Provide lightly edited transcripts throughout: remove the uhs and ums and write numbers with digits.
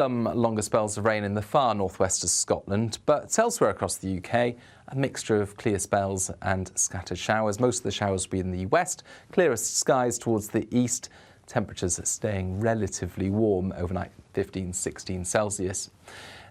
Some longer spells of rain in the far northwest of Scotland, but elsewhere across the UK, a mixture of clear spells and scattered showers. Most of the showers will be in the west, clearest skies towards the east. Temperatures staying relatively warm overnight, 15, 16 Celsius.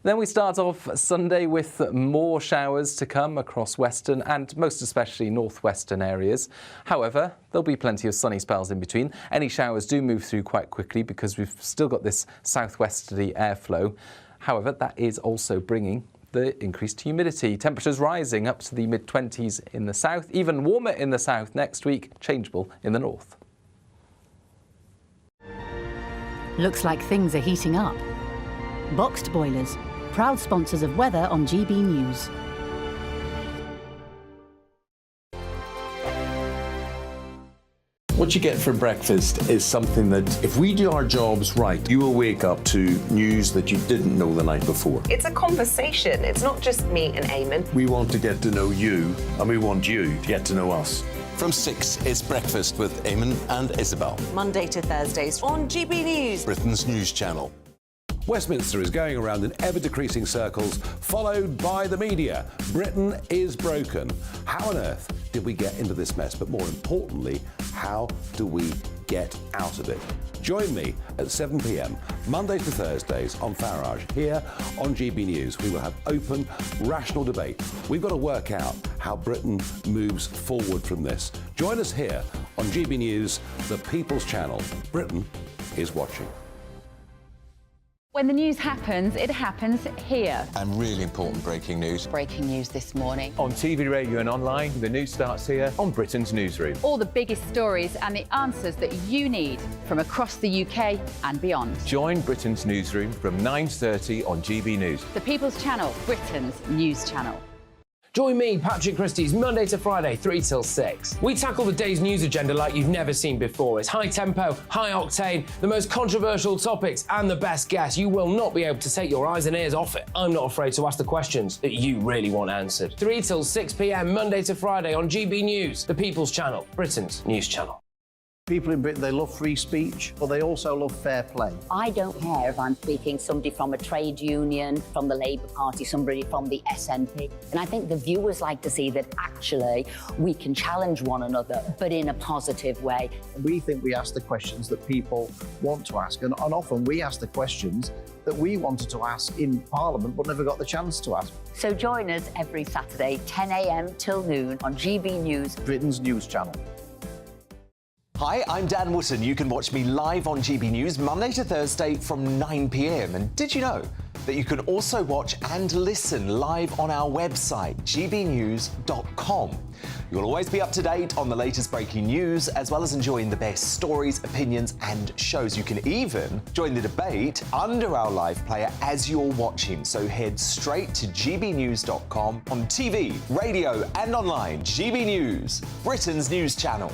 Then we start off Sunday with more showers to come across western and most especially northwestern areas. However, there'll be plenty of sunny spells in between. Any showers do move through quite quickly because we've still got this southwesterly airflow. However, that is also bringing the increased humidity. Temperatures rising up to the mid-20s in the south, even warmer in the south next week, changeable in the north. Looks like things are heating up. Boxed boilers, proud sponsors of weather on GB News. What you get for breakfast is something that, if we do our jobs right, you will wake up to news that you didn't know the night before. It's a conversation. It's not just me and Eamon. We want to get to know you, and we want you to get to know us. From 6, it's Breakfast with Eamon and Isabel. Monday to Thursdays on GB News, Britain's news channel. Westminster is going around in ever-decreasing circles, followed by the media. Britain is broken. How on earth did we get into this mess? But more importantly, how do we get out of it? Join me at 7 p.m, Monday to Thursdays on Farage, here on GB News. We will have open, rational debate. We've got to work out how Britain moves forward from this. Join us here on GB News, the People's Channel. Britain is watching. When the news happens, it happens here. And really important breaking news. Breaking news this morning. On TV, radio and online, the news starts here on Britain's newsroom. All the biggest stories and the answers that you need from across the UK and beyond. Join Britain's newsroom from 9:30 on GB News. The People's Channel, Britain's news channel. Join me, Patrick Christie's, Monday to Friday, 3 till 6. We tackle the day's news agenda like you've never seen before. It's high tempo, high octane, the most controversial topics and the best guests. You will not be able to take your eyes and ears off it. I'm not afraid to ask the questions that you really want answered. 3 till 6 p.m, Monday to Friday on GB News, the People's Channel, Britain's news channel. People in Britain, they love free speech, but they also love fair play. I don't care if I'm speaking somebody from a trade union, from the Labour Party, somebody from the SNP. And I think the viewers like to see that actually we can challenge one another, but in a positive way. We think we ask the questions that people want to ask, and often we ask the questions that we wanted to ask in Parliament but never got the chance to ask. So join us every Saturday, 10 a.m. till noon on GB News, Britain's news channel. Hi, I'm Dan Wootton. You can watch me live on GB News Monday to Thursday from 9 p.m. And did you know that you can also watch and listen live on our website, gbnews.com. You'll always be up to date on the latest breaking news, as well as enjoying the best stories, opinions and shows. You can even join the debate under our live player as you're watching. So head straight to gbnews.com on TV, radio and online. GB News, Britain's news channel.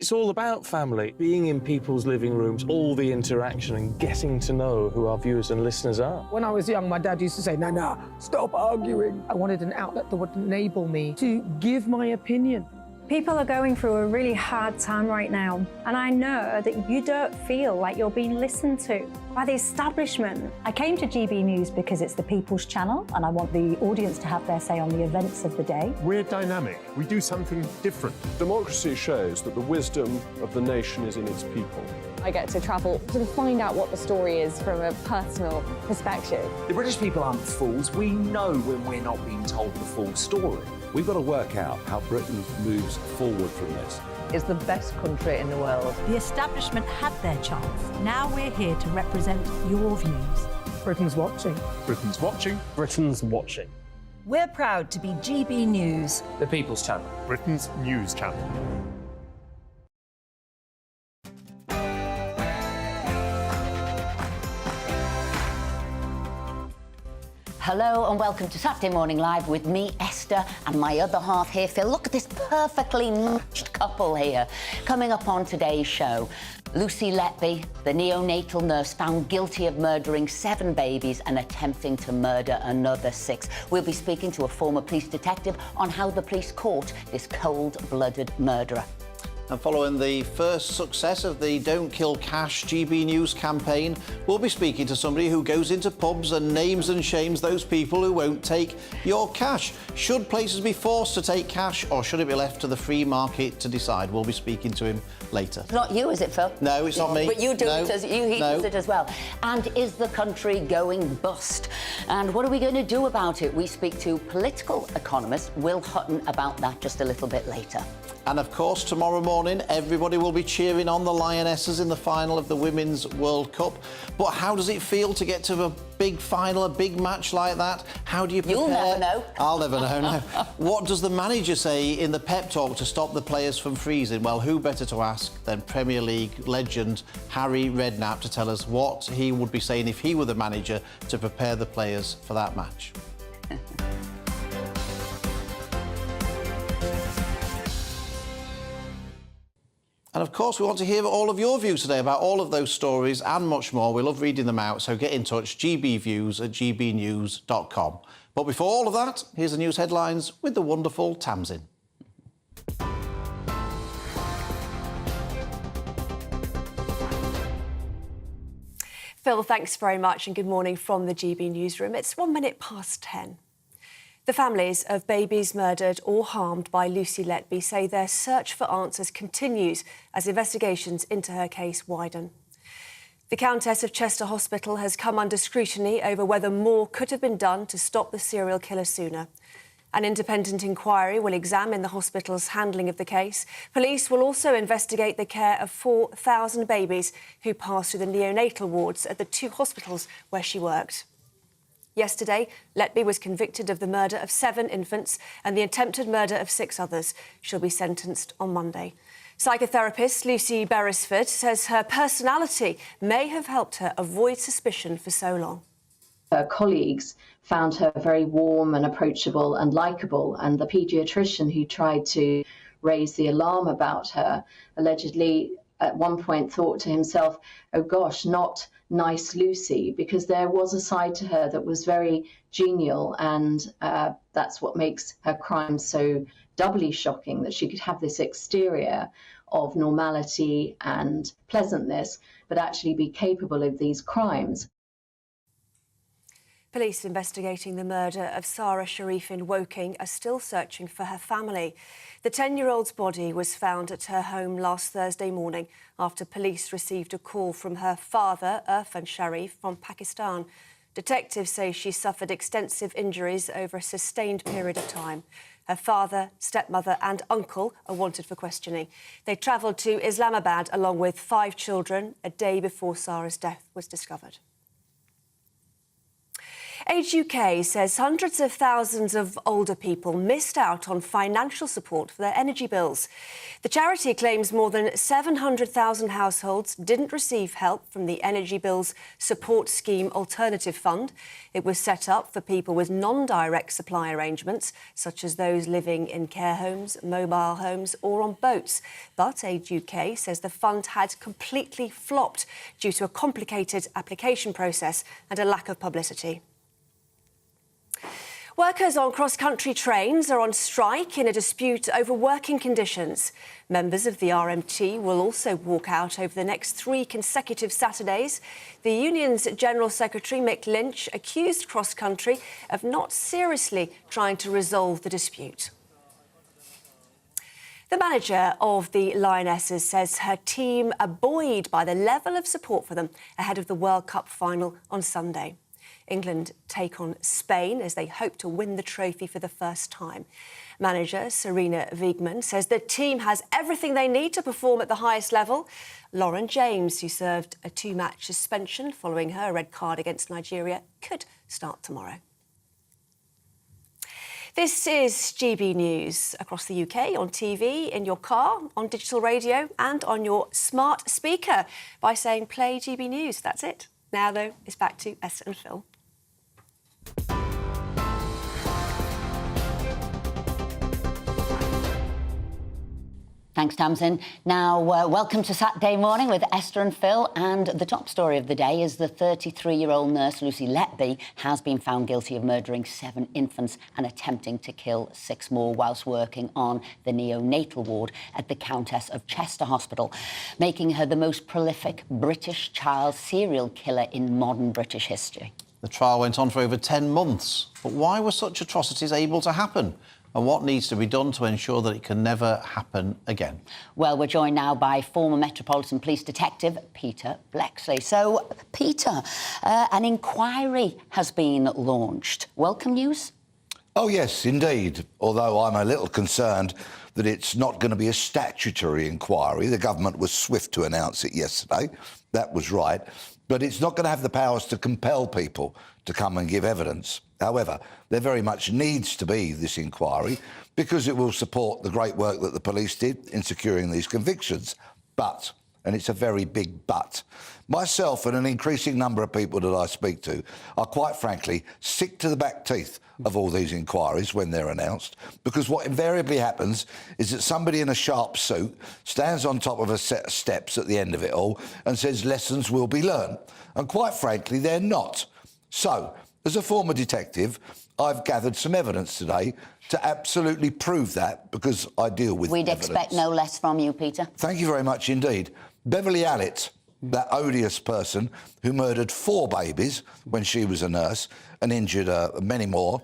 It's all about family, being in people's living rooms, all the interaction and getting to know who our viewers and listeners are. When I was young, my dad used to say, "Nana, stop arguing." I wanted an outlet that would enable me to give my opinion. People are going through a really hard time right now, and I know that you don't feel like you're being listened to by the establishment. I came to GB News because it's the People's Channel, and I want the audience to have their say on the events of the day. We're dynamic. We do something different. Democracy shows that the wisdom of the nation is in its people. I get to travel to find out what the story is from a personal perspective. The British people aren't fools. We know when we're not being told the full story. We've got to work out how Britain moves forward from this. It's the best country in the world. The establishment had their chance. Now we're here to represent your views. Britain's watching. Britain's watching. Britain's watching. We're proud to be GB News, the People's Channel, Britain's news channel. Hello and welcome to Saturday Morning Live with me, Esther, and my other half here, Phil. Look at this perfectly matched couple here. Coming up on today's show, Lucy Letby, the neonatal nurse found guilty of murdering 7 babies and attempting to murder another 6. We'll be speaking to a former police detective on how the police caught this cold-blooded murderer. And following the first success of the Don't Kill Cash GB News campaign, we'll be speaking to somebody who goes into pubs and names and shames those people who won't take your cash. Should places be forced to take cash, or should it be left to the free market to decide? We'll be speaking to him later. It's not you, is it, Phil? No, it's not me. But you do it as he does it as well. And is the country going bust? And what are we going to do about it? We speak to political economist Will Hutton about that just a little bit later. And of course, tomorrow morning, everybody will be cheering on the Lionesses in the final of the Women's World Cup. But how does it feel to get to a big final, a big match like that? How do you prepare? You'll never know. I'll never know, no. What does the manager say in the pep talk to stop the players from freezing? Well, who better to ask than Premier League legend Harry Redknapp to tell us what he would be saying if he were the manager to prepare the players for that match. And of course, we want to hear all of your views today about all of those stories and much more. We love reading them out, so get in touch, gbviews@gbnews.com. But before all of that, here's the news headlines with the wonderful Tamsin. Phil, thanks very much and good morning from the GB newsroom. It's 1 minute past 10. The families of babies murdered or harmed by Lucy Letby say their search for answers continues as investigations into her case widen. The Countess of Chester Hospital has come under scrutiny over whether more could have been done to stop the serial killer sooner. An independent inquiry will examine the hospital's handling of the case. Police will also investigate the care of 4,000 babies who passed through the neonatal wards at the 2 hospitals where she worked. Yesterday, Letby was convicted of the murder of 7 infants and the attempted murder of 6 others. She'll be sentenced on Monday. Psychotherapist Lucy Beresford says her personality may have helped her avoid suspicion for so long. Her colleagues found her very warm and approachable and likeable, and the paediatrician who tried to raise the alarm about her allegedly at one point thought to himself, oh gosh, not nice Lucy, because there was a side to her that was very genial, and that's what makes her crime so doubly shocking, that she could have this exterior of normality and pleasantness, but actually be capable of these crimes. Police investigating the murder of Sarah Sharif in Woking are still searching for her family. The 10-year-old's body was found at her home last Thursday morning after police received a call from her father, Irfan Sharif, from Pakistan. Detectives say she suffered extensive injuries over a sustained period of time. Her father, stepmother and uncle are wanted for questioning. They travelled to Islamabad along with 5 children a day before Sarah's death was discovered. Age UK says hundreds of thousands of older people missed out on financial support for their energy bills. The charity claims more than 700,000 households didn't receive help from the Energy Bills Support Scheme Alternative Fund. It was set up for people with non-direct supply arrangements, such as those living in care homes, mobile homes or on boats. But Age UK says the fund had completely flopped due to a complicated application process and a lack of publicity. Workers on cross-country trains are on strike in a dispute over working conditions. Members of the RMT will also walk out over the next 3 consecutive Saturdays. The union's General Secretary, Mick Lynch, accused cross-country of not seriously trying to resolve the dispute. The manager of the Lionesses says her team are buoyed by the level of support for them ahead of the World Cup final on Sunday. England take on Spain as they hope to win the trophy for the first time. Manager Serena Wiegman says the team has everything they need to perform at the highest level. Lauren James, who served a 2-match suspension following her red card against Nigeria, could start tomorrow. This is GB News across the UK, on TV, in your car, on digital radio and on your smart speaker by saying play GB News. That's it. Now, though, it's back to Esther and Phil. Thanks, Tamsin. Now, welcome to Saturday Morning with Esther and Phil. And the top story of the day is the 33-year-old nurse, Lucy Letby, has been found guilty of murdering 7 infants and attempting to kill 6 more whilst working on the neonatal ward at the Countess of Chester Hospital, making her the most prolific British child serial killer in modern British history. The trial went on for over 10 months. But why were such atrocities able to happen? And what needs to be done to ensure that it can never happen again? Well, we're joined now by former Metropolitan Police Detective Peter Blexley. So, Peter, an inquiry has been launched. Welcome news? Oh, yes, indeed. Although I'm a little concerned that it's not going to be a statutory inquiry. The government was swift to announce it yesterday. That was right. But it's not going to have the powers to compel people to come and give evidence. However, there very much needs to be this inquiry because it will support the great work that the police did in securing these convictions. But, and it's a very big but, myself and an increasing number of people that I speak to are quite frankly sick to the back teeth of all these inquiries when they're announced, because what invariably happens is that somebody in a sharp suit stands on top of a set of steps at the end of it all and says lessons will be learned. And quite frankly, they're not. So, as a former detective, I've gathered some evidence today to absolutely prove that, because I deal with We'd evidence. expect no less from you, Peter. Thank you very much indeed. Beverly Allett, that odious person who murdered 4 babies when she was a nurse and injured many more,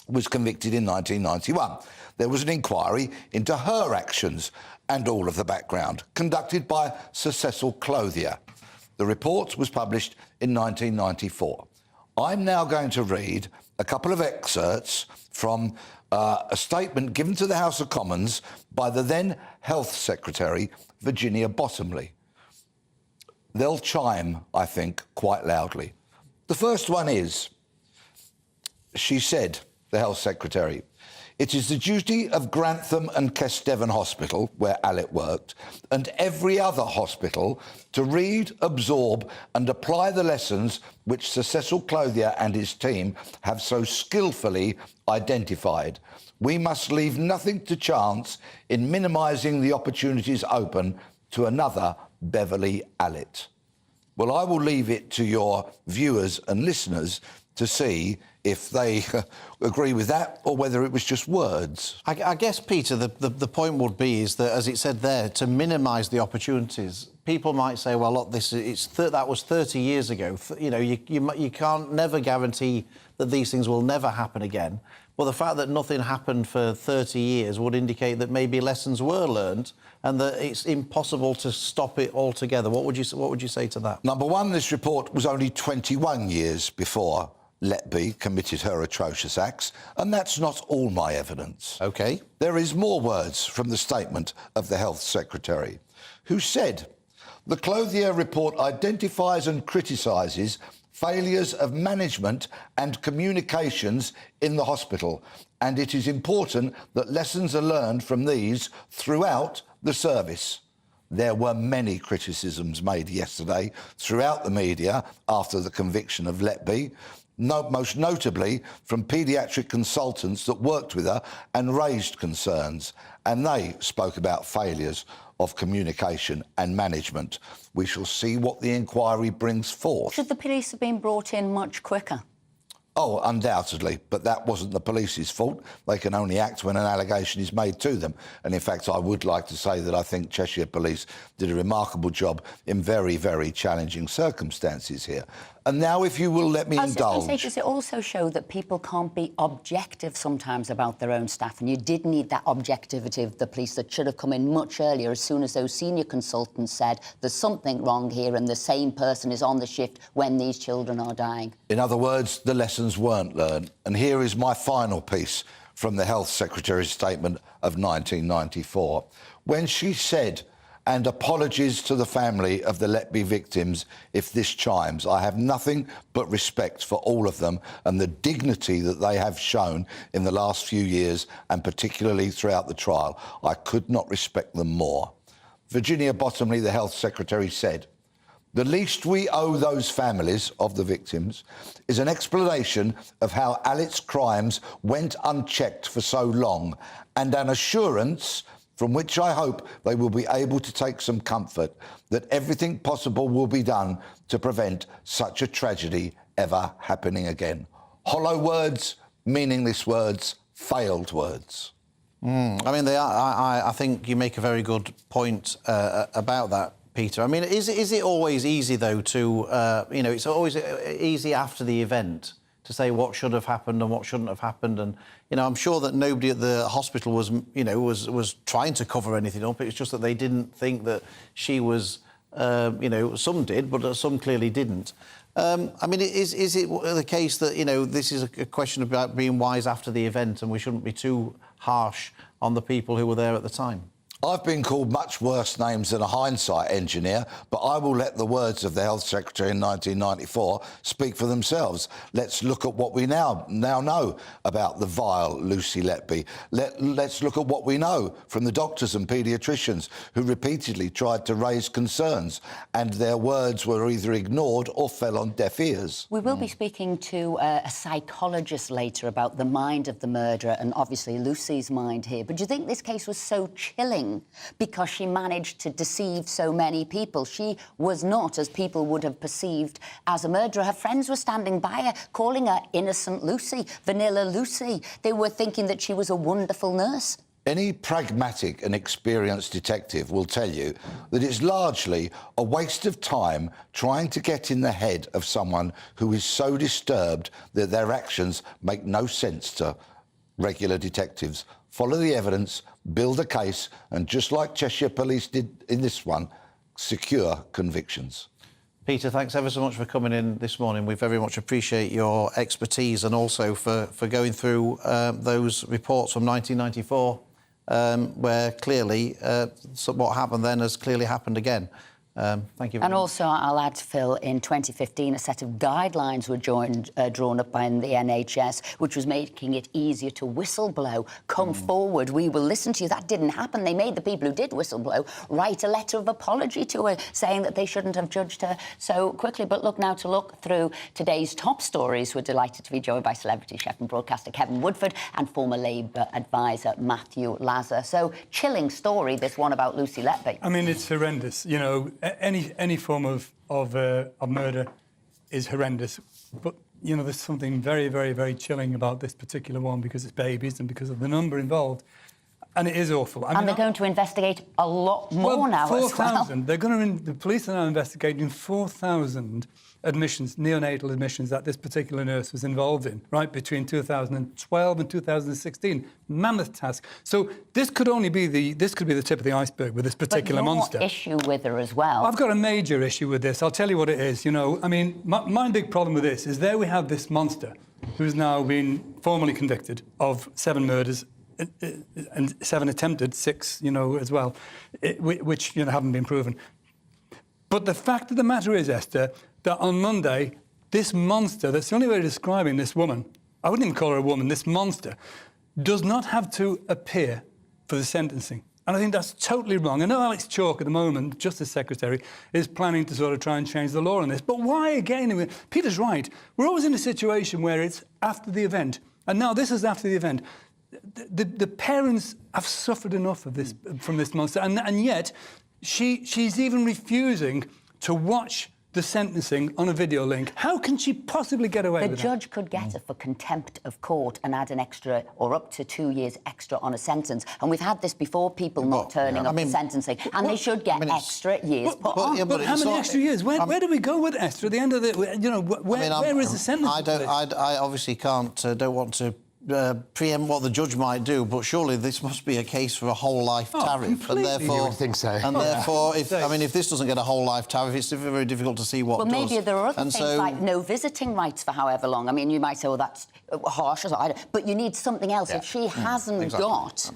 was convicted in 1991. There was an inquiry into her actions and all of the background, conducted by Sir Cecil Clothier. The report was published in 1994. I'm now going to read a couple of excerpts from a statement given to the House of Commons by the then Health Secretary, Virginia Bottomley. They'll chime, I think, quite loudly. The first one is, she said, the Health Secretary, "It is the duty of Grantham and Kesteven Hospital, where Allett worked, and every other hospital to read, absorb and apply the lessons which Sir Cecil Clothier and his team have so skillfully identified. We must leave nothing to chance in minimising the opportunities open to another Beverly Allett." Well, I will leave it to your viewers and listeners to see if they agree with that or whether it was just words. I guess, Peter, the point would be is that, as it said there, to minimise the opportunities. People might say, well, look, that was 30 years ago. You know, you can't never guarantee that these things will never happen again. But the fact that nothing happened for 30 years would indicate that maybe lessons were learned and that it's impossible to stop it altogether. What would you say to that? Number one, this report was only 21 years before Letby committed her atrocious acts, and that's not all my evidence. OK. There is more words from the statement of the Health Secretary, who said, "The Clothier report identifies and criticises failures of management and communications in the hospital, and it is important that lessons are learned from these throughout the service." There were many criticisms made yesterday throughout the media after the conviction of Letby, most notably from paediatric consultants that worked with her and raised concerns, and they spoke about failures of communication and management. We shall see what the inquiry brings forth. Should the police have been brought in much quicker? Oh, undoubtedly, but that wasn't the police's fault. They can only act when an allegation is made to them. And in fact, I would like to say that I think Cheshire Police did a remarkable job in very, very challenging circumstances here. And now, if you will let me indulge... Does it also show that people can't be objective sometimes about their own staff? And you did need that objectivity of the police that should have come in much earlier, as soon as those senior consultants said there's something wrong here and the same person is on the shift when these children are dying. In other words, the lessons weren't learned. And here is my final piece from the Health Secretary's statement of 1994, when she said, "And apologies to the family of the Letby victims if this chimes. I have nothing but respect for all of them and the dignity that they have shown in the last few years, and particularly throughout the trial. I could not respect them more." Virginia Bottomley, the Health Secretary, said, "The least we owe those families of the victims is an explanation of how Allett's crimes went unchecked for so long, and an assurance from which I hope they will be able to take some comfort that everything possible will be done to prevent such a tragedy ever happening again. Hollow words, meaningless words, failed words. I mean, I think you make a very good point about that, Peter. I mean, is it always easy, though, to, you know, it's always easy after the event to say what should have happened and what shouldn't have happened. And, you know, I'm sure that nobody at the hospital was, you know, was trying to cover anything up. It's just that they didn't think that she was, you know, some did, but some clearly didn't. I mean, is it the case that, you know, this is a question about being wise after the event and we shouldn't be too harsh on the people who were there at the time? I've been called much worse names than a hindsight engineer, but I will let the words of the Health Secretary in 1994 speak for themselves. Let's look at what we now know about the vile Lucy Letby. Let's look at what we know from the doctors and paediatricians who repeatedly tried to raise concerns, and their words were either ignored or fell on deaf ears. We will be speaking to a psychologist later about the mind of the murderer and obviously Lucy's mind here. But do you think this case was so chilling because she managed to deceive so many people? She was not, as people would have perceived, as a murderer. Her friends were standing by her, calling her innocent Lucy, vanilla Lucy. They were thinking that she was a wonderful nurse. Any pragmatic and experienced detective will tell you that it's largely a waste of time trying to get in the head of someone who is so disturbed that their actions make no sense to regular detectives. Follow the evidence, build a case, and just like Cheshire Police did in this one, secure convictions. Peter, thanks ever so much for coming in this morning. We very much appreciate your expertise and also for going through those reports from 1994, where clearly what happened then has clearly happened again. Thank you very And much. also, I'll add, Phil, in 2015, a set of guidelines were drawn up by the NHS, which was making it easier to whistleblow. Come forward, we will listen to you. That didn't happen. They made the people who did whistleblow write a letter of apology to her, saying that they shouldn't have judged her so quickly. But look now, to look through today's top stories, we're delighted to be joined by celebrity chef and broadcaster Kevin Woodford and former Labour advisor Matthew Lazar. So, chilling story, this one about Lucy Letby. I mean, it's horrendous. You know, any form of murder is horrendous, but you know there's something very, very, very chilling about this particular one because it's babies and because of the number involved, and it is awful. And they're going to investigate a lot more now 4,000. They're going to. The police are now investigating 4,000 admissions, neonatal admissions that this particular nurse was involved in, right between 2012 and 2016. Mammoth task. So this could be the tip of the iceberg with this particular monster. Issue with her as well. I've got a major issue with this. I'll tell you what it is. You know, I mean, my big problem with this is there we have this monster who's now been formally convicted of 7 murders. And 7 attempted, 6, you know, as well, which, you know, haven't been proven. But the fact of the matter is, Esther, that on Monday, this monster, that's the only way of describing this woman, I wouldn't even call her a woman, this monster, does not have to appear for the sentencing. And I think that's totally wrong. I know Alex Chalk at the moment, Justice Secretary, is planning to sort of try and change the law on this. But why again? Peter's right. We're always in a situation where it's after the event. And now this is after the event. The parents have suffered enough of this from this monster, and yet she's even refusing to watch the sentencing on a video link. How can she possibly get away with that? The judge could get her for contempt of court and add an extra or up to 2 years extra on a sentence. And we've had this before, people not turning up for sentencing. And they should get extra years put on. But how many extra years? Where do we go with Esther at the end of the... You know, where is the sentence? I obviously don't want to preempt what the judge might do, but surely this must be a case for a whole life tariff, completely. and therefore, You would think so. And therefore, if this doesn't get a whole life tariff, it's very difficult to see what does. Well, maybe there are other things like no visiting rights for however long. I mean, you might say, "Oh, that's harsh," but you need something else. If she hasn't got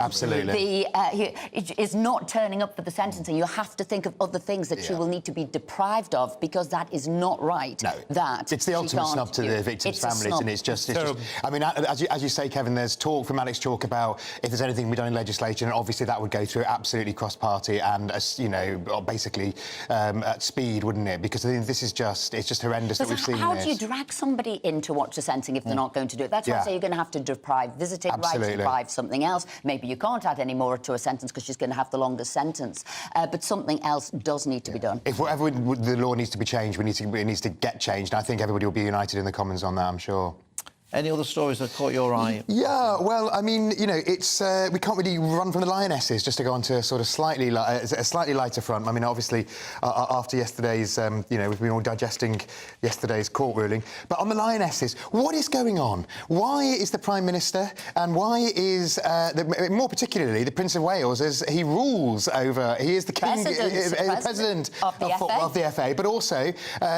is not turning up for the sentencing, you have to think of other things that she will need to be deprived of because that is not right. No, that it's the ultimate snub to the victims' families, and it's just. I mean, as you say, Kevin, there's talk from Alex Chalk about if there's anything to be done in legislation, and obviously that would go through absolutely cross-party and, you know, basically at speed, wouldn't it? Because I think this is it's just horrendous that we've seen How this. do you drag somebody in to watch a sentencing if they're not going to do it? That's why I say you're going to have to deprive visiting rights, deprive something else. Maybe you can't add any more to a sentence because she's going to have the longest sentence. But something else does need to be done. If whatever the law needs to be changed, it needs to get changed. And I think everybody will be united in the Commons on that, I'm sure. Any other stories that caught your eye? Yeah, well, I mean, you know, it's we can't really run from the lionesses. Just to go on to a sort of slightly lighter front. I mean, obviously, after yesterday's, you know, we've been all digesting yesterday's court ruling. But on the lionesses, what is going on? Why is the Prime Minister and why is, more particularly, the Prince of Wales, as he rules over, he is the king, the president of the FA, but also,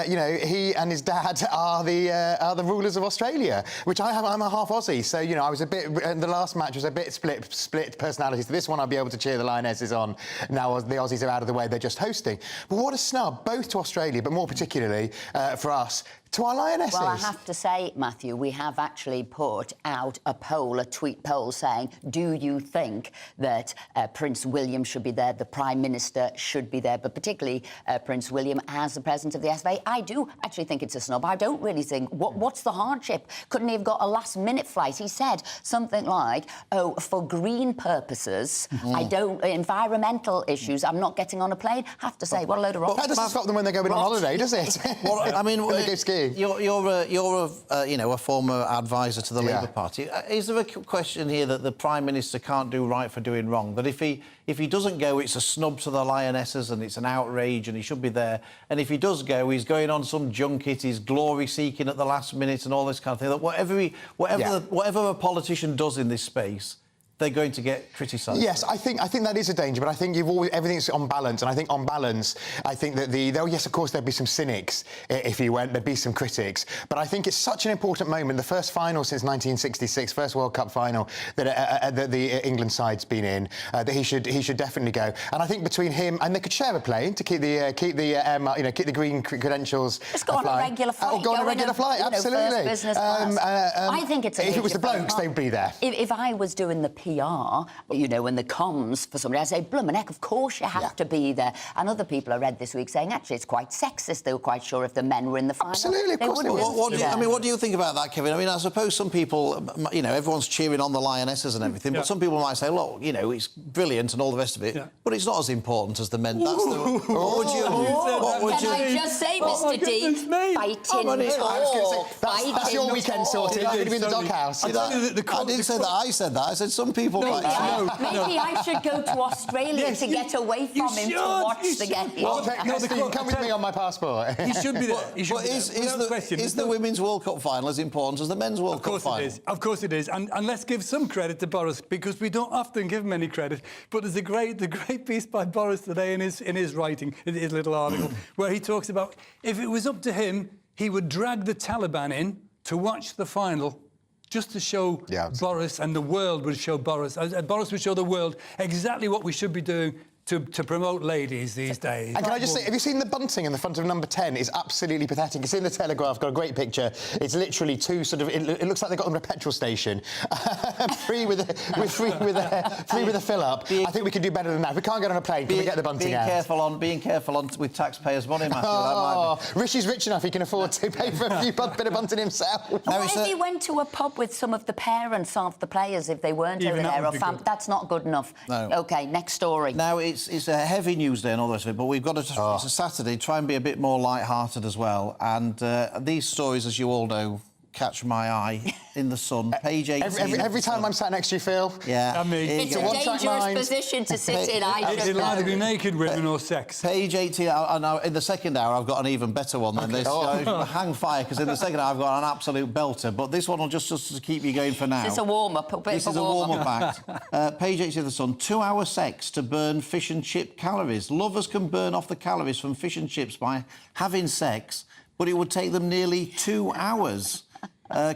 you know, he and his dad are the rulers of Australia. Which I'm a half Aussie, so, you know, I was a bit... the last match was a bit split personalities. So this one I'll be able to cheer the Lionesses on. Now the Aussies are out of the way, they're just hosting. But what a snub, both to Australia, but more particularly for us, to our Lionesses. Well, I have to say, Matthew, we have actually put out a poll, a tweet poll, saying, do you think that Prince William should be there, the Prime Minister should be there, but particularly Prince William as the President of the FA? I do actually think it's a snub. I don't really think... What's the hardship? Couldn't he have got a last-minute flight? He said something like, oh, for green purposes, I don't... environmental issues, I'm not getting on a plane. Have to say, what a load of rot. That doesn't stop them when they're going on holiday, does it? Well, I mean... when they go skiing. You're you know, a former advisor to the Labour Party. Is there a question here that the Prime Minister can't do right for doing wrong? That if he doesn't go, it's a snub to the Lionesses and it's an outrage and he should be there. And if he does go, he's going on some junket, he's glory-seeking at the last minute and all this kind of thing. That whatever a politician does in this space, they're going to get criticised. Yes, I think that is a danger, but I think everything's on balance, and I think on balance, I think that yes, of course, there'd be some cynics if he went, there'd be some critics, but I think it's such an important moment, the first final since 1966, first World Cup final that the England side's been in, that he should definitely go, and I think between him and they could share a plane to keep the green credentials. Just go on a regular flight. Or go on a regular flight, absolutely. First business class. I think it's a if it was the blokes, they'd be there. If I was doing the PR, you know, and the comms for somebody, I'd say, bloomin' heck, of course you have to be there. And other people I read this week saying, actually, it's quite sexist. They were quite sure if the men were in the final. Absolutely, of course. What do you think about that, Kevin? I mean, I suppose some people, you know, everyone's cheering on the Lionesses and everything, but some people might say, look, you know, it's brilliant and all the rest of it, but it's not as important as the men. That's the... What would you... Can I just say, Mr. D, fighting talk. That's your weekend sorted. You're going to be in the doghouse. I didn't say that I said that. I said some people might say... Maybe I should go to Australia to get away from him to watch the game. Well, come with me on my passport. He should be there. Is the Women's World Cup final as important as the Men's World Cup final? Of course it is. Of course it is. And let's give some credit to Boris, because we don't often give him any credit. But there's the great piece by Boris today in his writing, in his little article, where he talks about if it was up to him, he would drag the Taliban in to watch the final, just to show Boris, and the world would show Boris. Boris would show the world exactly what we should be doing to promote ladies these days. And can I just say, have you seen the bunting in the front of number 10? It's absolutely pathetic. It's in the Telegraph, got a great picture. It's literally two sort of... It looks like they got them at a petrol station. free with a fill-up. I think we can do better than that. If we can't get on a plane, can we get the bunting out? Being careful on with taxpayers' money, Matthew. Rishi's rich enough, he can afford to pay for a bit of bunting himself. What if he went to a pub with some of the parents of the players if they weren't over there? Or that's not good enough. No. OK, next story. Now, it's a heavy news day and all the rest of it, but we've got to... It's a Saturday, try and be a bit more light-hearted as well. And these stories, as you all know, catch my eye in the Sun. Page 18. Every time I'm sat next to you, Phil. Yeah. It's a dangerous position to sit in. It'll either be naked women or sex. Page 18. Now, in the second hour, I've got an even better one than this. Hang fire, because in the second hour, I've got an absolute belter. But this one will just to keep you going for now. This is a warm-up. This is a warm-up act. Page 18 of the Sun. 2-hour sex to burn fish and chip calories. Lovers can burn off the calories from fish and chips by having sex, but it would take them nearly 2 hours.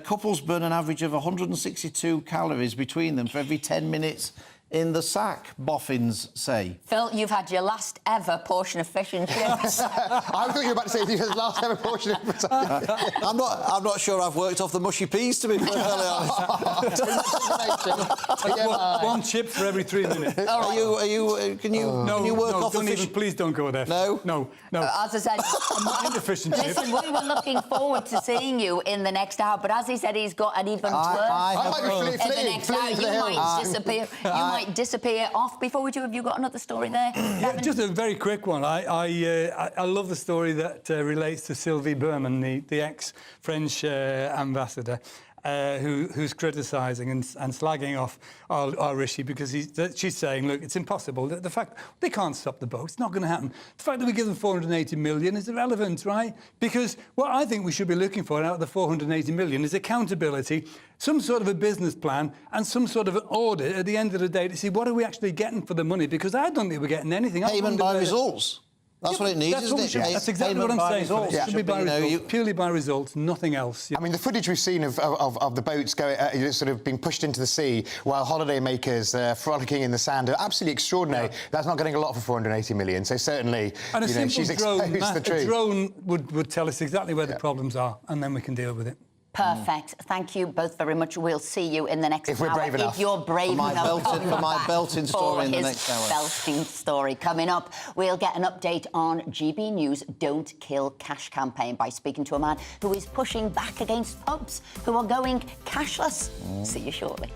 Couples burn an average of 162 calories between them for every 10 minutes in the sack, boffins say. Phil, you've had your last ever portion of fish and chips. I thought you were about to say your last ever portion of I'm not sure I've worked off the mushy peas, to be perfectly honest. One chip for every 3 minutes. Can you work off the fish? Please don't go there. No? No. As I said, I'm not into fish and chips. listen, we were looking forward to seeing you in the next hour, but as he said, he's got an even twerk in the next hour. You might disappear. You might disappear off before we do. Have you got another story there? Yeah, just a very quick one. I love the story that relates to Sylvie Berman, the ex-French ambassador, who's criticising and slagging off our Rishi because she's saying, look, it's impossible. The fact they can't stop the boat, it's not going to happen. The fact that we give them 480 million is irrelevant, right? Because what I think we should be looking for out of the 480 million is accountability, some sort of a business plan and some sort of an audit at the end of the day to see what are we actually getting for the money, because I don't think we're getting anything. Payment by results. That's what it needs, isn't it? That's exactly what I'm saying. It should be by results, purely by results, nothing else. I mean, the footage we've seen of the boats going, sort of being pushed into the sea while holidaymakers frolicking in the sand are absolutely extraordinary. Yeah. That's not getting a lot for 480 million. So certainly, and she's exposed the truth. A drone would tell us exactly where the problems are, and then we can deal with it. Perfect. Thank you both very much. We'll see you in the next hour. If we're brave enough. If you're brave enough. For my belting story in the next hour. Belting story. Coming up, we'll get an update on GB News' Don't Kill Cash campaign by speaking to a man who is pushing back against pubs who are going cashless. See you shortly.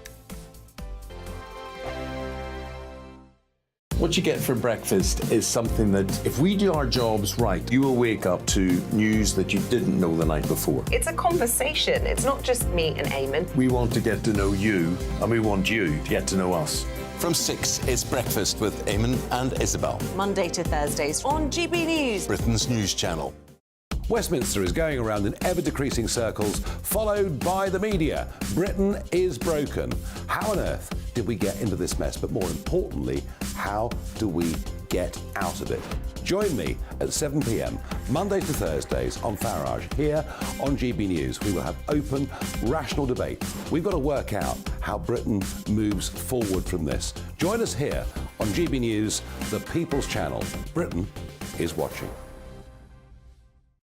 What you get for breakfast is something that, if we do our jobs right, you will wake up to news that you didn't know the night before. It's a conversation. It's not just me and Eamon. We want to get to know you, and we want you to get to know us. From 6, it's Breakfast with Eamon and Isabel. Monday to Thursdays on GB News, Britain's news channel. Westminster is going around in ever-decreasing circles, followed by the media. Britain is broken. How on earth did we get into this mess? But more importantly, how do we get out of it? Join me at 7 p.m, Monday to Thursdays on Farage, here on GB News. We will have open, rational debate. We've got to work out how Britain moves forward from this. Join us here on GB News, the People's Channel. Britain is watching.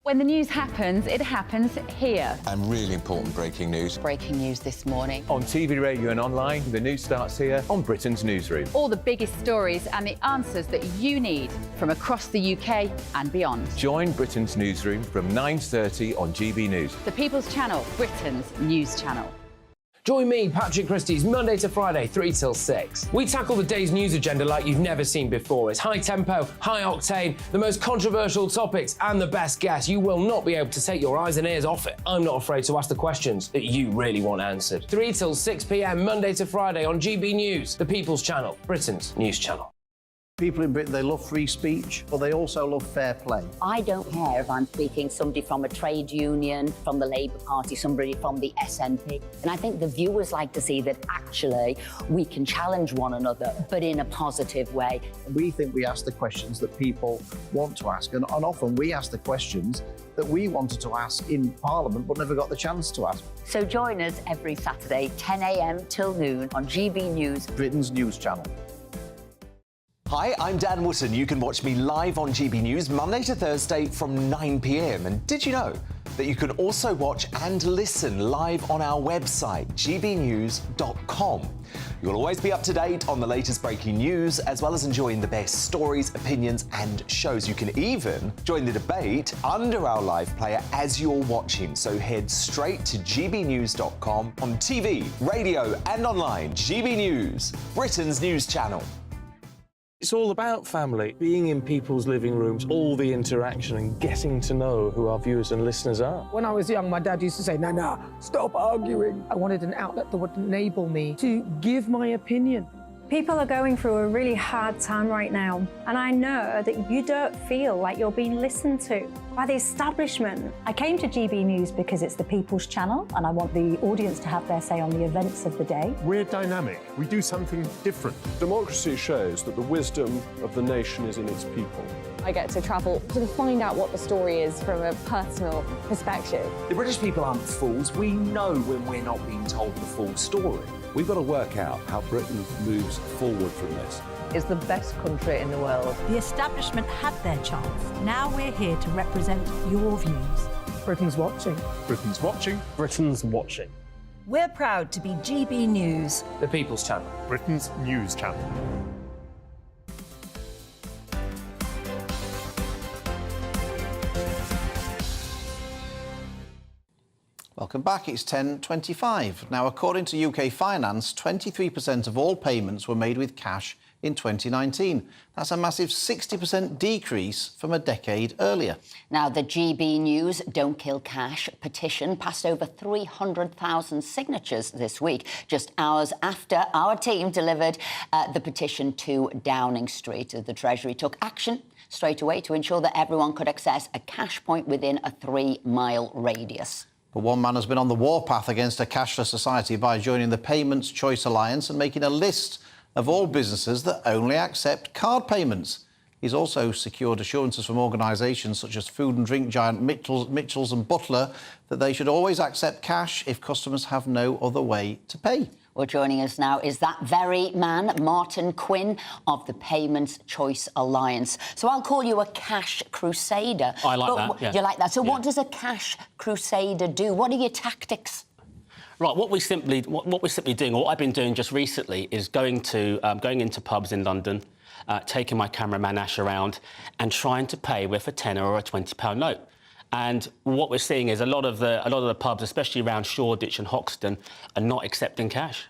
When the news happens, it happens here. And really important breaking news. Breaking news this morning. On TV, radio and online, the news starts here on Britain's Newsroom. All the biggest stories and the answers that you need from across the UK and beyond. Join Britain's Newsroom from 9:30 on GB News. The People's Channel, Britain's news channel. Join me, Patrick Christie's, Monday to Friday, 3 till 6. We tackle the day's news agenda like you've never seen before. It's high tempo, high octane, the most controversial topics and the best guests. You will not be able to take your eyes and ears off it. I'm not afraid to ask the questions that you really want answered. 3 till 6 p.m, Monday to Friday on GB News, the People's Channel, Britain's news channel. People in Britain, they love free speech, but they also love fair play. I don't care if I'm speaking somebody from a trade union, from the Labour Party, somebody from the SNP. And I think the viewers like to see that actually we can challenge one another, but in a positive way. We think we ask the questions that people want to ask, and often we ask the questions that we wanted to ask in Parliament but never got the chance to ask. So join us every Saturday, 10 a.m. till noon on GB News, Britain's news channel. Hi, I'm Dan Wootton. You can watch me live on GB News Monday to Thursday from 9 p.m. And did you know that you can also watch and listen live on our website, gbnews.com? You'll always be up to date on the latest breaking news, as well as enjoying the best stories, opinions and shows. You can even join the debate under our live player as you're watching. So head straight to gbnews.com on TV, radio and online. GB News, Britain's news channel. It's all about family, being in people's living rooms, all the interaction and getting to know who our viewers and listeners are. When I was young, my dad used to say, Nana, stop arguing. I wanted an outlet that would enable me to give my opinion. People are going through a really hard time right now, and I know that you don't feel like you're being listened to by the establishment. I came to GB News because it's the people's channel and I want the audience to have their say on the events of the day. We're dynamic. We do something different. Democracy shows that the wisdom of the nation is in its people. I get to travel to find out what the story is from a personal perspective. The British people aren't fools. We know when we're not being told the full story. We've got to work out how Britain moves forward from this. Is the best country in the world. The establishment had their chance. Now we're here to represent your views. Britain's watching. Britain's watching. Britain's watching. We're proud to be GB News. The People's Channel. Britain's news channel. Welcome back. It's 10:25. Now, according to UK Finance, 23% of all payments were made with cash in 2019. That's a massive 60% decrease from a decade earlier. Now, the GB News Don't Kill Cash petition passed over 300,000 signatures this week, just hours after our team delivered the petition to Downing Street. The Treasury took action straight away to ensure that everyone could access a cash point within a 3-mile radius. But one man has been on the warpath against a cashless society by joining the Payments Choice Alliance and making a list of all businesses that only accept card payments. He's also secured assurances from organisations such as food and drink giant Mitchells and Butler that they should always accept cash if customers have no other way to pay. Well, joining us now is that very man, Martin Quinn of the Payments Choice Alliance. So I'll call you a cash crusader. I like that, yeah. You like that? So Yeah. what does a cash crusader do? What are your tactics? Right, what we're simply doing, or what I've been doing just recently, is going into pubs in London, taking my cameraman Ash around and trying to pay with a £10 or a £20 note. And what we're seeing is a lot of the pubs, especially around Shoreditch and Hoxton, are not accepting cash.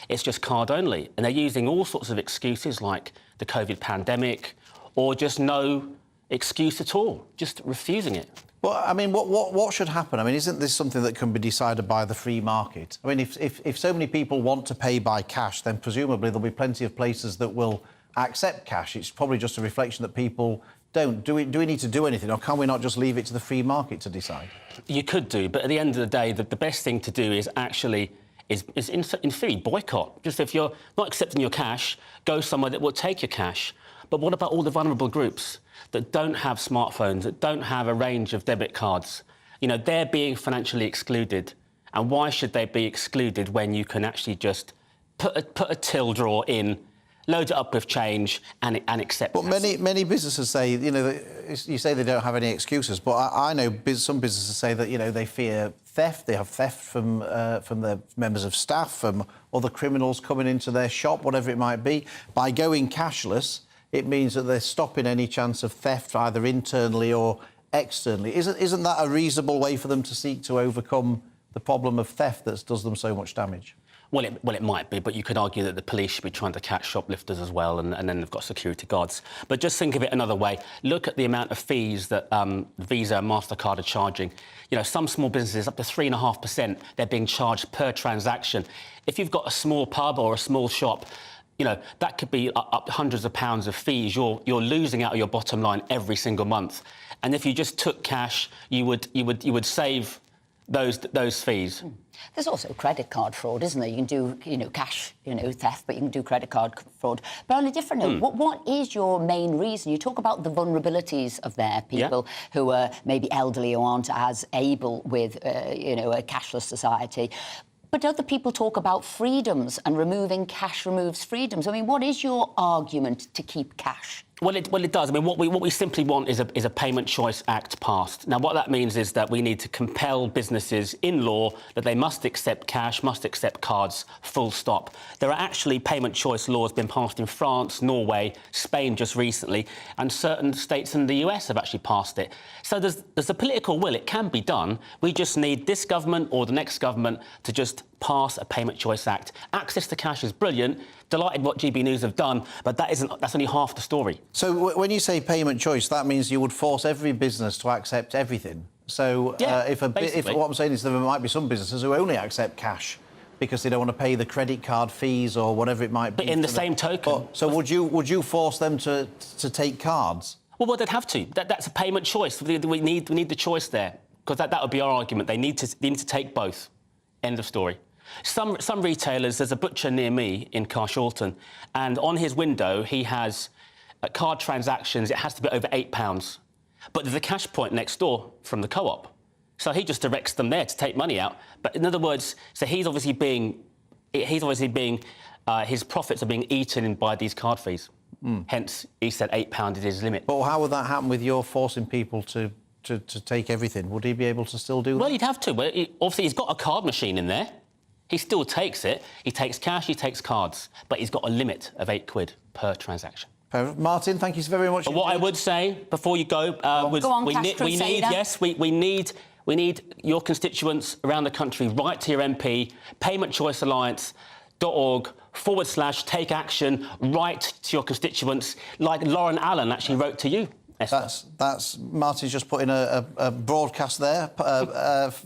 It's just card only, and they're using all sorts of excuses like the COVID pandemic, or just no excuse at all, just refusing it. Well, I mean, what should happen? I mean, isn't this something that can be decided by the free market? I mean, if so many people want to pay by cash, then presumably there'll be plenty of places that will accept cash. It's probably just a reflection that people don't. Do we need to do anything, or can we not just leave it to the free market to decide? You could do, but at the end of the day, the best thing to do is actually in theory boycott. Just if you're not accepting your cash, go somewhere that will take your cash. But what about all the vulnerable groups that don't have smartphones, that don't have a range of debit cards? You know, they're being financially excluded. And why should they be excluded when you can actually just put a till drawer in, load it up with change and accept it? But many businesses say, you know, you say they don't have any excuses, but I know some businesses say that, you know, they fear theft. They have theft from the members of staff, from other criminals coming into their shop, whatever it might be. By going cashless, it means that they're stopping any chance of theft, either internally or externally. Isn't that a reasonable way for them to seek to overcome the problem of theft that does them so much damage? Well, it might be, but you could argue that the police should be trying to catch shoplifters as well, and then they've got security guards. But just think of it another way. Look at the amount of fees that Visa and MasterCard are charging. You know, some small businesses, up to 3.5%, they're being charged per transaction. If you've got a small pub or a small shop, you know, that could be up to hundreds of pounds of fees you're losing out of your bottom line every single month. And if you just took cash, you would save those fees. There's also credit card fraud, isn't there? You can do, you know, cash, you know, theft, but you can do credit card fraud. But on a different note, what is your main reason? You talk about the vulnerabilities of there, people who are maybe elderly or aren't as able with, you know, a cashless society. But other people talk about freedoms, and removing cash removes freedoms. I mean, what is your argument to keep cash? Well, it does. I mean, what we simply want is a Payment Choice Act passed. Now, what that means is that we need to compel businesses in law that they must accept cash, must accept cards, full stop. There are actually payment choice laws been passed in France, Norway, Spain just recently, and certain states in the US have actually passed it. So there's a political will. It can be done. We just need this government or the next government to just pass a Payment Choice Act. Access to cash is brilliant. Delighted what GB News have done, but that's only half the story. So when you say payment choice, that means you would force every business to accept everything. So if what I'm saying is there might be some businesses who only accept cash because they don't want to pay the credit card fees or whatever it might be. But in the same token... So would you force them to take cards? Well, they'd have to. That's a payment choice. We need the choice there, because that would be our argument. They need to take both. End of story. Some retailers, there's a butcher near me in Carshalton, and on his window he has card transactions. It has to be over £8, but there's a cash point next door from the co-op, so he just directs them there to take money out. But in other words, so he's obviously being his profits are being eaten by these card fees. Hence, he said £8 is his limit. But how would that happen with your forcing people to take everything? Would he be able to still do that? Well, he'd have to. Obviously, he's got a card machine in there. He still takes it. He takes cash, he takes cards, but he's got a limit of £8 per transaction. Martin, thank you very much. But what I would say before you go was we need your constituents around the country. Write to your MP, paymentchoicealliance.org/take action. Write to your constituents, like Lauren Allen actually wrote to you. That's Martin's just put in a broadcast there.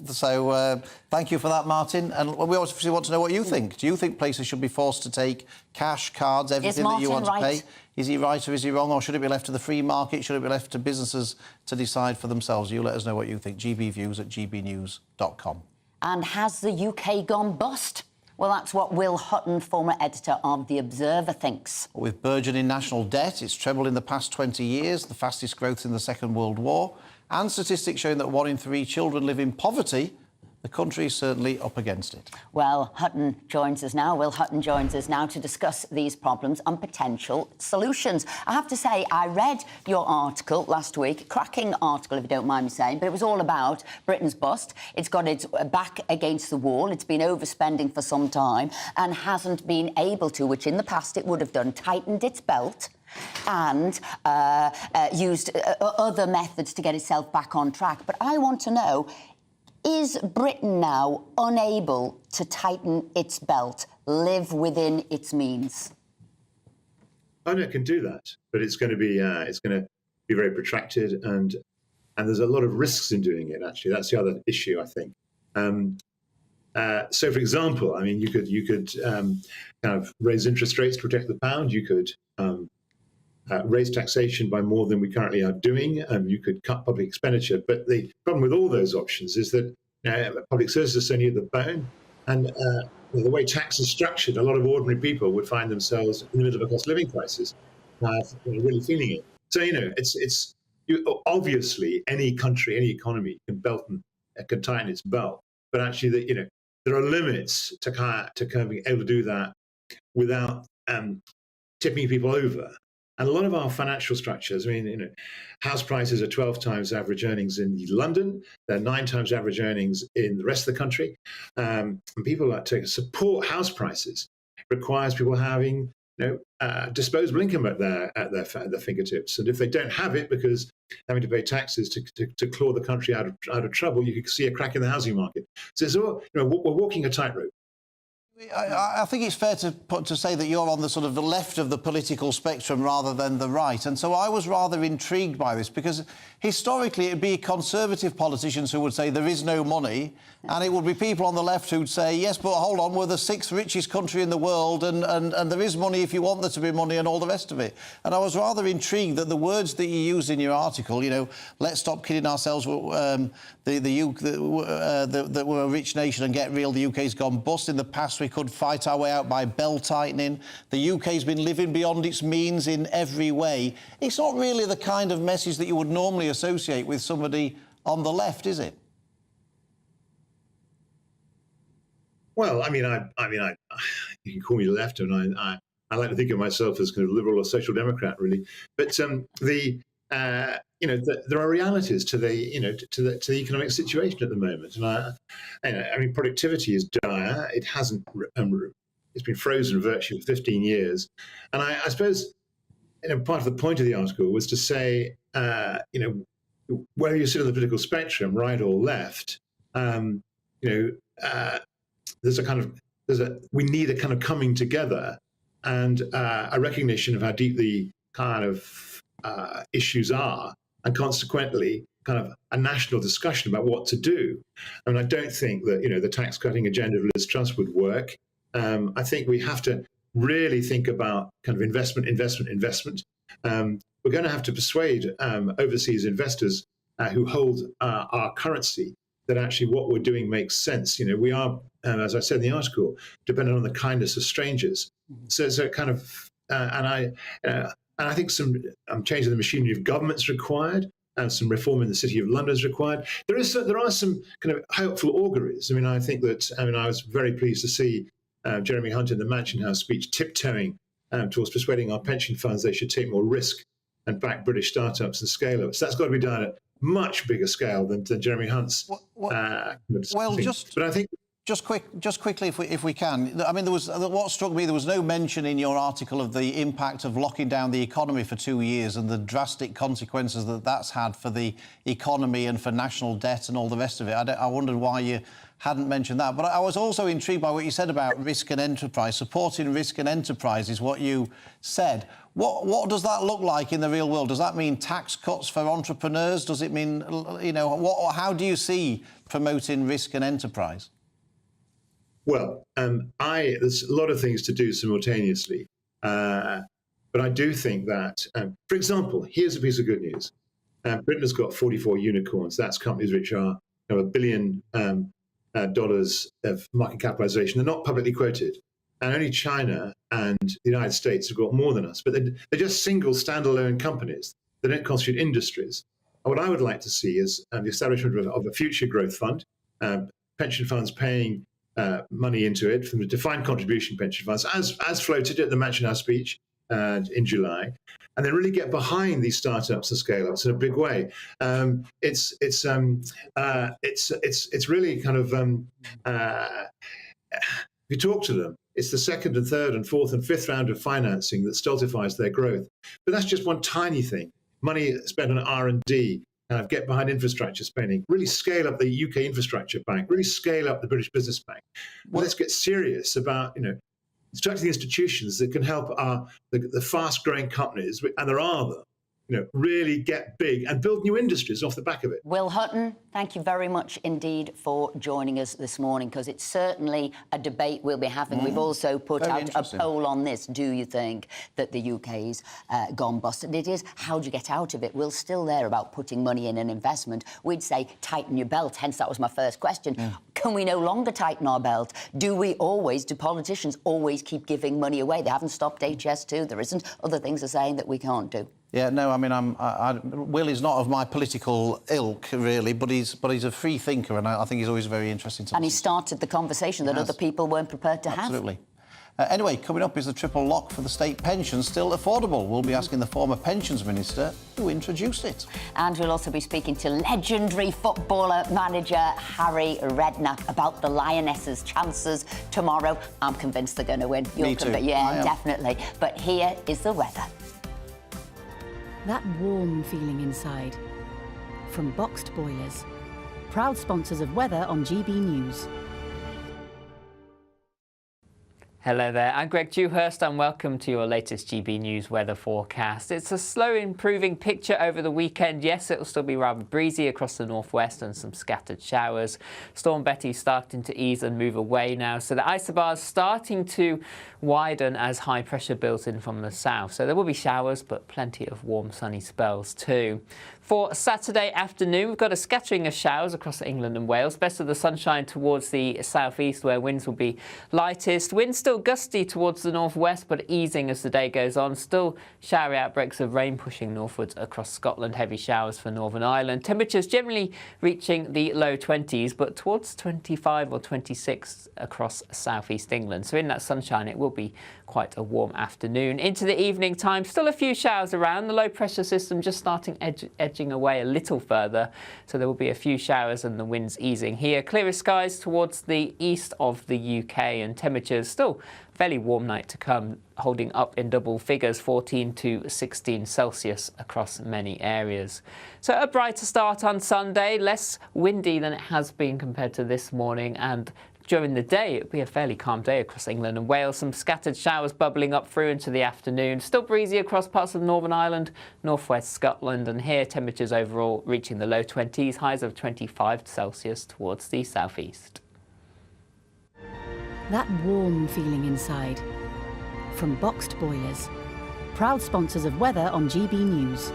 So thank you for that, Martin. And we obviously want to know what you think. Do you think places should be forced to take cash, cards, everything that you want to pay? Is he right or is he wrong? Or should it be left to the free market? Should it be left to businesses to decide for themselves? You let us know what you think. gbviews@gbnews.com. And has the UK gone bust? Well, that's what Will Hutton, former editor of The Observer, thinks. With burgeoning national debt, it's trebled in the past 20 years, the fastest growth in the Second World War, and statistics showing that 1 in 3 children live in poverty, the country is certainly up against it. Well, Hutton joins us now. Will Hutton joins us now to discuss these problems and potential solutions. I have to say, I read your article last week, cracking article, if you don't mind me saying, but it was all about Britain's bust. It's got its back against the wall. It's been overspending for some time and hasn't been able to, which in the past it would have done, tightened its belt and used other methods to get itself back on track. But I want to know, is Britain now unable to tighten its belt, live within its means? I know it can do that, but it's going to be very protracted, and there's a lot of risks in doing it. Actually, that's the other issue, I think. So, for example, I mean, you could kind of raise interest rates to protect the pound. You could raise taxation by more than we currently are doing. You could cut public expenditure. But the problem with all those options is that public services are so near the bone, and the way tax is structured, a lot of ordinary people would find themselves in the middle of a cost of living crisis, really feeling it. So, obviously any country, any economy can tighten its belt, but actually, there are limits to kind of being able to do that without tipping people over. And a lot of our financial structures, I mean, house prices are 12 times average earnings in London. They're 9 times average earnings in the rest of the country. And people like to support house prices requires people having, disposable income at their fingertips. And if they don't have it because having to pay taxes to claw the country out of trouble, you could see a crack in the housing market. So it's all, we're walking a tightrope. I think it's fair to say that you're on the sort of the left of the political spectrum rather than the right. And so I was rather intrigued by this because historically it'd be conservative politicians who would say there is no money, and it would be people on the left who'd say, yes, but hold on, we're the 6th richest country in the world and there is money if you want there to be money and all the rest of it. And I was rather intrigued that the words that you used in your article, let's stop kidding ourselves, that we're a rich nation and get real, the UK's gone bust. In the past we could fight our way out by belt tightening. The UK's been living beyond its means in every way. It's not really the kind of message that you would normally associate with somebody on the left, is it? Well, I mean, you can call me left, and I like to think of myself as kind of liberal or social democrat, really. But there are realities to the economic situation at the moment, and I mean, productivity is dire. It hasn't. It's been frozen virtually for 15 years, and I suppose part of the point of the article was to say, where you sit on the political spectrum, right or left, we need a kind of coming together and a recognition of how deep the kind of issues are, and consequently kind of a national discussion about what to do. I mean, I don't think that, the tax cutting agenda of Liz Truss would work. I think we have to really think about kind of investment. we're going to have to persuade overseas investors who hold our currency that actually what we're doing makes sense. We are, as I said in the article, dependent on the kindness of strangers. So it kind of, and I think some change in the machinery of government's required, and some reform in the City of London is required. There are some kind of hopeful auguries. I think that, I was very pleased to see Jeremy Hunt in the Mansion House speech tiptoeing towards persuading our pension funds they should take more risk and back British startups and scale-ups. That's got to be done at much bigger scale than Jeremy Hunt's. But I think just quickly, if we can. There was what struck me. There was no mention in your article of the impact of locking down the economy for 2 years and the drastic consequences that's had for the economy and for national debt and all the rest of it. I wondered why you hadn't mentioned that. But I was also intrigued by what you said about risk and enterprise. Supporting risk and enterprise is what you said. What does that look like in the real world? Does that mean tax cuts for entrepreneurs? Does it mean, how do you see promoting risk and enterprise? Well, there's a lot of things to do simultaneously. But I do think that, for example, here's a piece of good news. Britain has got 44 unicorns. That's companies which are $1 billion of market capitalization. They're not publicly quoted. And only China and the United States have got more than us. But they're just single standalone companies. They don't constitute industries. And what I would like to see is the establishment of a future growth fund, pension funds paying money into it from the defined contribution pension funds, as floated at the Mansion House speech in July, and then really get behind these startups and scale-ups in a big way. It's really kind of if you talk to them, it's the second and third and fourth and fifth round of financing that stultifies their growth. But that's just one tiny thing. Money spent on R&D. Get behind infrastructure spending, really scale up the UK Infrastructure Bank, really scale up the British Business Bank. Well, let's get serious about, structuring institutions that can help the fast-growing companies, and there are them, really get big and build new industries off the back of it. Will Hutton, thank you very much indeed for joining us this morning, because it's certainly a debate we'll be having. We've also put out a poll on this. Do you think that the UK's gone bust? And it is, how do you get out of it? We're still there about putting money in an investment. We'd say tighten your belt, hence that was my first question. Can we no longer tighten our belt? Do politicians always keep giving money away? They haven't stopped HS2. There isn't other things they're saying that we can't do. Yeah, no, Will is not of my political ilk, really, but he's a free thinker, and I think he's always very interesting to And he started the conversation that other people weren't prepared to have. Absolutely. Anyway, coming up is the triple lock for the state pension still affordable. We'll be asking the former pensions minister who introduced it. And we'll also be speaking to legendary footballer manager Harry Redknapp about the Lionesses' chances tomorrow. I'm convinced they're going to win. Me too. Yeah, definitely. But here is the weather. That warm feeling inside. From Boxed Boilers. Proud sponsors of weather on GB News. Hello there, I'm Greg Dewhurst and welcome to your latest GB News weather forecast. It's a slow improving picture over the weekend. Yes, it will still be rather breezy across the northwest and some scattered showers. Storm Betty's starting to ease and move away now, so the isobar's starting to widen as high pressure builds in from the south. So there will be showers, but plenty of warm sunny spells too. For Saturday afternoon, we've got a scattering of showers across England and Wales. Best of the sunshine towards the southeast, where winds will be lightest. Winds still gusty towards the northwest, but easing as the day goes on. Still showery outbreaks of rain pushing northwards across Scotland. Heavy showers for Northern Ireland. Temperatures generally reaching the low 20s, but towards 25 or 26 across southeast England. So in that sunshine, it will be quite a warm afternoon. Into the evening time, still a few showers around. The low pressure system just starting edging away a little further, so there will be a few showers and the winds easing here. Clearer skies towards the east of the UK, and temperatures still fairly warm night to come, holding up in double figures, 14 to 16 Celsius across many areas. So a brighter start on Sunday, less windy than it has been compared to this morning, and during the day, it'll be a fairly calm day across England and Wales. Some scattered showers bubbling up through into the afternoon. Still breezy across parts of Northern Ireland, northwest Scotland, and here temperatures overall reaching the low 20s, highs of 25 Celsius towards the southeast. That warm feeling inside. From Boxed Boilers. proud sponsors of weather on GB News.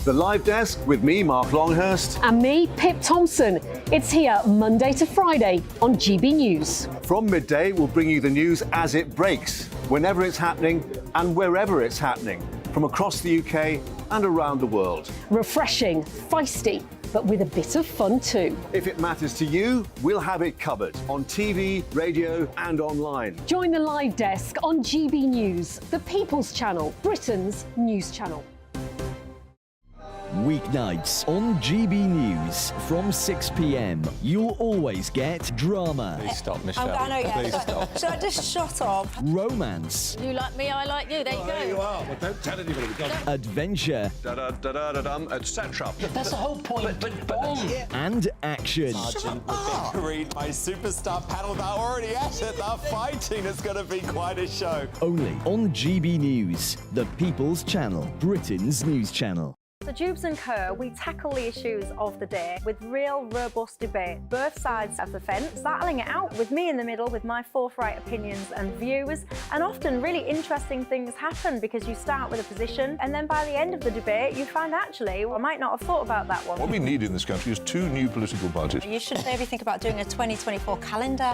The Live Desk with me, Mark Longhurst. And me, Pip Thompson. It's here Monday to Friday on GB News. From midday, we'll bring you the news as it breaks, whenever it's happening and wherever it's happening, from across the UK and around the world. Refreshing, feisty, but with a bit of fun too. If it matters to you, we'll have it covered on TV, radio and online. Join the Live Desk on GB News, the People's Channel, Britain's news channel. Weeknights on GB News from 6 p.m. You'll always get drama. Please stop, Michelle. I know, yeah. Please stop. Should I just shut up? Romance. You like me, I like you. There you go. There you are. Well, don't tell anybody. Adventure. Etc. That's the whole point. But and action. Sergeant, the big green, my superstar panel that are already at it. They're fighting. It's going to be quite a show. Only on GB News, the People's Channel, Britain's news channel. So Jubes and Co, we tackle the issues of the day with real robust debate, both sides of the fence, battling it out with me in the middle with my forthright opinions and views, and often really interesting things happen because you start with a position and then by the end of the debate you find actually, well, I might not have thought about that one. What we need in this country is 2 new political parties. you should maybe think about doing a 2024 calendar.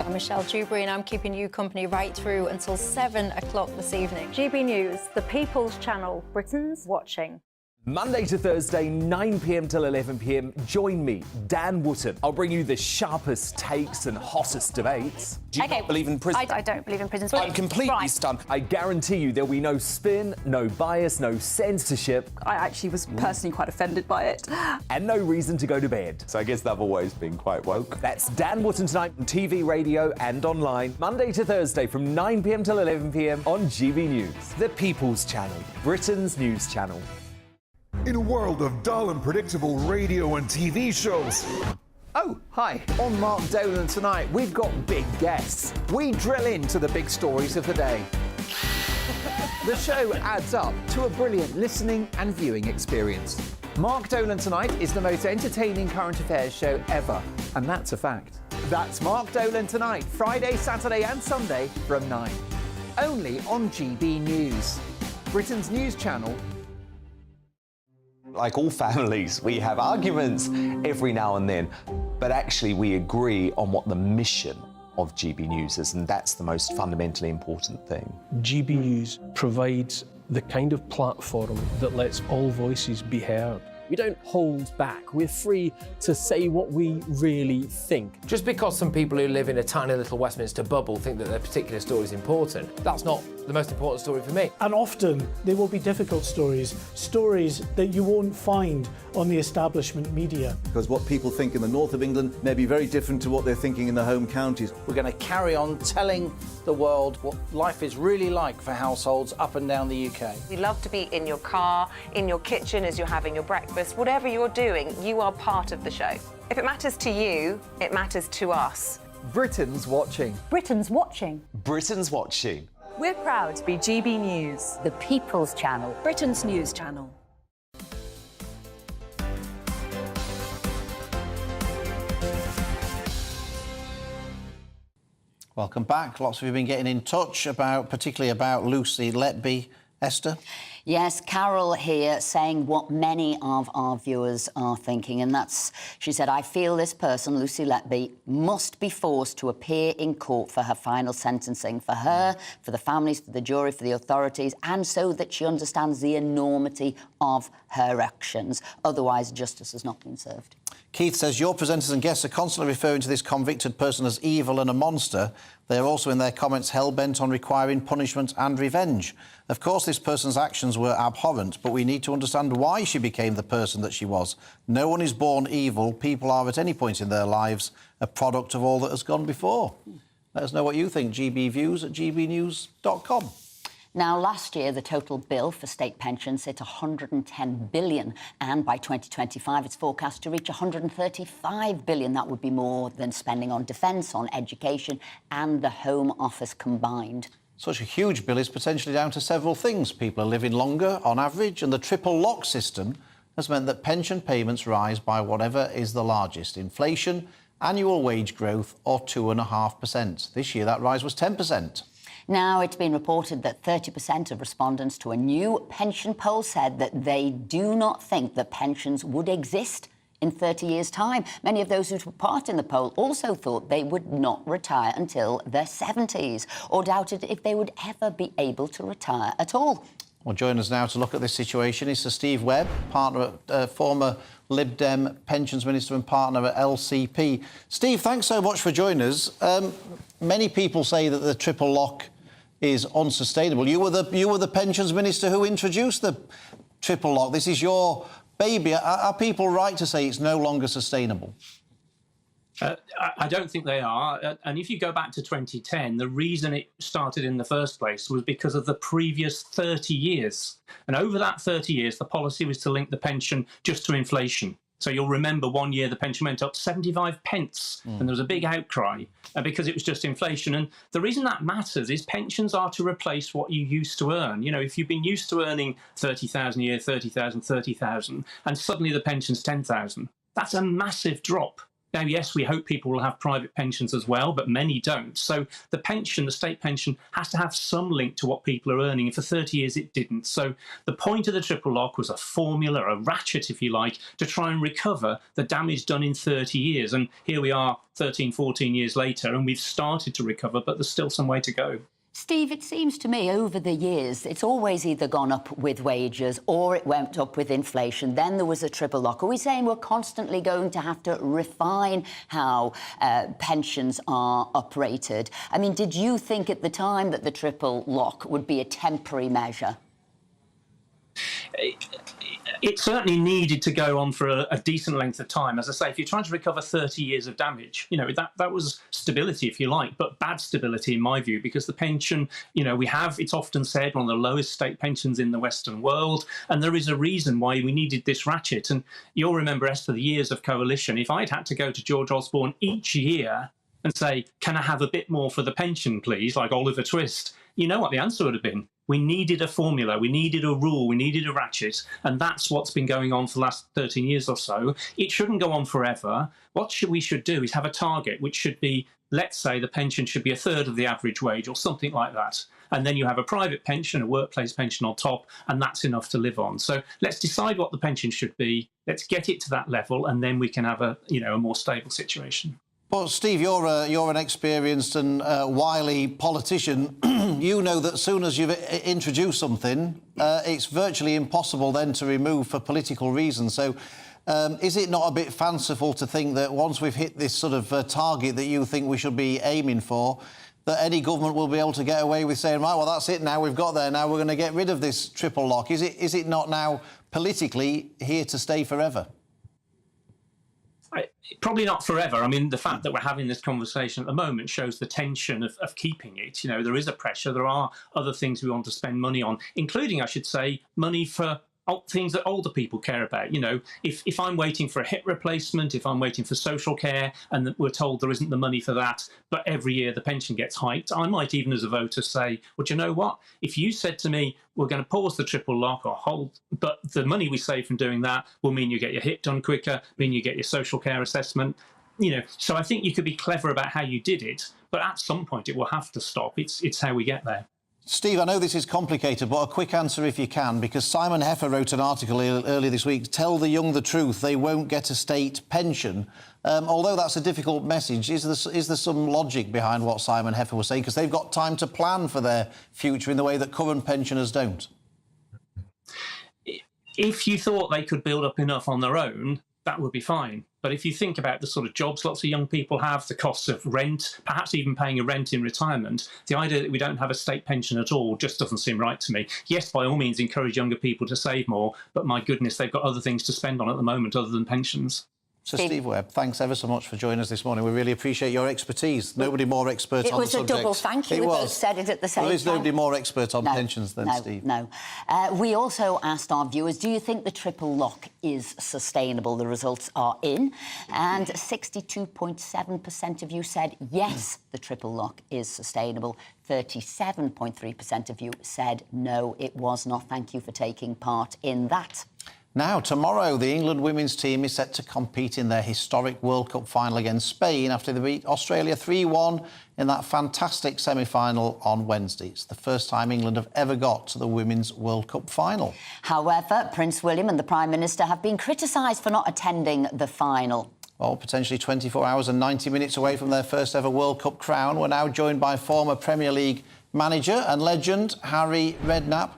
I'm Michelle Dewberry and I'm keeping you company right through until 7 o'clock this evening. GB News, the People's Channel, Britain's watching. Monday to Thursday, 9 p.m. till 11 p.m. Join me, Dan Wootton. I'll bring you the sharpest takes and hottest debates. Do you not believe in prisons? I don't believe in prisons. I'm completely stunned. I guarantee you there'll be no spin, no bias, no censorship. I actually was personally quite offended by it. And no reason to go to bed. So I guess they've always been quite woke. That's Dan Wootton tonight on TV, radio and online. Monday to Thursday from 9 p.m. till 11 p.m. on GB News. The People's Channel, Britain's news channel. In a world of dull and predictable radio and TV shows. Oh, hi. On Mark Dolan tonight, we've got big guests. We drill into the big stories of the day. The show adds up to a brilliant listening and viewing experience. Mark Dolan Tonight is the most entertaining current affairs show ever, and that's a fact. That's Mark Dolan Tonight, Friday, Saturday and Sunday from 9. Only on GB News, Britain's news channel. Like all families, we have arguments every now and then, but actually we agree on what the mission of GB News is, and that's the most fundamentally important thing. GB News provides the kind of platform that lets all voices be heard. We don't hold back. We're free to say what we really think. Just because some people who live in a tiny little Westminster bubble think that their particular story is important, that's not the most important story for me. And often they will be difficult stories, stories that you won't find on the establishment media. Because what people think in the north of England may be very different to what they're thinking in the home counties. We're going to carry on telling the world what life is really like for households up and down the UK. We love to be in your car, in your kitchen as you're having your breakfast. Whatever you're doing, you are part of the show. If it matters to you, it matters to us. Britain's watching. Britain's watching. Britain's watching. We're proud to be GB News, The People's Channel, Britain's news channel. Welcome back. Lots of you have been getting in touch particularly about Lucy Letby. Esther? Yes, Carol here saying what many of our viewers are thinking, and that's, she said, I feel this person, Lucy Letby, must be forced to appear in court for her final sentencing, for her, for the families, for the jury, for the authorities, and so that she understands the enormity of her actions. Otherwise, justice has not been served. Keith says, your presenters and guests are constantly referring to this convicted person as evil and a monster. They're also, in their comments, hell-bent on requiring punishment and revenge. Of course, this person's actions were abhorrent, but we need to understand why she became the person that she was. No one is born evil. People are, at any point in their lives, a product of all that has gone before. Let us know what you think. gbviews@gbnews.com. Now, last year, the total bill for state pensions hit $110 billion, and by 2025, it's forecast to reach $135 billion. That would be more than spending on defence, on education and the Home Office combined. Such a huge bill is potentially down to several things. People are living longer, on average, and the triple lock system has meant that pension payments rise by whatever is the largest, inflation annual wage growth of 2.5%. This year, that rise was 10%. Now, it's been reported that 30% of respondents to a new pension poll said that they do not think that pensions would exist in 30 years' time. Many of those who took part in the poll also thought they would not retire until their 70s, or doubted if they would ever be able to retire at all. Well, join us now to look at this situation is Sir Steve Webb, partner at former Lib Dem Pensions Minister and partner at LCP. Steve, thanks so much for joining us. Many people say that the triple lock is unsustainable. You were the Pensions Minister who introduced the triple lock. This is your baby. Are people right to say it's no longer sustainable? I don't think they are. And if you go back to 2010, the reason it started in the first place was because of the previous 30 years. And over that 30 years, the policy was to link the pension just to inflation. So you'll remember 1 year the pension went up 75 pence and there was a big outcry because it was just inflation. And the reason that matters is pensions are to replace what you used to earn. You know, if you've been used to earning 30,000 a year, 30,000, and suddenly the pension's 10,000, that's a massive drop. Now, yes, we hope people will have private pensions as well, but many don't. So the pension, the state pension, has to have some link to what people are earning. And for 30 years, it didn't. So the point of the triple lock was a formula, a ratchet, if you like, to try and recover the damage done in 30 years. And here we are 13, 14 years later, and we've started to recover, but there's still some way to go. Steve, it seems to me over the years, it's always either gone up with wages or it went up with inflation. Then there was a triple lock. Are we saying we're constantly going to have to refine how pensions are operated? I mean, did you think at the time that the triple lock would be a temporary measure? It certainly needed to go on for a decent length of time. As I say, if you're trying to recover 30 years of damage, you know, that was stability, if you like, but bad stability in my view, because the pension, you know, it's often said, one of the lowest state pensions in the Western world, and there is a reason why we needed this ratchet. And you'll remember, Esther, the years of coalition. If I'd had to go to George Osborne each year and say, can I have a bit more for the pension, please, like Oliver Twist, you know what the answer would have been. We needed a formula, we needed a rule, we needed a ratchet, and that's what's been going on for the last 13 years or so. It shouldn't go on forever. What we should do is have a target, which should be, let's say the pension should be a third of the average wage or something like that. And then you have a private pension, a workplace pension on top, and that's enough to live on. So let's decide what the pension should be, let's get it to that level, and then we can have a more stable situation. Well, Steve, you're an experienced and wily politician. You know that as soon as you've introduced something, it's virtually impossible then to remove for political reasons. So is it not a bit fanciful to think that once we've hit this sort of target that you think we should be aiming for, that any government will be able to get away with saying, right, well, that's it now, we've got there, now we're going to get rid of this triple lock? Is it not now politically here to stay forever? Probably not forever. I mean, the fact that we're having this conversation at the moment shows the tension of keeping it. You know, there is a pressure. There are other things we want to spend money on, including, I should say, money for things that older people care about. You know, if I'm waiting for a hip replacement, if I'm waiting for social care and we're told there isn't the money for that, but every year the pension gets hiked, I might even as a voter say, well, do you know what? If you said to me, we're going to pause the triple lock or hold, but the money we save from doing that will mean you get your hip done quicker, mean you get your social care assessment. You know, so I think you could be clever about how you did it, but at some point it will have to stop. It's how we get there. Steve, I know this is complicated, but a quick answer if you can, because Simon Heffer wrote an article earlier this week, tell the young the truth, they won't get a state pension. Although that's a difficult message, is there some logic behind what Simon Heffer was saying? Because they've got time to plan for their future in the way that current pensioners don't. If you thought they could build up enough on their own, that would be fine. But if you think about the sort of jobs lots of young people have, the costs of rent, perhaps even paying a rent in retirement, the idea that we don't have a state pension at all just doesn't seem right to me. Yes, by all means, encourage younger people to save more, but my goodness, they've got other things to spend on at the moment other than pensions. So, Steve Webb, thanks ever so much for joining us this morning. We really appreciate your expertise. Nobody more expert on the subject. It was a double thank you. We both said it at the same time. There is nobody more expert on pensions than Steve. No. We also asked our viewers, do you think the triple lock is sustainable? The results are in. And 62.7% of you said yes, the triple lock is sustainable. 37.3% of you said no, it was not. Thank you for taking part in that. Now, tomorrow, the England women's team is set to compete in their historic World Cup final against Spain after they beat Australia 3-1 in that fantastic semi-final on Wednesday. It's the first time England have ever got to the Women's World Cup final. However, Prince William and the Prime Minister have been criticised for not attending the final. Well, potentially 24 hours and 90 minutes away from their first ever World Cup crown. We're now joined by former Premier League manager and legend, Harry Redknapp.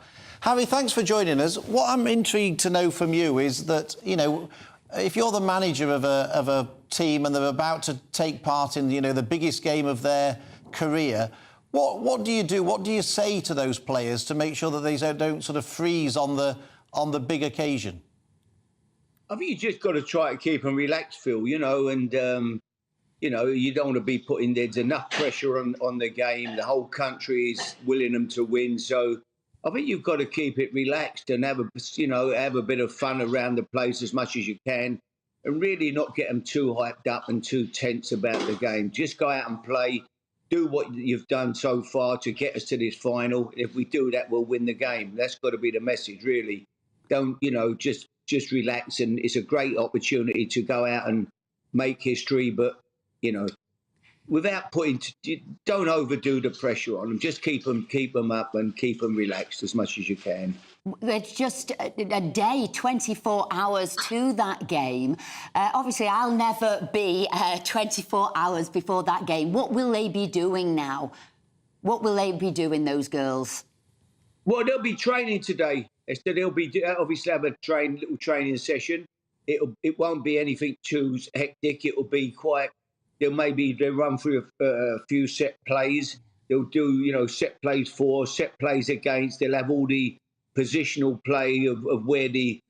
Harry, thanks for joining us. What I'm intrigued to know from you is that, you know, if you're the manager of a team and they're about to take part in, you know, the biggest game of their career, what do you do? What do you say to those players to make sure that they don't sort of freeze on the big occasion? I think you just got to try to keep them relaxed, Phil, you know, and, you know, you don't want to be putting, there's enough pressure on the game. The whole country is willing them to win. So I think you've got to keep it relaxed and have a bit of fun around the place as much as you can and really not get them too hyped up and too tense about the game. Just go out and play, do what you've done so far to get us to this final. If we do that, we'll win the game. That's got to be the message, really. Don't, you know, just relax, and it's a great opportunity to go out and make history, but, you know, without don't overdo the pressure on them. Just keep them up and keep them relaxed as much as you can. It's just a day, 24 hours to that game. Obviously, I'll never be 24 hours before that game. What will they be doing now? What will they be doing, those girls? Well, they'll be training today. Esther, they'll be obviously have a little training session. It won't be anything too hectic. It will be quite. They'll run through a few set plays. They'll do, you know, set plays for, set plays against. They'll have all the positional play of where the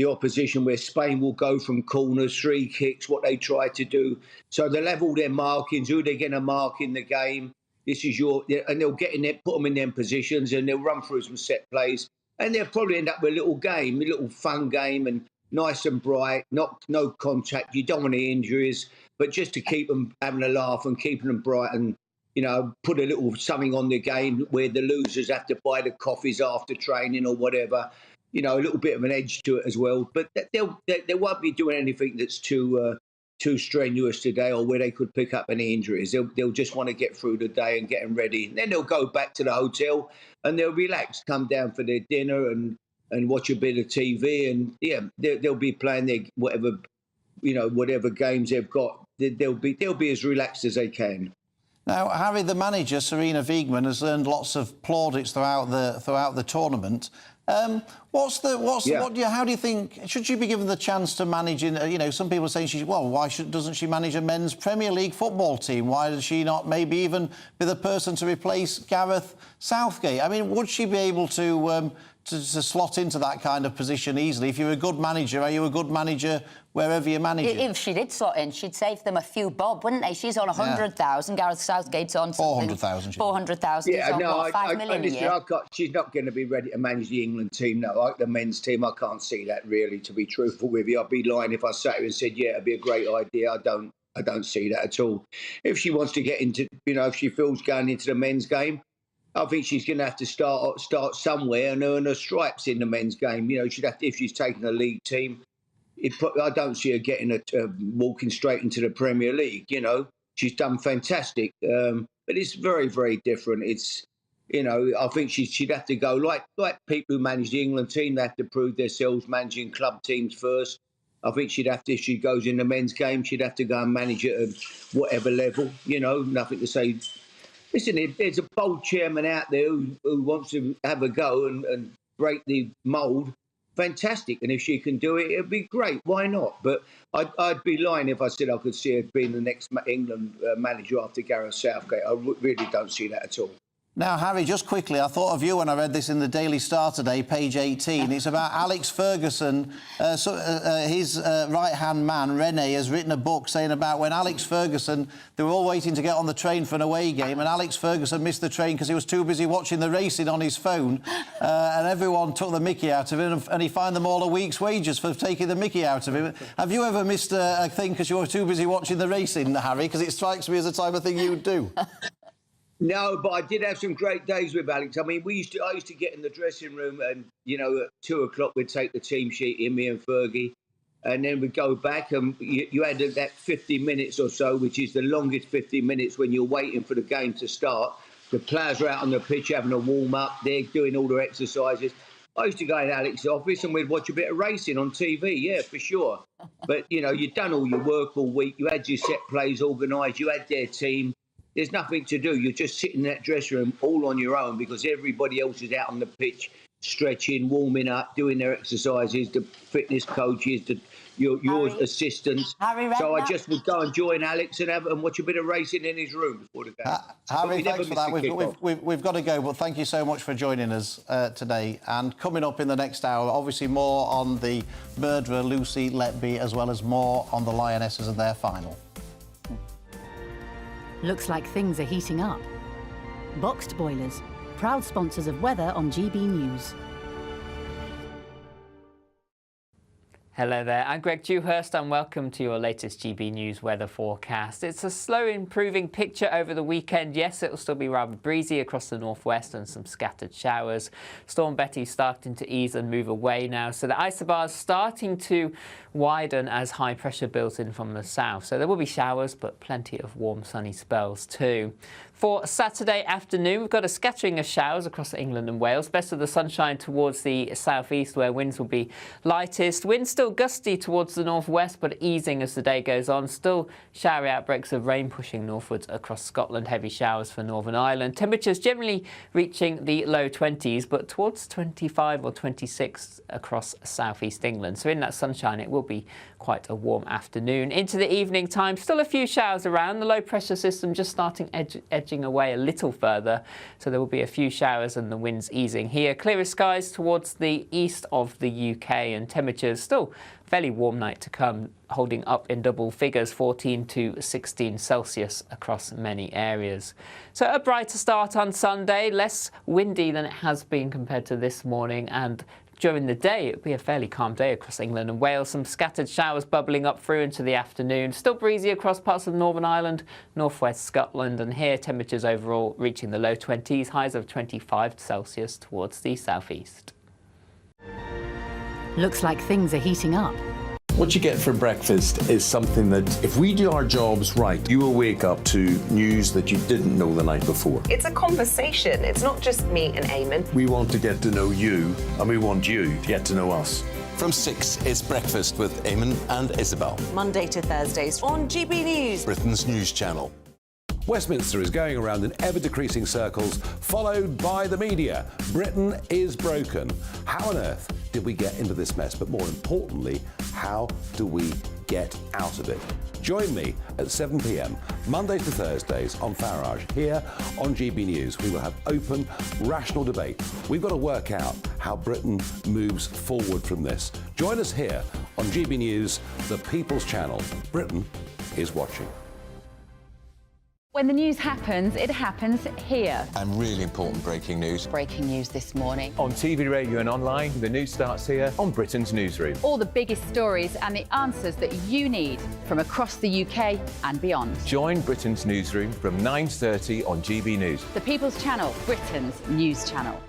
opposition, where Spain will go from corners, free kicks, what they try to do. So they'll have all their markings, who they're going to mark in the game. This is and they'll get in there, put them in them positions, and they'll run through some set plays. And they'll probably end up with a little game, a little fun game, and nice and bright, no contact. You don't want any injuries, but just to keep them having a laugh and keeping them bright, and, you know, put a little something on the game where the losers have to buy the coffees after training or whatever. You know, a little bit of an edge to it as well. But they won't be doing anything that's too strenuous today, or where they could pick up any injuries. They'll just want to get through the day and get them ready. And then they'll go back to the hotel and they'll relax, come down for their dinner and watch a bit of TV. And yeah, they'll be playing their whatever games they've got. They'll be as relaxed as they can. Now, Harry, the manager, Serena Wiegman, has earned lots of plaudits throughout the tournament. How do you think, should she be given the chance to manage in, you know, some people are saying doesn't she manage a men's Premier League football team? Why does she not maybe even be the person to replace Gareth Southgate? I mean, would she be able to slot into that kind of position easily? If you're a good manager, are you a good manager wherever you manage it? If she did slot in, she'd save them a few bob, wouldn't they? She's on 100,000. Gareth Southgate's on 400,000. 400,000. Yeah, no, 5 million a year. She's not going to be ready to manage the England team. No, like the men's team, I can't see that, really, to be truthful with you. I'd be lying if I sat here and said, yeah, it'd be a great idea. I don't see that at all. If she wants to get into, you know, if she feels going into the men's game, I think she's going to have to start somewhere and earn her stripes in the men's game. You know, she'd have to, if she's taking a league team. I don't see her walking straight into the Premier League. You know, she's done fantastic, but it's very, very different. It's, you know, I think she'd have to go like people who manage the England team. They have to prove themselves managing club teams first. I think she'd have to, if she goes in the men's game, she'd have to go and manage it at whatever level. You know, nothing to say. Listen, there's a bold chairman out there who wants to have a go and break the mould. Fantastic. And if she can do it, it'd be great. Why not? But I'd be lying if I said I could see her being the next England manager after Gareth Southgate. I really don't see that at all. Now, Harry, just quickly, I thought of you when I read this in the Daily Star today, page 18. It's about Alex Ferguson. His right-hand man, Rene, has written a book saying about when Alex Ferguson, they were all waiting to get on the train for an away game, and Alex Ferguson missed the train because he was too busy watching the racing on his phone, and everyone took the mickey out of him, and he fined them all a week's wages for taking the mickey out of him. Have you ever missed a thing because you were too busy watching the racing, Harry? Because it strikes me as the type of thing you would do. No, but I did have some great days with Alex. I mean, I used to get in the dressing room and, at 2 o'clock we'd take the team sheet in, me and Fergie, and then we'd go back and you had that 50 minutes or so, which is the longest 50 minutes when you're waiting for the game to start. The players are out on the pitch having a warm-up. They're doing all their exercises. I used to go in Alex's office and we'd watch a bit of racing on TV, yeah, for sure. But, you'd done all your work all week. You had your set plays organised. You had their team. There's nothing to do. You're just sitting in that dressing room all on your own because everybody else is out on the pitch, stretching, warming up, doing their exercises, the fitness coaches, your assistants. So I just would go and join Alex and watch a bit of racing in his room before the game. Harry, thanks for that. We've got to go, but thank you so much for joining us today. And coming up in the next hour, obviously more on the murderer Lucy Letby, as well as more on the Lionesses and their final. Looks like things are heating up. Boxed Boilers, proud sponsors of weather on GB News. Hello there, I'm Greg Dewhurst and welcome to your latest GB News weather forecast. It's a slow improving picture over the weekend. Yes, it will still be rather breezy across the northwest and some scattered showers. Storm Betty's starting to ease and move away now, so the isobar's starting to widen as high pressure builds in from the south. So there will be showers, but plenty of warm sunny spells too. For Saturday afternoon, we've got a scattering of showers across England and Wales. Best of the sunshine towards the southeast, where winds will be lightest. Winds still gusty towards the northwest, but easing as the day goes on. Still showery outbreaks of rain pushing northwards across Scotland. Heavy showers for Northern Ireland. Temperatures generally reaching the low 20s, but towards 25 or 26 across southeast England. So in that sunshine, it will be quite a warm afternoon. Into the evening time, still a few showers around. The low pressure system just starting edging away a little further, so there will be a few showers and the winds easing here. Clearer skies towards the east of the UK, and temperatures still fairly warm night to come, holding up in double figures, 14 to 16 Celsius across many areas. So a brighter start on Sunday, less windy than it has been compared to this morning, and during the day, it'll be a fairly calm day across England and Wales. Some scattered showers bubbling up through into the afternoon. Still breezy across parts of Northern Ireland, northwest Scotland, and here temperatures overall reaching the low 20s, highs of 25 Celsius towards the southeast. Looks like things are heating up. What you get for breakfast is something that, if we do our jobs right, you will wake up to news that you didn't know the night before. It's a conversation. It's not just me and Eamon. We want to get to know you, and we want you to get to know us. From 6, it's Breakfast with Eamon and Isabel. Monday to Thursdays on GB News, Britain's news channel. Westminster is going around in ever-decreasing circles, followed by the media. Britain is broken. How on earth did we get into this mess? But more importantly, how do we get out of it? Join me at 7 p.m, Mondays to Thursdays on Farage, here on GB News. We will have open, rational debate. We've got to work out how Britain moves forward from this. Join us here on GB News, the People's Channel. Britain is watching. When the news happens, it happens here. And really important breaking news. Breaking news this morning. On TV, radio and online, the news starts here on Britain's Newsroom. All the biggest stories and the answers that you need from across the UK and beyond. Join Britain's Newsroom from 9:30 on GB News. The People's Channel, Britain's news channel.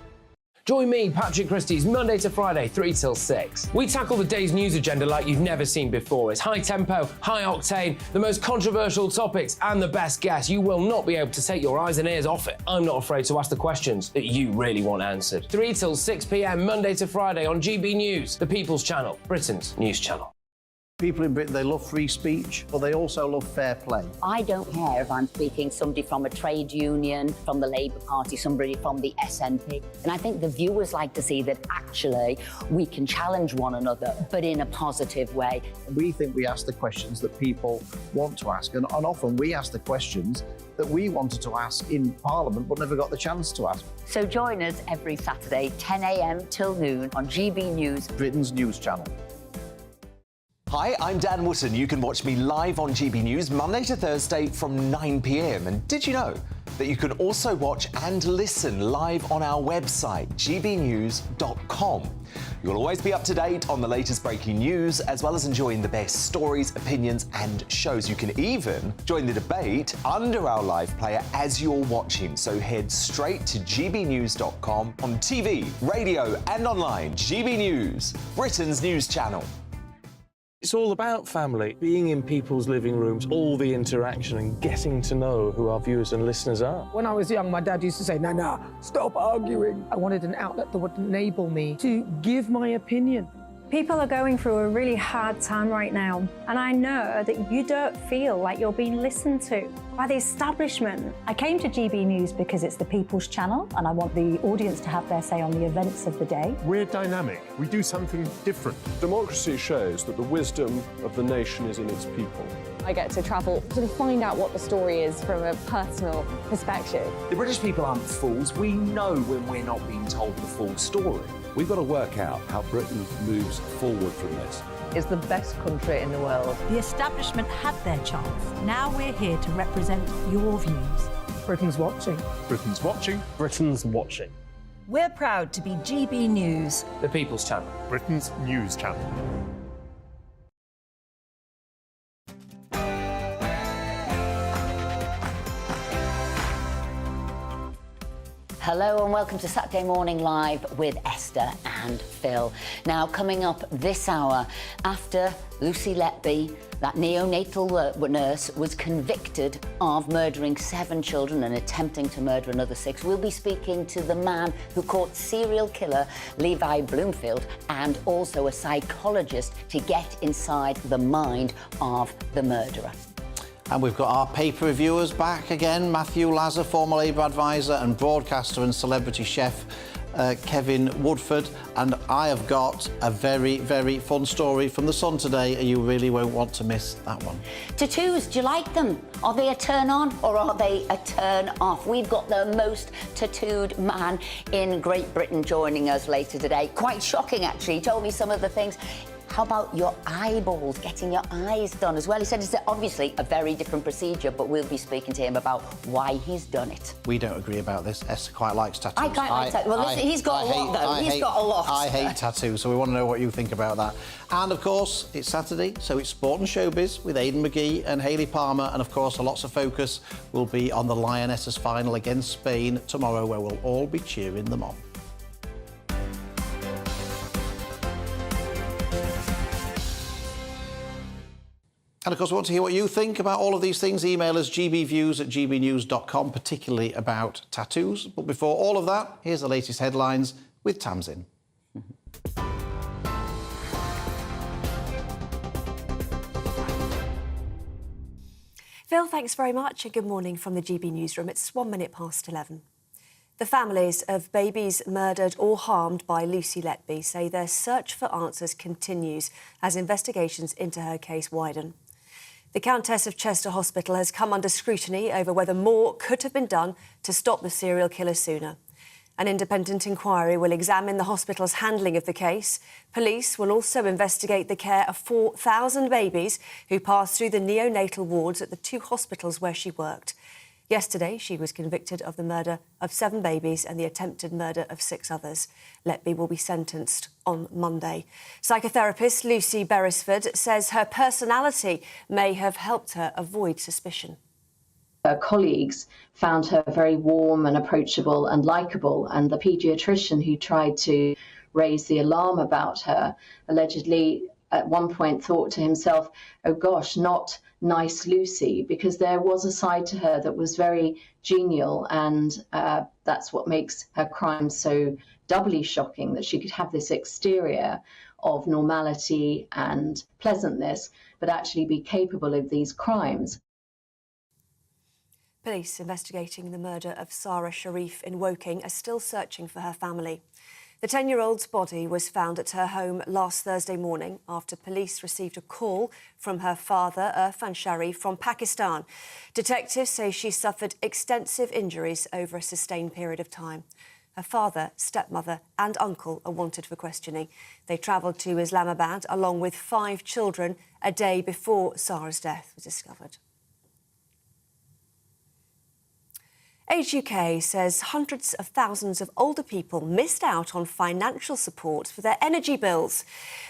Join me, Patrick Christie's, Monday to Friday, 3 till 6. We tackle the day's news agenda like you've never seen before. It's high tempo, high octane, the most controversial topics and the best guests. You will not be able to take your eyes and ears off it. I'm not afraid to ask the questions that you really want answered. 3 till 6 p.m, Monday to Friday on GB News, the People's Channel, Britain's news channel. People in Britain, they love free speech, but they also love fair play. I don't care if I'm speaking somebody from a trade union, from the Labour Party, somebody from the SNP. And I think the viewers like to see that actually we can challenge one another, but in a positive way. We think we ask the questions that people want to ask, and often we ask the questions that we wanted to ask in Parliament but never got the chance to ask. So join us every Saturday, 10 a.m. till noon on GB News, Britain's news channel. Hi, I'm Dan Wootton. You can watch me live on GB News Monday to Thursday from 9 p.m. And did you know that you can also watch and listen live on our website, gbnews.com. You'll always be up to date on the latest breaking news, as well as enjoying the best stories, opinions and shows. You can even join the debate under our live player as you're watching. So head straight to gbnews.com on TV, radio and online. GB News, Britain's news channel. It's all about family, being in people's living rooms, all the interaction and getting to know who our viewers and listeners are. When I was young, my dad used to say, "No, stop arguing." I wanted an outlet that would enable me to give my opinion. People are going through a really hard time right now, and I know that you don't feel like you're being listened to by the establishment. I came to GB News because it's the people's channel, and I want the audience to have their say on the events of the day. We're dynamic. We do something different. Democracy shows that the wisdom of the nation is in its people. I get to travel to find out what the story is from a personal perspective. The British people aren't fools. We know when we're not being told the full story. We've got to work out how Britain moves forward from this. It's the best country in the world. The establishment had their chance. Now we're here to represent your views. Britain's watching. Britain's watching. Britain's watching. We're proud to be GB News. The People's Channel. Britain's news channel. Hello and welcome to Saturday Morning Live with Esther and Phil. Now, coming up this hour, after Lucy Letby, that neonatal nurse, was convicted of murdering 7 children and attempting to murder another 6, we'll be speaking to the man who caught serial killer Levi Bloomfield and also a psychologist to get inside the mind of the murderer. And we've got our paper reviewers back again. Matthew Lazar, former Labour advisor and broadcaster and celebrity chef Kevin Woodford. And I have got a very, very fun story from The Sun today, and you really won't want to miss that one. Tattoos, do you like them? Are they a turn on or are they a turn off? We've got the most tattooed man in Great Britain joining us later today. Quite shocking, actually. He told me some of the things. How about your eyeballs, getting your eyes done as well? He said it's obviously a very different procedure, but we'll be speaking to him about why he's done it. We don't agree about this. Esther quite likes tattoos. I quite like tattoos. Well, he's got a lot, though. He's got a lot. I hate tattoos, so we want to know what you think about that. And, of course, it's Saturday, so it's Sport and Showbiz with Aidan McGee and Hayley Palmer. And, of course, lots of focus will be on the Lionesses final against Spain tomorrow, where we'll all be cheering them on. And, of course, we want to hear what you think about all of these things. Email us gbviews@gbnews.com, particularly about tattoos. But before all of that, here's the latest headlines with Tamzin. Phil, thanks very much and good morning from the GB Newsroom. It's 1 minute past 11. The families of babies murdered or harmed by Lucy Letby say their search for answers continues as investigations into her case widen. The Countess of Chester Hospital has come under scrutiny over whether more could have been done to stop the serial killer sooner. An independent inquiry will examine the hospital's handling of the case. Police will also investigate the care of 4,000 babies who passed through the neonatal wards at the 2 hospitals where she worked. Yesterday, she was convicted of the murder of 7 babies and the attempted murder of 6 others. Letby will be sentenced on Monday. Psychotherapist Lucy Beresford says her personality may have helped her avoid suspicion. Her colleagues found her very warm and approachable and likeable, and the paediatrician who tried to raise the alarm about her allegedly at one point thought to himself, oh gosh, not nice Lucy, because there was a side to her that was very genial, and that's what makes her crime so doubly shocking, that she could have this exterior of normality and pleasantness, but actually be capable of these crimes. Police investigating the murder of Sarah Sharif in Woking are still searching for her family. The 10-year-old's body was found at her home last Thursday morning after police received a call from her father, Irfan Sharif, from Pakistan. Detectives say she suffered extensive injuries over a sustained period of time. Her father, stepmother and uncle are wanted for questioning. They travelled to Islamabad along with 5 children a day before Sarah's death was discovered. Age UK says hundreds of thousands of older people missed out on financial support for their energy bills.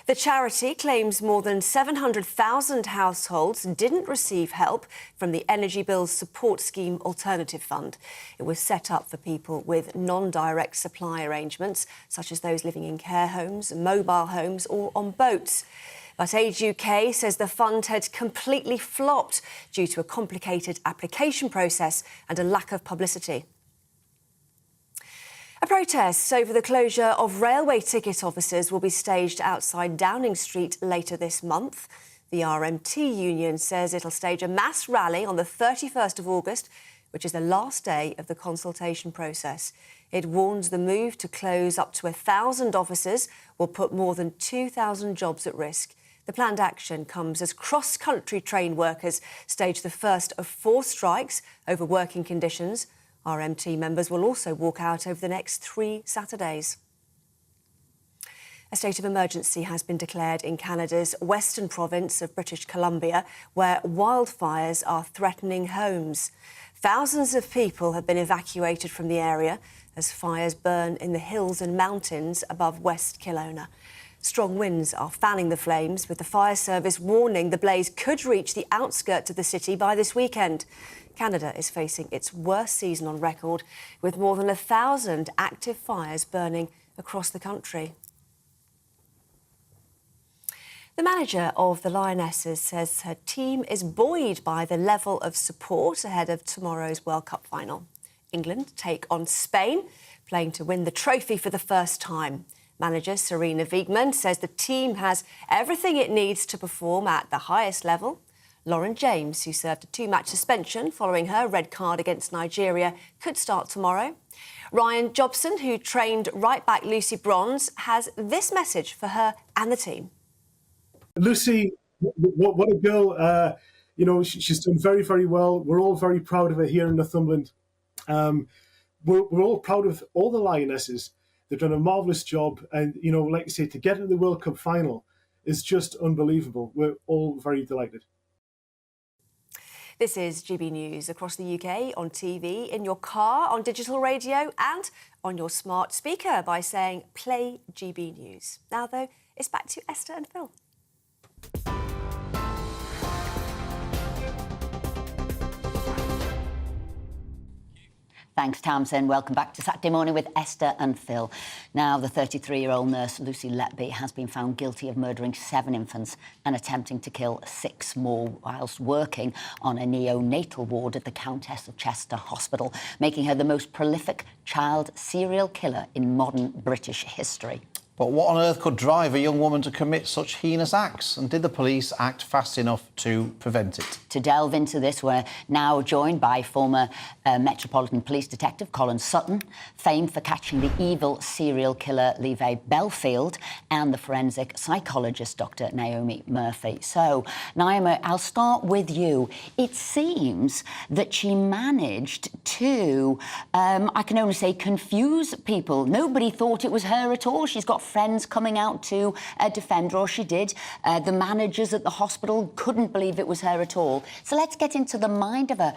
The charity claims more than 700,000 households didn't receive help from the Energy Bills Support Scheme Alternative Fund. It was set up for people with non-direct supply arrangements, such as those living in care homes, mobile homes or on boats. But Age UK says the fund had completely flopped due to a complicated application process and a lack of publicity. A protest over the closure of railway ticket offices will be staged outside Downing Street later this month. The RMT union says it'll stage a mass rally on the 31st of August, which is the last day of the consultation process. It warns the move to close up to 1,000 offices will put more than 2,000 jobs at risk. The planned action comes as cross-country train workers stage the first of 4 strikes over working conditions. RMT members will also walk out over the next 3 Saturdays. A state of emergency has been declared in Canada's western province of British Columbia, where wildfires are threatening homes. Thousands of people have been evacuated from the area as fires burn in the hills and mountains above West Kelowna. Strong winds are fanning the flames, with the fire service warning the blaze could reach the outskirts of the city by this weekend. Canada is facing its worst season on record, with more than 1,000 active fires burning across the country. The manager of the Lionesses says her team is buoyed by the level of support ahead of tomorrow's World Cup final. England take on Spain, playing to win the trophy for the first time. Manager Serena Wiegmann says the team has everything it needs to perform at the highest level. Lauren James, who served a 2-match suspension following her red card against Nigeria, could start tomorrow. Ryan Jobson, who trained right-back Lucy Bronze, has this message for her and the team. Lucy, what a girl. She's done very, very well. We're all very proud of her here in Northumberland. We're all proud of all the Lionesses. They've done a marvellous job. And, like I say, to get into the World Cup final is just unbelievable. We're all very delighted. This is GB News across the UK, on TV, in your car, on digital radio and on your smart speaker by saying play GB News. Now, though, it's back to Esther and Phil. Thanks, Tamsin. Welcome back to Saturday Morning with Esther and Phil. Now, the 33-year-old nurse Lucy Letby has been found guilty of murdering 7 infants and attempting to kill 6 more whilst working on a neonatal ward at the Countess of Chester Hospital, making her the most prolific child serial killer in modern British history. But what on earth could drive a young woman to commit such heinous acts? And did the police act fast enough to prevent it? To delve into this, we're now joined by former Metropolitan Police Detective Colin Sutton, famed for catching the evil serial killer Levi Belfield, and the forensic psychologist Dr. Naomi Murphy. So, Naomi, I'll start with you. It seems that she managed to, I can only say, confuse people. Nobody thought it was her at all. She's got friends coming out to defend her, or she did. The managers at the hospital couldn't believe it was her at all. So let's get into the mind of her.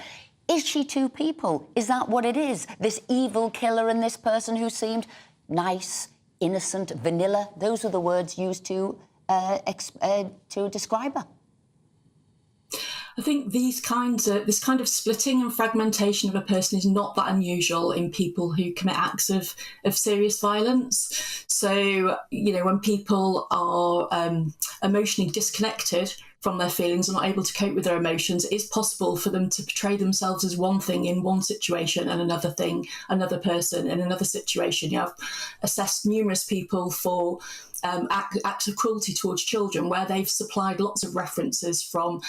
Is she 2 people? Is that what it is? This evil killer and this person who seemed nice, innocent, vanilla? Those are the words used to describe her. I think this kind of splitting and fragmentation of a person is not that unusual in people who commit acts of serious violence. So, when people are emotionally disconnected from their feelings and not able to cope with their emotions, it is possible for them to portray themselves as one thing in one situation and another thing, another person in another situation. I've assessed numerous people for acts of cruelty towards children where they've supplied lots of references from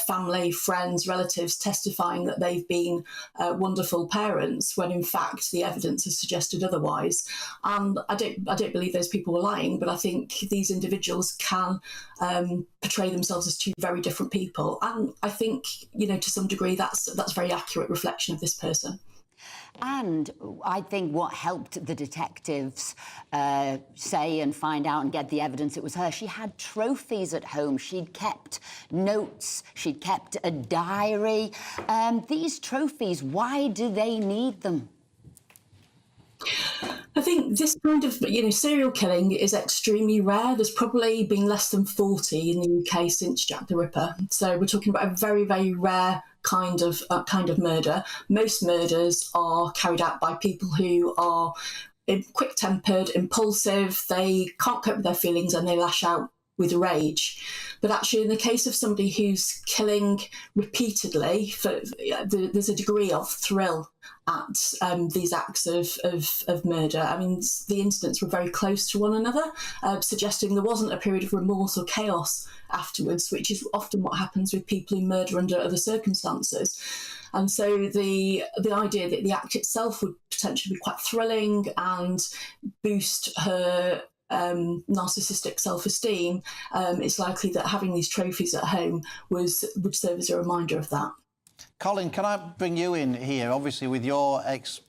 family, friends, relatives testifying that they've been wonderful parents when in fact the evidence has suggested otherwise. And I don't believe those people were lying, but I think these individuals can portray themselves as 2 very different people. And I think, to some degree, that's a very accurate reflection of this person. And I think what helped the detectives say and find out and get the evidence it was her, she had trophies at home. She'd kept notes. She'd kept a diary. These trophies, why do they need them? I think this kind of, serial killing is extremely rare. There's probably been less than 40 in the UK since Jack the Ripper. So we're talking about a very, very rare kind of murder. Most murders are carried out by people who are quick-tempered, impulsive. They can't cope with their feelings and they lash out with rage. But actually, in the case of somebody who's killing repeatedly, there's a degree of thrill at these acts of murder. I mean, the incidents were very close to one another, suggesting there wasn't a period of remorse or chaos afterwards, which is often what happens with people who murder under other circumstances. And so the idea that the act itself would potentially be quite thrilling and boost her narcissistic self-esteem, it's likely that having these trophies at home would serve as a reminder of that. Colin, can I bring you in here, obviously with your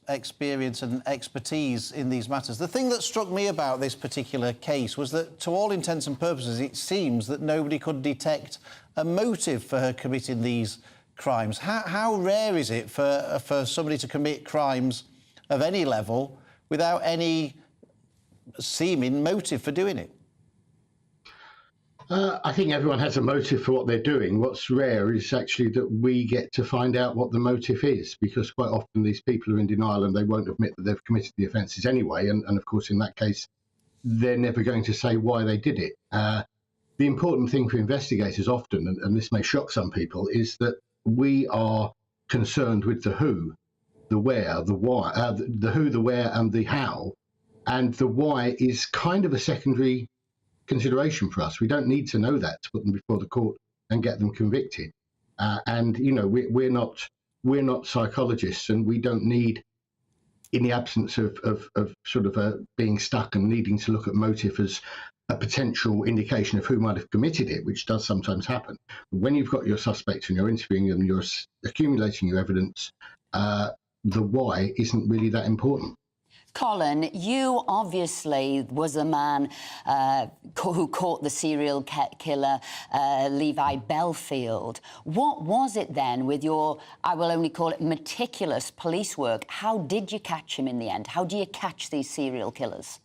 experience and expertise in these matters? The thing that struck me about this particular case was that, to all intents and purposes, it seems that nobody could detect a motive for her committing these crimes. How rare is it for somebody to commit crimes of any level without any seeming motive for doing it? I think everyone has a motive for what they're doing. What's rare is actually that we get to find out what the motive is, because quite often these people are in denial and they won't admit that they've committed the offences anyway. And of course, in that case, they're never going to say why they did it. The important thing for investigators often, and this may shock some people, is that we are concerned with the who, the where, the why, the who, the where, and the how. And the why is kind of a secondary consideration for us. We don't need to know that to put them before the court and get them convicted. And we're not psychologists, and we don't need, in the absence of being stuck and needing to look at motive as a potential indication of who might have committed it, which does sometimes happen. But when you've got your suspects and you're interviewing them, you're accumulating your evidence, the why isn't really that important. Colin, you obviously was the man who caught the serial killer, Levi Belfield. What was it then with your, I will only call it meticulous police work? How did you catch him in the end? How do you catch these serial killers?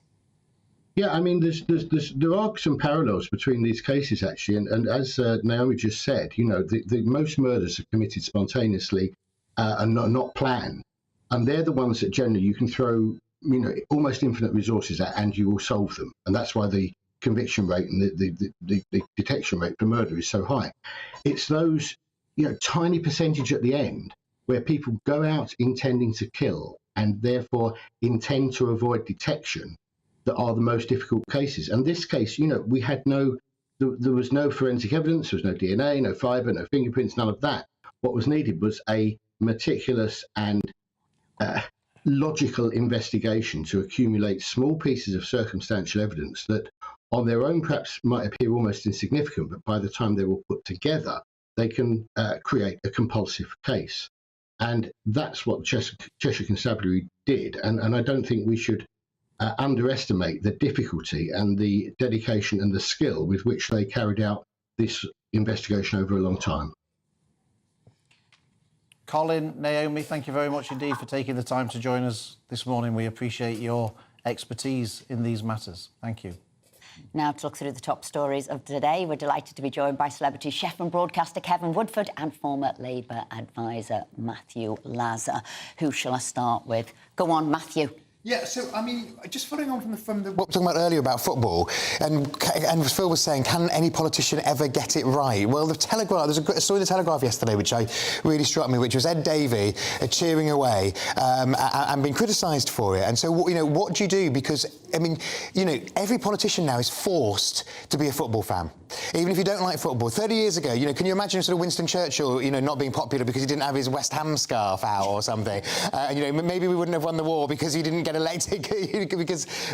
Yeah, I mean, there are some parallels between these cases, actually. And as Naomi just said, the most murders are committed spontaneously and not planned. And they're the ones that generally you can throw almost infinite resources at, and you will solve them. And that's why the conviction rate and the detection rate for murder is so high. It's those, tiny percentage at the end where people go out intending to kill and therefore intend to avoid detection that are the most difficult cases. And this case, we had there was no forensic evidence, there was no DNA, no fibre, no fingerprints, none of that. What was needed was a meticulous and logical investigation to accumulate small pieces of circumstantial evidence that on their own perhaps might appear almost insignificant, but by the time they're all put together, they can create a compulsive case. And that's what Cheshire Constabulary did. And I don't think we should underestimate the difficulty and the dedication and the skill with which they carried out this investigation over a long time. Colin, Naomi, thank you very much indeed for taking the time to join us this morning. We appreciate your expertise in these matters. Thank you. Now to look through the top stories of today, we're delighted to be joined by celebrity chef and broadcaster Kevin Woodford and former Labour advisor Matthew Lazar. Who shall I start with? Go on, Matthew. Yeah, so, I mean, just following on from what we were talking about earlier about football, and Phil was saying, can any politician ever get it right? Well, The Telegraph, there's a story in The Telegraph yesterday which really struck me, which was Ed Davey cheering away and being criticised for it. And so, what do you do? Because I mean, you know, every politician now is forced to be a football fan, even if you don't like football. 30 years ago, you know, can you imagine sort of Winston Churchill, you know, not being popular because he didn't have his West Ham scarf out or something? You know, maybe we wouldn't have won the war because he didn't get elected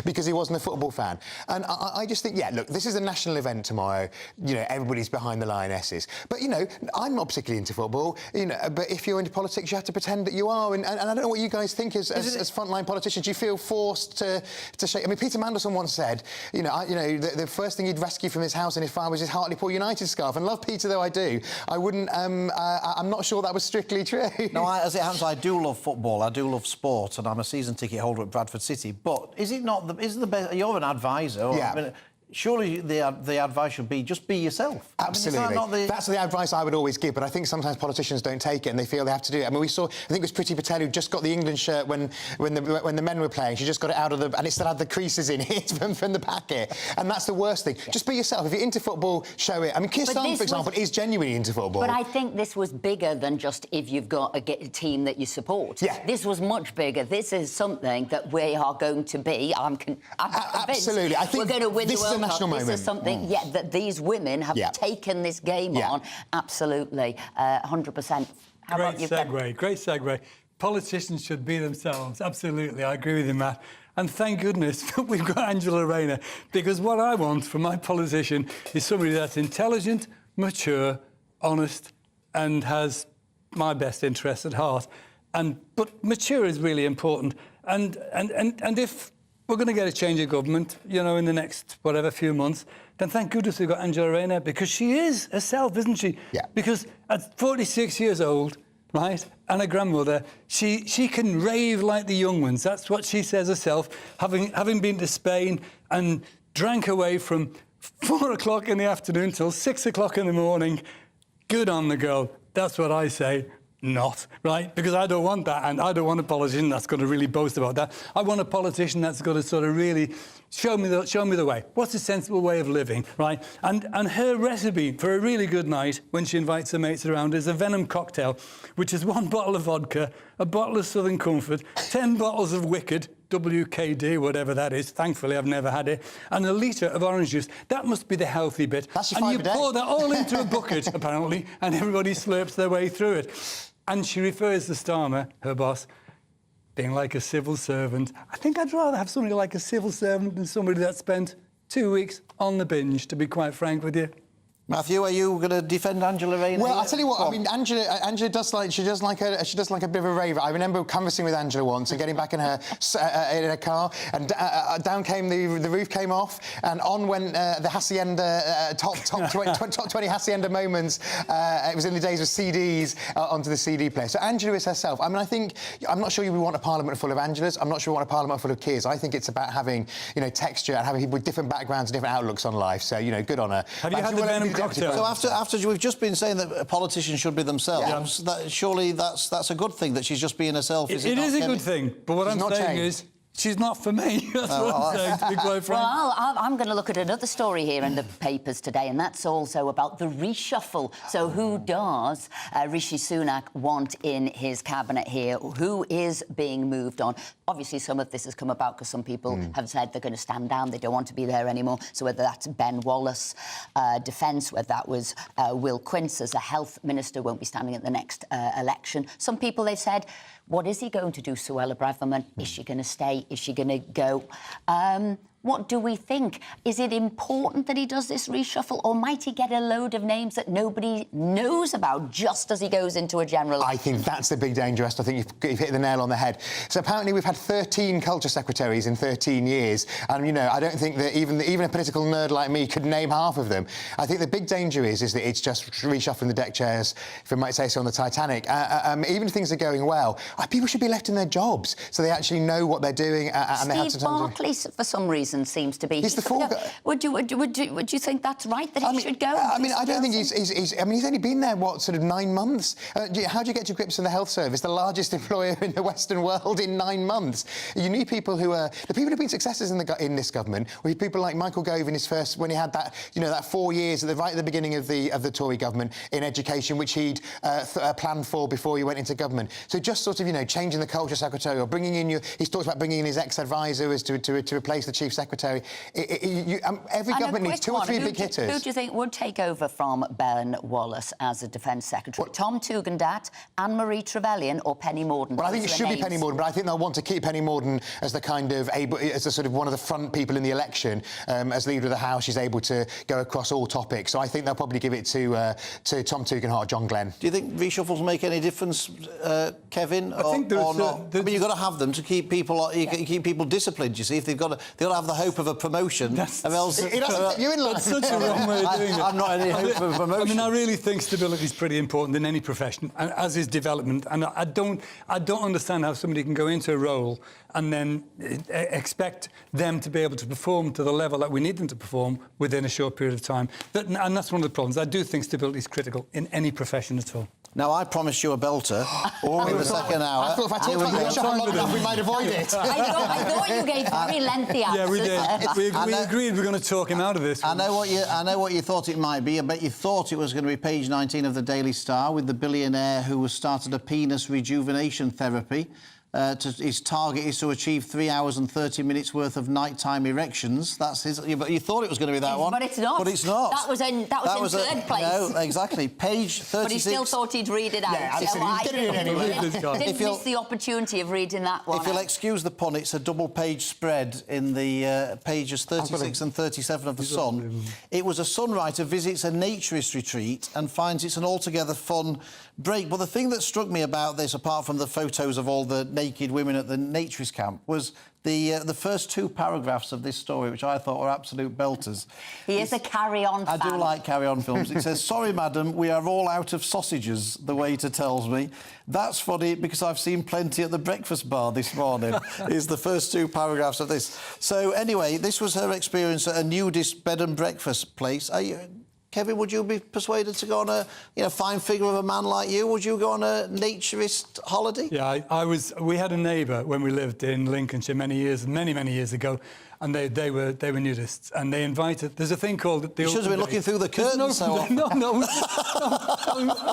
because he wasn't a football fan. And I just think, yeah, look, this is a national event tomorrow. You know, everybody's behind the Lionesses. But, you know, I'm not particularly into football, you know, but if you're into politics, you have to pretend that you are. And I don't know what you guys think as frontline politicians. Do you feel forced to shake? I mean, Peter Mandelson once said, you know, the first thing he'd rescue from his house in his fire was his Hartlepool United scarf. And love Peter though I do, I wouldn't. I'm not sure that was strictly true. No, as it happens, I do love football. I do love sport, and I'm a season ticket holder at Bradford City. But is it not? Is the best? You're an advisor. Yeah. I mean, surely the advice should be just be yourself. Absolutely. I mean, that's the advice I would always give, but I think sometimes politicians don't take it and they feel they have to do it. I mean, we saw, I think it was Priti Patel who just got the England shirt when the men were playing. She just got it out of the... and it still had the creases in it from the packet. And that's the worst thing. Yeah. Just be yourself. If you're into football, show it. I mean, Keir Starmer, for example, is genuinely into football. But I think this was bigger than just if you've got a team that you support. Yeah. This was much bigger. This is something that we are going to be... I'm convinced. Absolutely. I think we're going to win this the World is a national Cup. moment. This is something, that these women have taken this game on. Absolutely, 100%. Great segue. Politicians should be themselves. Absolutely, I agree with you, Matt. And thank goodness that we've got Angela Rayner, because what I want from my politician is somebody that's intelligent, mature, honest, and has my best interests at heart. But mature is really important. And if we're going to get a change of government, you know, in the next, few months, then thank goodness we've got Angela Rayner, because she is herself, isn't she? Yeah. Because at 46 years old, right, and a grandmother, she can rave like the young ones. That's what she says herself, having been to Spain and drank away from 4 o'clock in the afternoon till 6 o'clock in the morning. Good on the girl. That's what I say. Not, right? Because I don't want that, and I don't want a politician that's going to really boast about that. I want a politician that's going to sort of really show me the way. What's a sensible way of living, right? And her recipe for a really good night when she invites her mates around is a Venom cocktail, which is 1 bottle of vodka, a bottle of Southern Comfort, 10 bottles of Wicked, WKD, whatever that is. Thankfully, I've never had it. And a litre of orange juice. That must be the healthy bit. That's your and you five a day. pour that all into a bucket, apparently, and everybody slurps their way through it. And she refers to Starmer, her boss, being like a civil servant. I think I'd rather have somebody like a civil servant than somebody that spent 2 weeks on the binge, to be quite frank with you. Matthew, are you going to defend Angela Rayner? Well, I'll tell you what. I mean, Angela does like a bit of a raver. I remember conversing with Angela once and getting back in her car, and down came the roof came off, and on went the Hacienda top 20 Hacienda moments. It was in the days of CDs onto the CD player. So Angela is herself. I mean, I'm not sure we want a parliament full of Angelas. I'm not sure we want a parliament full of Keirs. I think it's about having, you know, texture and having people with different backgrounds and different outlooks on life. So, you know, good on her. Have you had the Venom cocktail? So after we've just been saying that politicians should be themselves, surely that's a good thing, that she's just being herself. It is a good thing, but what I'm saying is she's not for me. That's what I'm saying, to be quite frank. Well, I'm going to look at another story here in the papers today, and that's also about the reshuffle. So who does Rishi Sunak want in his cabinet here? Who is being moved on? Obviously, some of this has come about because some people have said they're going to stand down. They don't want to be there anymore. So whether that's Ben Wallace, Defence, whether that was Will Quince as a health minister, won't be standing at the next election. Some people, they've said, what is he going to do, Suella Braverman? Is she going to stay? Is she going to go? What do we think? Is it important that he does this reshuffle, or might he get a load of names that nobody knows about just as he goes into a general election? I think that's the big danger, Esther. I think you've hit the nail on the head. So apparently we've had 13 culture secretaries in 13 years, and, you know, I don't think that even a political nerd like me could name half of them. I think the big danger is that it's just reshuffling the deck chairs, if I might say so, on the Titanic. Even if things are going well, people should be left in their jobs so they actually know what they're doing. And they have Steve Barclay, for some reason, reason seems to be... He's the fall guy. Would you think that's right, that he should go? I mean, I don't think he's... I mean, he's only been there, what, sort of 9 months? How do you get to grips with the health service, the largest employer in the Western world, in 9 months? You need people who are... The people who've been successes in this government were people like Michael Gove in his first... When he had that, you know, that 4 years right at the beginning of the Tory government in education, which he'd planned for before he went into government. So just sort of, you know, changing the culture secretary or bringing in he's talked about bringing in his ex-advisor as to replace the chief secretary. Every government needs 2 or 3 big hitters. Who do you think would take over from Ben Wallace as a defence secretary? Tom Tugendhat, Anne-Marie Trevelyan or Penny Mordaunt? Well, I think it should be Penny Mordaunt, but I think they'll want to keep Penny Mordaunt as the kind of as a sort of one of the front people in the election. As leader of the House, she's able to go across all topics. So I think they'll probably give it to Tom Tugendhat or John Glenn. Do you think reshuffles make any difference, Kevin? I think or not? I mean, you've got to have them to keep people disciplined. You see, if they've got to have the hope of a promotion. You're in line. That's such a wrong way of doing it. I'm not any hope of a promotion. I mean, I really think stability is pretty important in any profession, and as is development. And I don't understand how somebody can go into a role and then expect them to be able to perform to the level that we need them to perform within a short period of time. And that's one of the problems. I do think stability is critical in any profession at all. Now, I promised you a belter in the second hour. I thought if I talked about the reshuffle long enough, we might avoid it. I thought you gave very lengthy answers. Yeah, we did. We agreed we're going to talk him out of this one. I know what you thought it might be. I bet you thought it was going to be page 19 of the Daily Star with the billionaire who has started a penis rejuvenation therapy. His target is to achieve 3 hours and 30 minutes worth of nighttime erections. That's his. But you thought it was going to be that one. But it's not. But it's not. That was in third place. No, exactly. Page 36. But he still thought he'd read it out. Yeah, he did it anyway. Didn't miss the opportunity of reading that one. If you'll excuse the pun, it's a double-page spread in the pages 36 and 37 of The Sun. It was a Sun writer visits a naturist retreat and finds it's an altogether fun break. But the thing that struck me about this, apart from the photos of all the naked women at the naturist camp, was the first 2 paragraphs of this story, which I thought were absolute belters. He is a carry-on fan. I do like carry-on films. It says, "Sorry, madam, we are all out of sausages," the waiter tells me. "That's funny because I've seen plenty at the breakfast bar this morning," is the first 2 paragraphs of this. So, anyway, this was her experience at a nudist bed and breakfast place. Kevin, would you be persuaded to go on a fine figure of a man like you? Would you go on a naturist holiday? Yeah, we had a neighbour when we lived in Lincolnshire many years ago, and they were nudists, and they invited. There's a thing called the. You should have been looking through the curtains. No.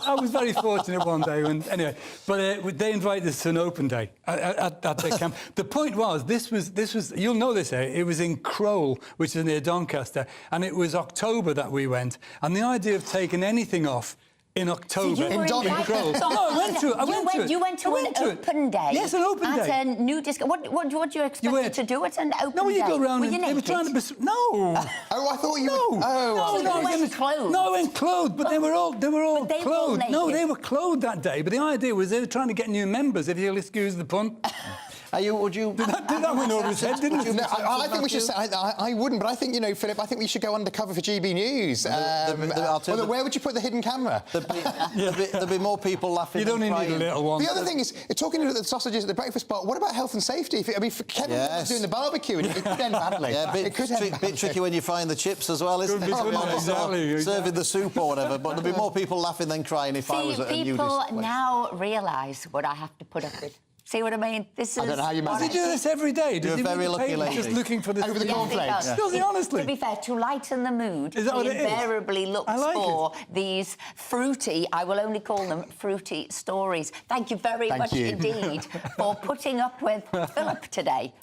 I was very fortunate one day, anyway. But they invited us to an open day at their camp. The point was, this was you'll know this. It was in Crowell, which is near Doncaster, and it was October that we went. And the idea of taking anything off in October. So you were invited? No, I went to it. You went to an open day? Yes, an open day. At a nudist... What do you expect to do at an open day? No, you go around were you and they were trying to... No! Oh, I thought you were... No, you went clothed. No, I went clothed, but they were all clothed. No, they were clothed that day, but the idea was they were trying to get new members, if you'll excuse the pun. Would you... Did that win over his head, didn't it? No, I think we should say... I wouldn't, but I think, you know, Philip, I think we should go undercover for GB News. Where would you put the hidden camera? There'd be more people laughing. You don't need a little one. The other thing is, talking to the sausages at the breakfast bar, what about health and safety? Kevin was doing the barbecue, and it could end badly. Yeah, bit tricky when you're frying the chips as well, isn't it? Exactly. Serving the soup or whatever, but there'd be more people laughing than crying if I was at a nudist people place. now realise what I have to put up with. See what I mean? This is... I don't know how you manage. Does he do this every day? You're a very lucky lady. Just looking for this... Over the cornflakes? Does he, honestly? To be fair, to lighten the mood, Is that what it is? invariably looks for these fruity, I will only call them fruity stories. Thank you very much indeed for putting up with Philip today.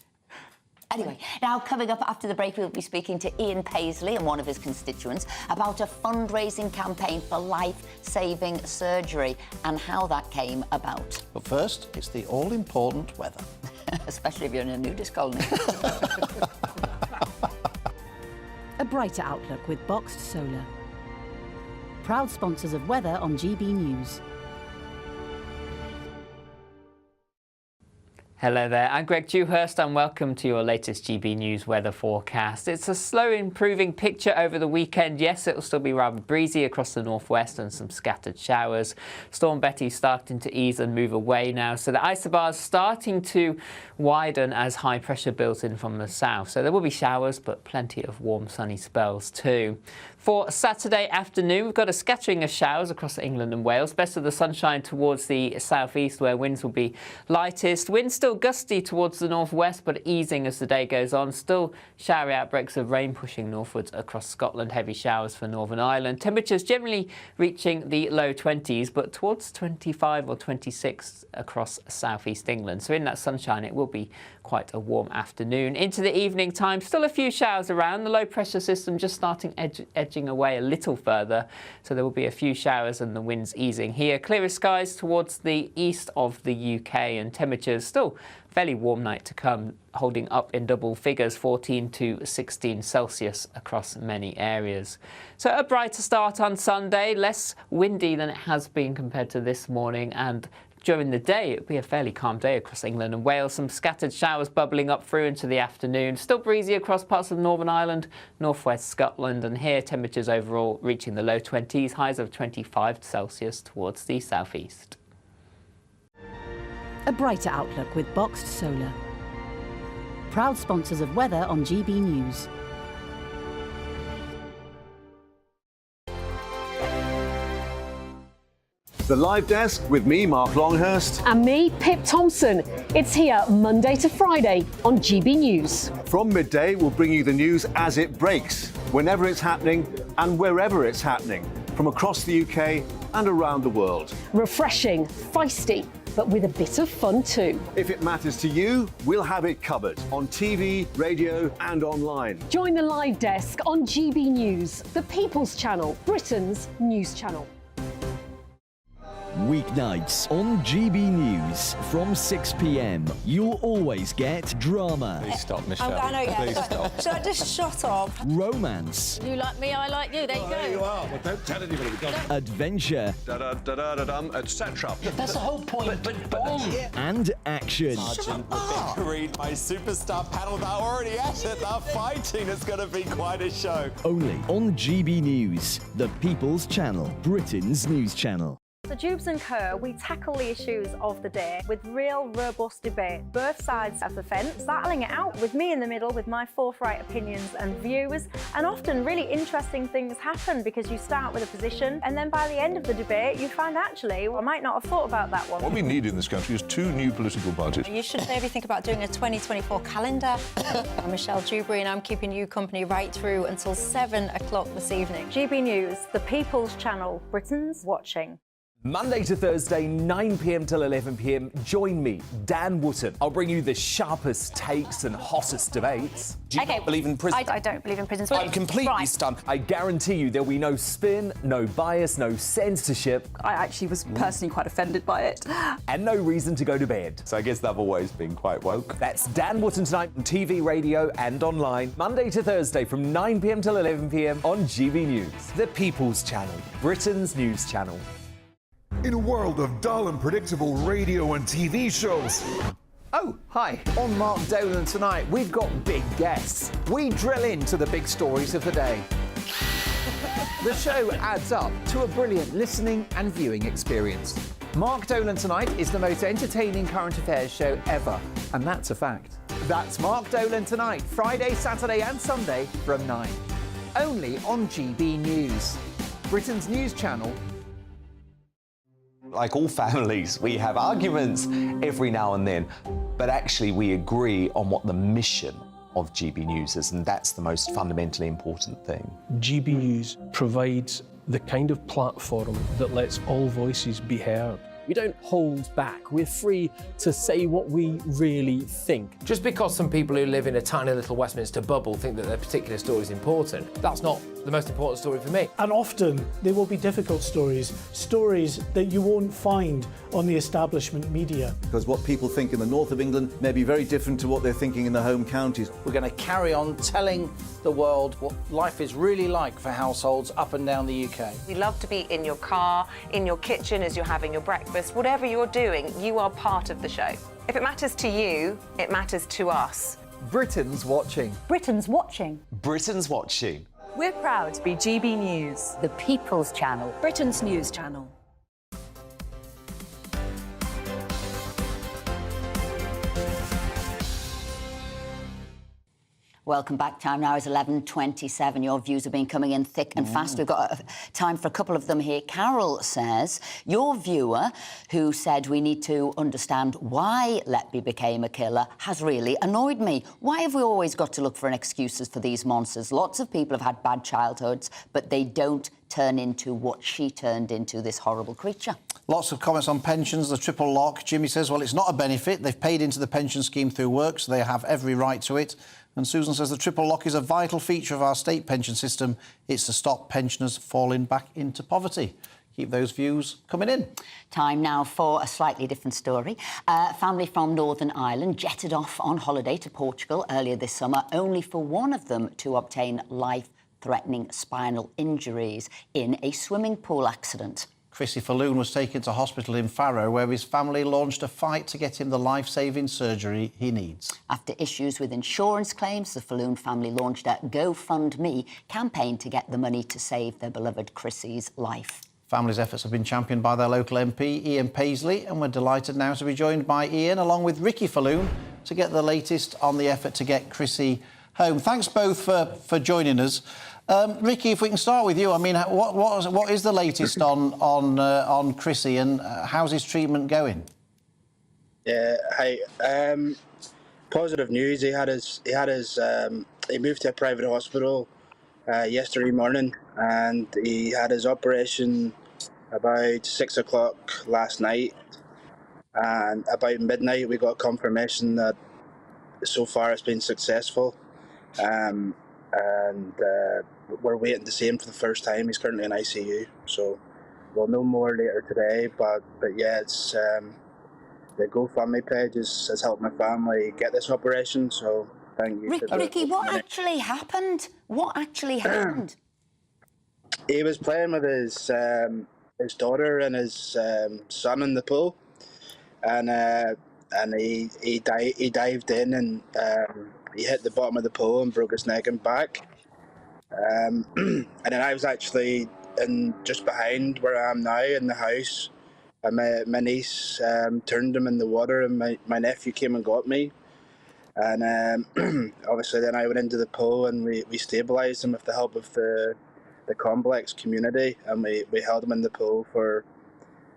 Anyway, now coming up after the break, we'll be speaking to Ian Paisley and one of his constituents about a fundraising campaign for life-saving surgery and how that came about. But first, it's the all-important weather. Especially if you're in a nudist colony. A brighter outlook with Boxed Solar. Proud sponsors of weather on GB News. Hello there, I'm Greg Dewhurst and welcome to your latest GB News weather forecast. It's a slow improving picture over the weekend. Yes, it will still be rather breezy across the northwest and some scattered showers. Storm Betty's starting to ease and move away now, so the isobar's starting to widen as high pressure builds in from the south. So there will be showers, but plenty of warm sunny spells too. For Saturday afternoon, we've got a scattering of showers across England and Wales. Best of the sunshine towards the southeast, where winds will be lightest. Winds still gusty towards the northwest, but easing as the day goes on. Still showery outbreaks of rain pushing northwards across Scotland. Heavy showers for Northern Ireland. Temperatures generally reaching the low 20s, but towards 25 or 26 across southeast England. So in that sunshine, it will be quite a warm afternoon. Into the evening time, still a few showers around. The low pressure system just starting edging away a little further, so there will be a few showers and the winds easing here. Clearer skies towards the east of the UK, and temperatures still fairly warm night to come, holding up in double figures, 14 to 16 Celsius across many areas. So a brighter start on Sunday, less windy than it has been compared to this morning, and during the day, it'll be a fairly calm day across England and Wales. Some scattered showers bubbling up through into the afternoon. Still breezy across parts of Northern Ireland, northwest Scotland, and here temperatures overall reaching the low 20s, highs of 25 Celsius towards the southeast. A brighter outlook with Boxed Solar. Proud sponsors of weather on GB News. The Live Desk with me, Mark Longhurst. And me, Pip Thompson. It's here Monday to Friday on GB News. From midday, we'll bring you the news as it breaks, whenever it's happening and wherever it's happening, from across the UK and around the world. Refreshing, feisty, but with a bit of fun too. If it matters to you, we'll have it covered on TV, radio and online. Join the Live Desk on GB News, the People's Channel, Britain's news channel. Weeknights on GB News from 6 p.m. You'll always get drama. Please stop, Michelle. I know, yeah. Please stop. Should I just shut up? Romance. You like me, I like you. There you go. There you are. Well, don't tell anybody. Adventure. Etc. That's the whole point. But and action. Sergeant, read my superstar panel. They're already at it. They're fighting. It's going to be quite a show. Only on GB News, the People's Channel, Britain's news channel. So Jubes and Co, we tackle the issues of the day with real robust debate, both sides of the fence, battling it out with me in the middle with my forthright opinions and views. And often really interesting things happen because you start with a position and then by the end of the debate you find actually, well, I might not have thought about that one. What we need in this country is 2 new political parties. You should maybe think about doing a 2024 calendar. I'm Michelle Dewberry and I'm keeping you company right through until 7 o'clock this evening. GB News, the People's Channel, Britain's watching. Monday to Thursday, 9 p.m. till 11 p.m. Join me, Dan Wootton. I'll bring you the sharpest takes and hottest debates. Do you not believe in prisons? I don't believe in prisons. I'm completely stunned. I guarantee you there'll be no spin, no bias, no censorship. I actually was personally quite offended by it. And no reason to go to bed. So I guess they've always been quite woke. That's Dan Wootton tonight on TV, radio and online. Monday to Thursday from 9 p.m. till 11 p.m. on GB News. The People's Channel, Britain's news channel. In a world of dull and predictable radio and TV shows. Oh, hi. On Mark Dolan tonight, we've got big guests. We drill into the big stories of the day. The show adds up to a brilliant listening and viewing experience. Mark Dolan Tonight is the most entertaining current affairs show ever, and that's a fact. That's Mark Dolan Tonight, Friday, Saturday and Sunday from 9. Only on GB News, Britain's news channel. Like all families, we have arguments every now and then, but actually we agree on what the mission of GB News is, and that's the most fundamentally important thing. GB News provides the kind of platform that lets all voices be heard. We don't hold back. We're free to say what we really think. Just because some people who live in a tiny little Westminster bubble think that their particular story is important, that's not the most important story for me. And often there will be difficult stories, stories that you won't find on the establishment media. Because what people think in the north of England may be very different to what they're thinking in the home counties. We're going to carry on telling the world what life is really like for households up and down the UK. We love to be in your car, in your kitchen as you're having your breakfast, breakfast, whatever you're doing, you are part of the show. If it matters to you, it matters to us. Britain's watching. Britain's watching. Britain's watching. We're proud to be GB News. The People's Channel. Britain's news channel. Welcome back. Time now is 11:27. Your views have been coming in thick and fast. We've got time for a couple of them here. Carol says, your viewer who said we need to understand why Letby became a killer has really annoyed me. Why have we always got to look for excuses for these monsters? Lots of people have had bad childhoods, but they don't turn into what she turned into, this horrible creature. Lots of comments on pensions, the triple lock. Jimmy says, well, it's not a benefit. They've paid into the pension scheme through work, so they have every right to it. And Susan says the triple lock is a vital feature of our state pension system. It's to stop pensioners falling back into poverty. Keep those views coming in. Time now for a slightly different story. A family from Northern Ireland jetted off on holiday to Portugal earlier this summer, only for one of them to obtain life-threatening spinal injuries in a swimming pool accident. Chrissy Falloon was taken to hospital in Faro, where his family launched a fight to get him the life-saving surgery he needs. After issues with insurance claims, the Falloon family launched a GoFundMe campaign to get the money to save their beloved Chrissy's life. Family's efforts have been championed by their local MP, Ian Paisley, and we're delighted now to be joined by Ian, along with Ricky Falloon, to get the latest on the effort to get Chrissy home. Thanks both for joining us. Ricky, if we can start with you, I mean, what is the latest on Chrissy, and how's his treatment going? Yeah, hi. Positive news. He moved to a private hospital yesterday morning, and he had his operation about 6 o'clock last night. And about midnight, we got confirmation that so far it's been successful. We're waiting to see him for the first time. He's currently in ICU, so we'll know more later today. But yeah, it's the GoFundMe page has helped my family get this operation. So thank you. Ricky, what actually happened? What actually happened? He was playing with his daughter and his son in the pool, and he dived in and he hit the bottom of the pool and broke his neck and back. And then I was actually just behind where I am now in the house, and my niece turned him in the water, and my nephew came and got me. And obviously then I went into the pool and we stabilised him with the help of the complex community, and we held him in the pool for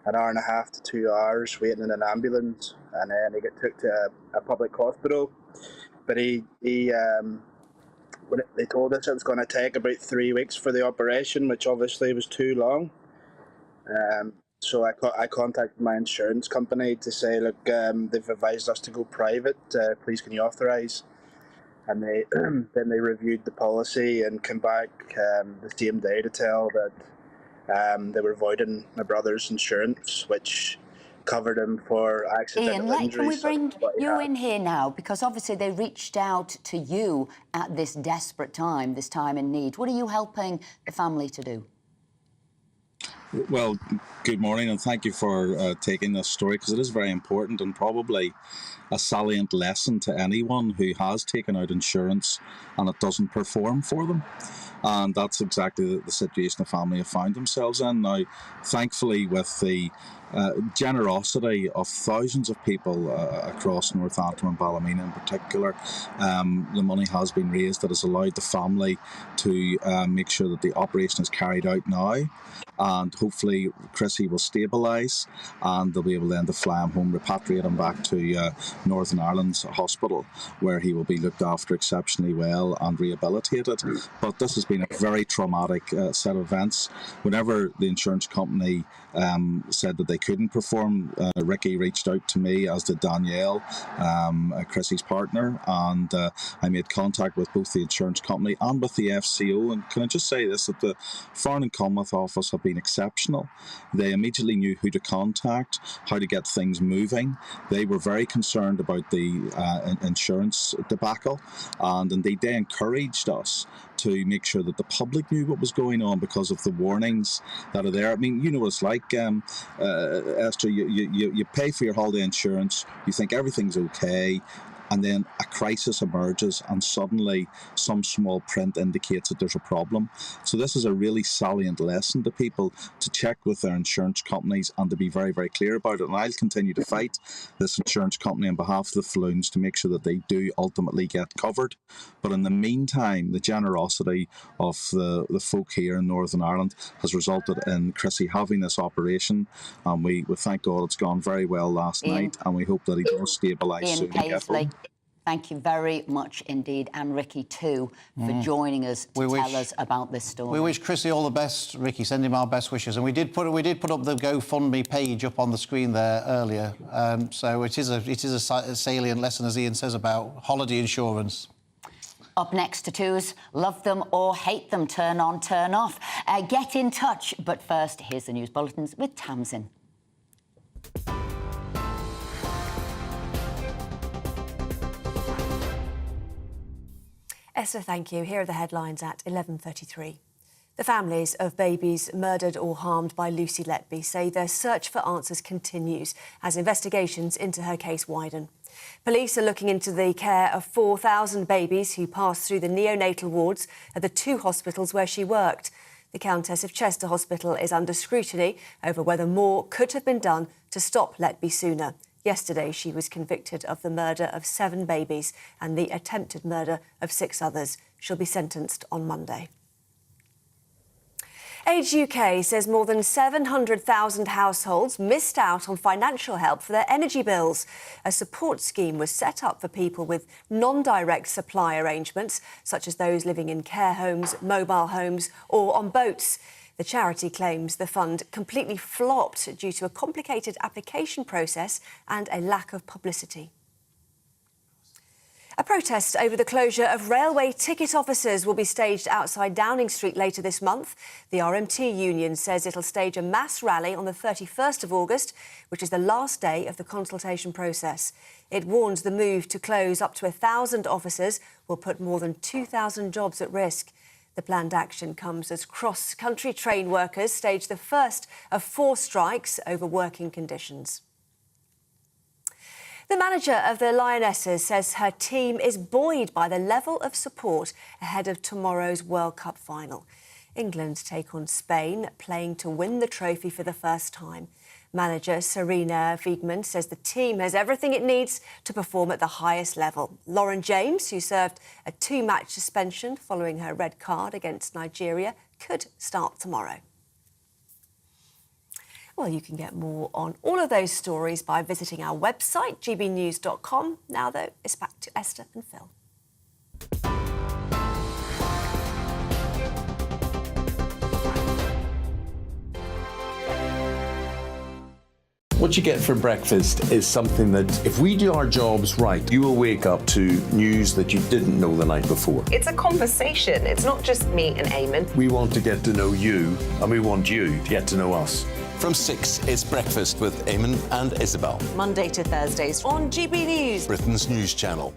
an hour and a half to 2 hours waiting in an ambulance, and then he got took to a public hospital. But when they told us it was going to take about 3 weeks for the operation, which obviously was too long. So I contacted my insurance company to say, look, they've advised us to go private. Please, can you authorise? And then they reviewed the policy and came back the same day to tell that they were voiding my brother's insurance, which covered him for accidental Ian, injuries. can we bring you in here now? Because obviously they reached out to you at this desperate time, this time in need. What are you helping the family to do? Well, good morning, and thank you for taking this story, because it is very important and probably a salient lesson to anyone who has taken out insurance and it doesn't perform for them. And that's exactly the situation the family have found themselves in. Now, thankfully, with the generosity of thousands of people across North Antrim and Ballymena in particular, the money has been raised that has allowed the family to make sure that the operation is carried out now, and hopefully Chrissy will stabilise and they'll be able then to fly him home, repatriate him back to Northern Ireland's hospital, where he will be looked after exceptionally well and rehabilitated. But this has been a very traumatic set of events. Whenever the insurance company said that they couldn't perform, Ricky reached out to me, as did Danielle, Chrissy's partner, and I made contact with both the insurance company and with the FCO. And can I just say this, that the Foreign and Commonwealth Office have been exceptional. They immediately knew who to contact, how to get things moving. They were very concerned concerned about the insurance debacle, and indeed they encouraged us to make sure that the public knew what was going on because of the warnings that are there. I mean, you know what it's like, Esther, you pay for your holiday insurance, you think everything's okay, and then a crisis emerges and suddenly some small print indicates that there's a problem. So this is a really salient lesson to people to check with their insurance companies and to be very, very clear about it. And I'll continue to fight this insurance company on behalf of the Falloons to make sure that they do ultimately get covered. But in the meantime, the generosity of the folk here in Northern Ireland has resulted in Chrissy having this operation. And we thank God it's gone very well last night, and we hope that he does stabilise soon and get home. Thank you very much indeed, and Ricky too, for joining us to tell us about this story. We wish Chrissy all the best, Ricky. Send him our best wishes. And we did put up the GoFundMe page up on the screen there earlier. So it is a salient lesson, as Ian says, about holiday insurance. Up next to twos, love them or hate them, turn on, turn off. Get in touch. But first, here's the news bulletins with Tamsin. Esther, thank you. Here are the headlines at 11:33. The families of babies murdered or harmed by Lucy Letby say their search for answers continues as investigations into her case widen. Police are looking into the care of 4,000 babies who passed through the neonatal wards at the 2 hospitals where she worked. The Countess of Chester Hospital is under scrutiny over whether more could have been done to stop Letby sooner. Yesterday, she was convicted of the murder of 7 babies and the attempted murder of 6 others. She'll be sentenced on Monday. Age UK says more than 700,000 households missed out on financial help for their energy bills. A support scheme was set up for people with non-direct supply arrangements, such as those living in care homes, mobile homes or on boats. The charity claims the fund completely flopped due to a complicated application process and a lack of publicity. A protest over the closure of railway ticket offices will be staged outside Downing Street later this month. The RMT union says it'll stage a mass rally on the 31st of August, which is the last day of the consultation process. It warns the move to close up to 1,000 offices will put more than 2,000 jobs at risk. The planned action comes as cross-country train workers stage the first of 4 strikes over working conditions. The manager of the Lionesses says her team is buoyed by the level of support ahead of tomorrow's World Cup final. England take on Spain, playing to win the trophy for the first time. Manager Serena Wiegman says the team has everything it needs to perform at the highest level. Lauren James, who served a 2-match suspension following her red card against Nigeria, could start tomorrow. Well, you can get more on all of those stories by visiting our website, gbnews.com. Now, though, it's back to Esther and Phil. What you get for breakfast is something that, if we do our jobs right, you will wake up to news that you didn't know the night before. It's a conversation. It's not just me and Eamon. We want to get to know you, and we want you to get to know us. From 6, it's Breakfast with Eamon and Isabel. Monday to Thursdays on GB News, Britain's news channel.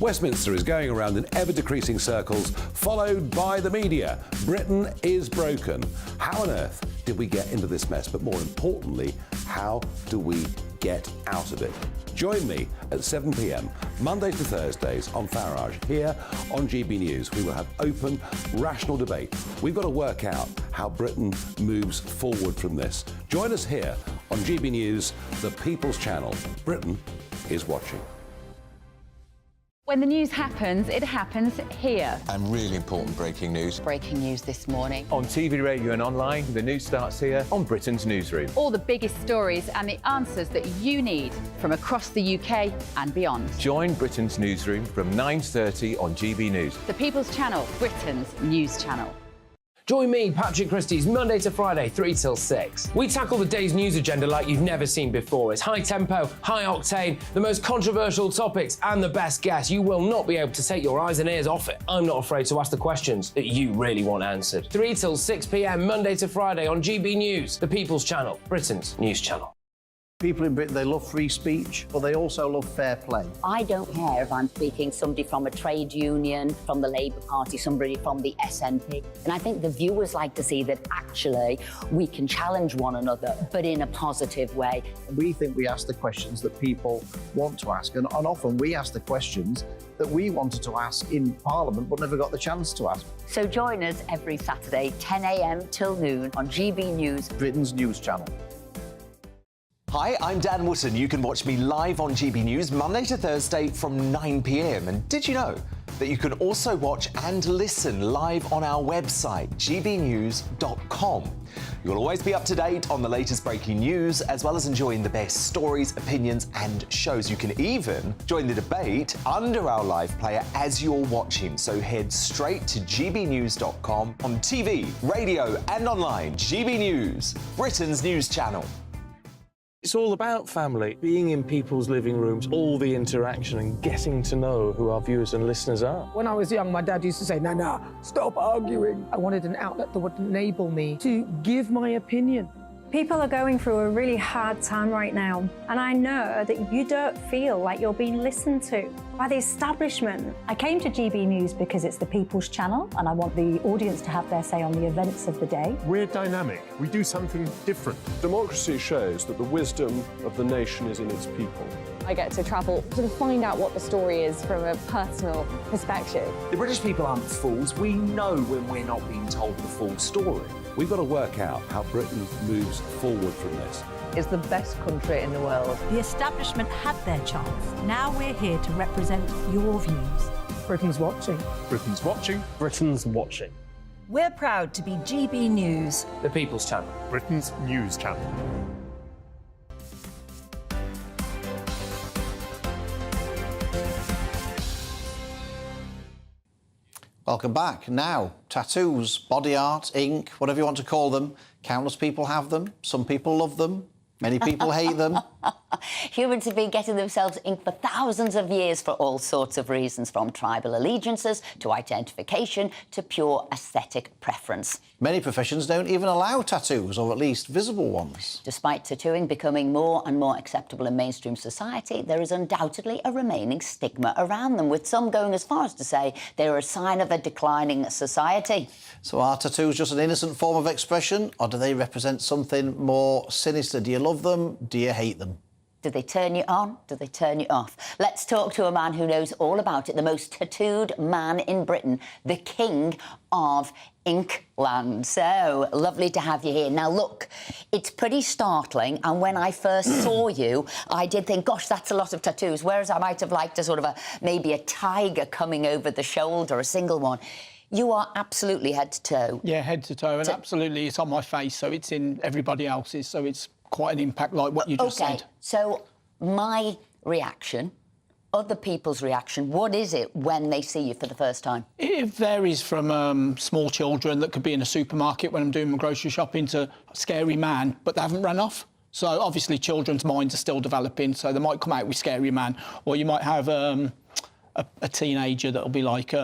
Westminster is going around in ever-decreasing circles, followed by the media. Britain is broken. How on earth did we get into this mess? But more importantly, how do we get out of it? Join me at 7 p.m, Monday to Thursdays on Farage, here on GB News. We will have open, rational debate. We've got to work out how Britain moves forward from this. Join us here on GB News, the People's Channel. Britain is watching. When the news happens, it happens here. And really important breaking news. Breaking news this morning. On TV, radio and online, the news starts here on Britain's Newsroom. All the biggest stories and the answers that you need from across the UK and beyond. Join Britain's Newsroom from 9:30 on GB News. The People's Channel, Britain's news channel. Join me, Patrick Christie's Monday to Friday, 3 till 6. We tackle the day's news agenda like you've never seen before. It's high tempo, high octane, the most controversial topics and the best guests. You will not be able to take your eyes and ears off it. I'm not afraid to ask the questions that you really want answered. 3 till 6 p.m, Monday to Friday on GB News, the People's Channel, Britain's news channel. People in Britain, they love free speech, but they also love fair play. I don't care if I'm speaking somebody from a trade union, from the Labour Party, somebody from the SNP. And I think the viewers like to see that actually we can challenge one another, but in a positive way. We think we ask the questions that people want to ask, and often we ask the questions that we wanted to ask in Parliament but never got the chance to ask. So join us every Saturday, 10 a.m. till noon on GB News, Britain's news channel. Hi, I'm Dan Wootton. You can watch me live on GB News Monday to Thursday from 9 p.m. And did you know that you can also watch and listen live on our website, gbnews.com? You'll always be up to date on the latest breaking news, as well as enjoying the best stories, opinions and shows. You can even join the debate under our live player as you're watching. So head straight to gbnews.com on TV, radio and online. GB News, Britain's news channel. It's all about family, being in people's living rooms, all the interaction and getting to know who our viewers and listeners are. When I was young, my dad used to say, no, stop arguing. I wanted an outlet that would enable me to give my opinion. People are going through a really hard time right now, and I know that you don't feel like you're being listened to by the establishment. I came to GB News because it's the people's channel, and I want the audience to have their say on the events of the day. We're dynamic. We do something different. Democracy shows that the wisdom of the nation is in its people. I get to travel to find out what the story is from a personal perspective. The British people aren't fools. We know when we're not being told the full story. We've got to work out how Britain moves forward from this. It's the best country in the world. The establishment had their chance. Now we're here to represent your views. Britain's watching. Britain's watching. Britain's watching. We're proud to be GB News, The People's Channel. Britain's news channel. Welcome back. Now, tattoos, body art, ink, whatever you want to call them. Countless people have them. Some people love them. Many people hate them. Humans have been getting themselves ink for thousands of years for all sorts of reasons, from tribal allegiances to identification to pure aesthetic preference. Many professions don't even allow tattoos, or at least visible ones. Despite tattooing becoming more and more acceptable in mainstream society, there is undoubtedly a remaining stigma around them, with some going as far as to say they're a sign of a declining society. So are tattoos just an innocent form of expression, or do they represent something more sinister? Do you love them? Do you hate them? Do they turn you on? Do they turn you off? Let's talk to a man who knows all about it, the most tattooed man in Britain, the king of Inkland. So, lovely to have you here. Now, look, it's pretty startling, and when I first saw you, I did think, gosh, that's a lot of tattoos, whereas I might have liked a sort of maybe a tiger coming over the shoulder, a single one. You are absolutely head to toe. Yeah, head to toe, and absolutely it's on my face, so it's in everybody else's, so it's quite an impact, like what you just said. So my reaction, other people's reaction, what is it when they see you for the first time? It varies from small children that could be in a supermarket when I'm doing my grocery shopping to a scary man, but they haven't run off. So obviously children's minds are still developing, so they might come out with scary man, or you might have a teenager that'll be like,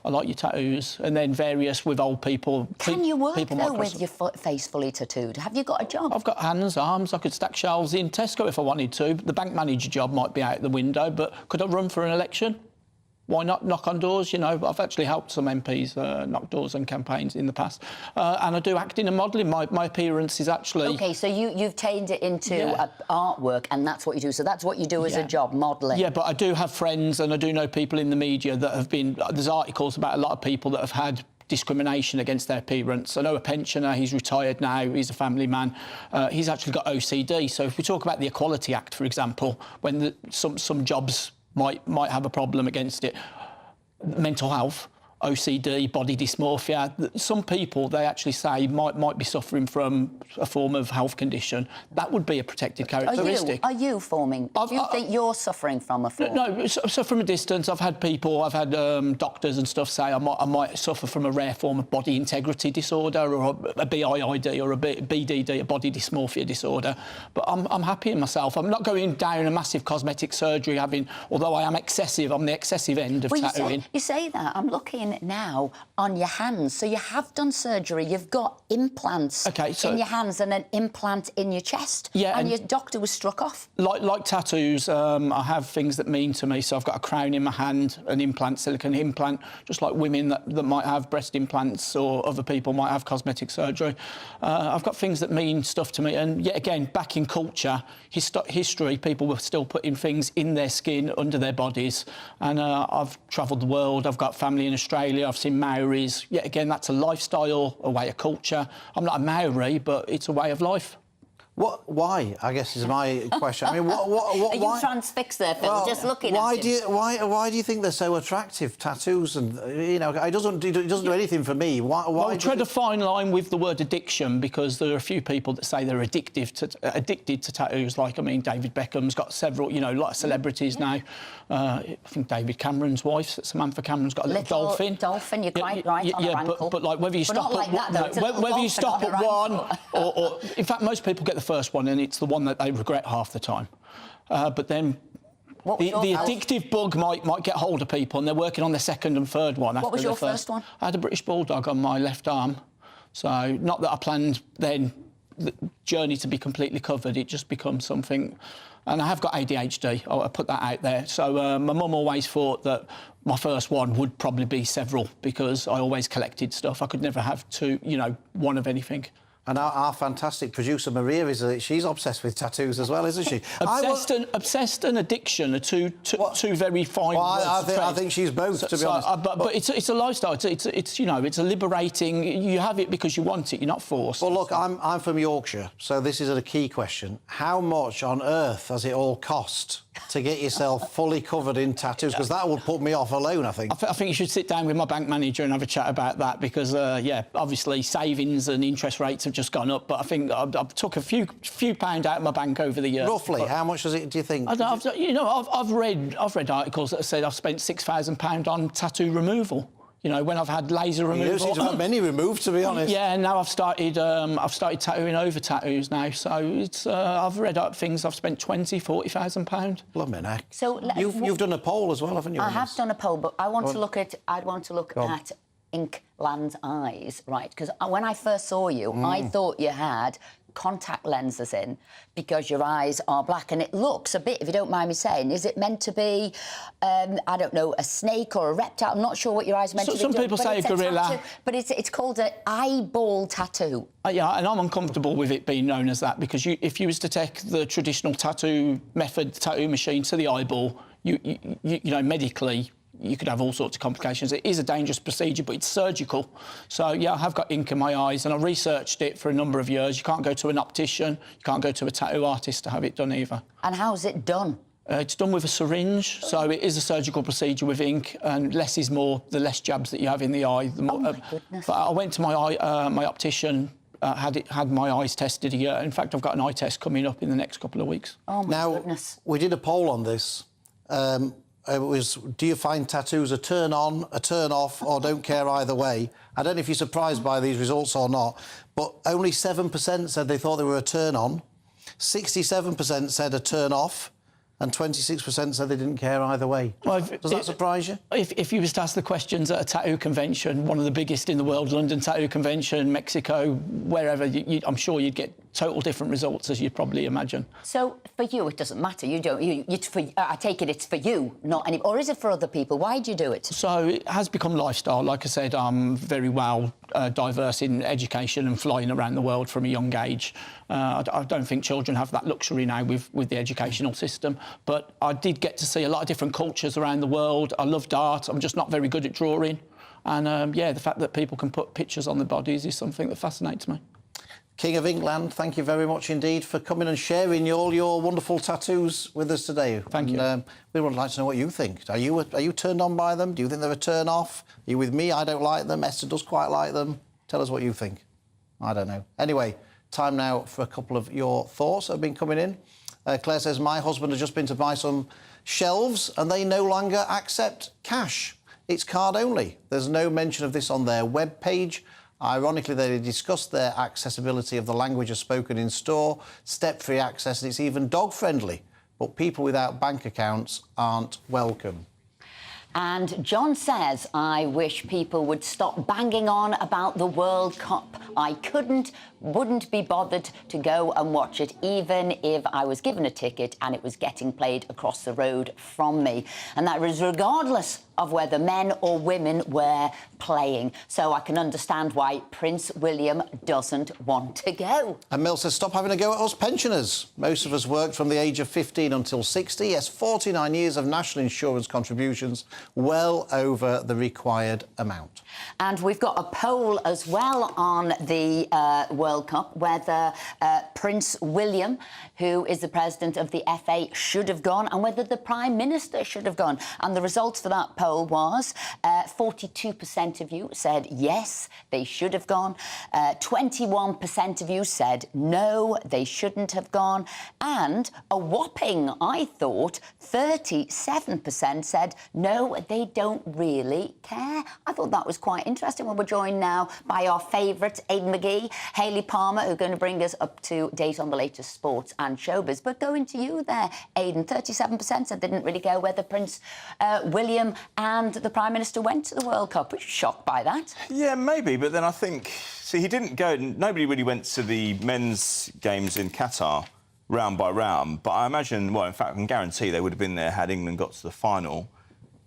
I like your tattoos, and then various with old people. Can you work, though, with your face fully tattooed? Have you got a job? I've got hands, arms, I could stack shelves in Tesco if I wanted to. The bank manager job might be out the window, but could I run for an election? Why not knock on doors? You know, I've actually helped some MPs knock doors on campaigns in the past. And I do acting and modelling. My appearance is actually... OK, so you've changed it into artwork, and that's what you do. So that's what you do as a job, modelling. Yeah, but I do have friends, and I do know people in the media that have been... There's articles about a lot of people that have had discrimination against their appearance. I know a pensioner, he's retired now, he's a family man. He's actually got OCD. So if we talk about the Equality Act, for example, when some jobs might have a problem against it. Mental health, OCD, body dysmorphia. Some people, they actually say, might be suffering from a form of health condition. That would be a protected characteristic. Are you forming? Do you think you're suffering from a form? No, so from a distance, I've had doctors and stuff say I might suffer from a rare form of body integrity disorder, or a BIID, or a BDD, a body dysmorphia disorder. But I'm happy in myself. I'm not going down a massive cosmetic surgery, although I am excessive, I'm the excessive end of tattooing. You say that. I'm looking in now on your hands. So you have done surgery, you've got implants in your hands and an implant in your chest. Yeah, and your doctor was struck off. Like tattoos, I have things that mean to me. So I've got a crown in my hand, an implant, silicone implant, just like women that might have breast implants or other people might have cosmetic surgery. I've got things that mean stuff to me. And yet again, back in culture, history, people were still putting things in their skin, under their bodies. And I've travelled the world. I've got family in Australia. I've seen Maoris. Yet again, that's a lifestyle, a way of culture. I'm not a Maori, but it's a way of life. Why? I guess is my question. I mean, Are why? you transfixed there, Phil? Well, just looking why at do you, why do you think they're so attractive? Tattoos, and you know, it doesn't do anything for me. Why? Well, tread a fine line with the word addiction, because there are a few people that say they're addicted to tattoos. Like, I mean, David Beckham's got several, you know, a lot of celebrities now. I think David Cameron's wife, Samantha Cameron's got a little dolphin. Dolphin, you're quite right on her ankle. But like whether you stop not at like that, though. whether you stop at one, ankle. or in fact, most people get the first one, and it's the one that they regret half the time. But then the addictive bug might get hold of people, and they're working on their second and third one. What was your first one? I had a British Bulldog on my left arm. So not that I planned then the journey to be completely covered. It just becomes something. And I have got ADHD. I put that out there. So my mum always thought that my first one would probably be several, because I always collected stuff. I could never have one of anything. And our fantastic producer Maria she's obsessed with tattoos as well, isn't she? Obsessed and addiction are two very fine words. I think she's both, to be honest. But it's a lifestyle. It's you know, it's a liberating. You have it because you want it. You're not forced. Well, look, I'm from Yorkshire, so this is a key question. How much on earth has it all cost to get yourself fully covered in tattoos? Because that would put me off alone, I think. I think you should sit down with my bank manager and have a chat about that, because obviously savings and interest rates have just gone up, but I think I've took a few pound out of my bank over the years. Roughly, how much do you think? I've read articles that said I've spent £6,000 on tattoo removal. You know, when I've had laser removal. You don't seem to have many removed, to be honest. Yeah, and now I've started tattooing over tattoos now. So it's I've read up things. I've spent £20,000-40,000. Blimey heck. So you've done a poll as well, haven't you? I have done a poll, but I want to look at Inkland's eyes, right? Because when I first saw you, I thought you had contact lenses in because your eyes are black, and it looks a bit, if you don't mind me saying, is it meant to be, I don't know, a snake or a reptile? I'm not sure what your eyes are meant to be. Some people say a gorilla. But it's called an eyeball tattoo. Yeah, and I'm uncomfortable with it being known as that, because if you was to take the traditional tattoo method, tattoo machine to the eyeball, you know, medically, you could have all sorts of complications. It is a dangerous procedure, but it's surgical. So, yeah, I have got ink in my eyes, and I researched it for a number of years. You can't go to an optician, you can't go to a tattoo artist to have it done either. And how's it done? It's done with a syringe, so it is a surgical procedure with ink, and less is more, the less jabs that you have in the eye. The more, my goodness. But I went to my optician, had my eyes tested here. In fact, I've got an eye test coming up in the next couple of weeks. Oh, my goodness. We did a poll on this. It was, do you find tattoos a turn on, a turn off, or don't care either way? I don't know if you're surprised by these results or not, but only 7% said they thought they were a turn on, 67% said a turn off, and 26% said they didn't care either way. Does that surprise you? If you was to ask the questions at a tattoo convention, one of the biggest in the world, London Tattoo Convention, Mexico, wherever, I'm sure you'd get total different results, as you'd probably imagine. So for you, it doesn't matter. You don't. I take it it's for you, not any. Or is it for other people? Why do you do it? So it has become lifestyle. Like I said, I'm very well diverse in education and flying around the world from a young age. I don't think children have that luxury now with the educational system. But I did get to see a lot of different cultures around the world. I loved art. I'm just not very good at drawing. And, the fact that people can put pictures on their bodies is something that fascinates me. King of Inkland, thank you very much indeed for coming and sharing all your wonderful tattoos with us today. Thank you. We would like to know what you think. Are you turned on by them? Do you think they're a turn off? Are you with me? I don't like them. Esther does quite like them. Tell us what you think. I don't know. Anyway, time now for a couple of your thoughts that have been coming in. Claire says, my husband has just been to buy some shelves and they no longer accept cash. It's card only. There's no mention of this on their webpage. Ironically, they discussed their accessibility of the language as spoken in store, step-free access, and it's even dog-friendly. But people without bank accounts aren't welcome. And John says, I wish people would stop banging on about the World Cup. I wouldn't be bothered to go and watch it, even if I was given a ticket and it was getting played across the road from me. And that was regardless of whether men or women were playing. So I can understand why Prince William doesn't want to go. And Mel says, stop having a go at us pensioners. Most of us worked from the age of 15 until 60. Yes, 49 years of national insurance contributions, well over the required amount. And we've got a poll as well on the World Cup, whether Prince William, who is the president of the FA, should have gone, and whether the Prime Minister should have gone. And the results for that poll was 42% of you said yes, they should have gone. 21% of you said no, they shouldn't have gone. And a whopping, I thought, 37% said no, they don't really care. I thought that was quite interesting. Well, we're joined now by our favourite, Aidan McGee, Hayley Palmer, who are going to bring us up to date on the latest sports and showbiz. But going to you there, Aidan, 37% said they didn't really care whether Prince William and the Prime Minister went to the World Cup. Were you shocked by that? Yeah, maybe, but then I think... See, he didn't go... Nobody really went to the men's games in Qatar round by round, but I imagine... Well, in fact, I can guarantee they would have been there had England got to the final.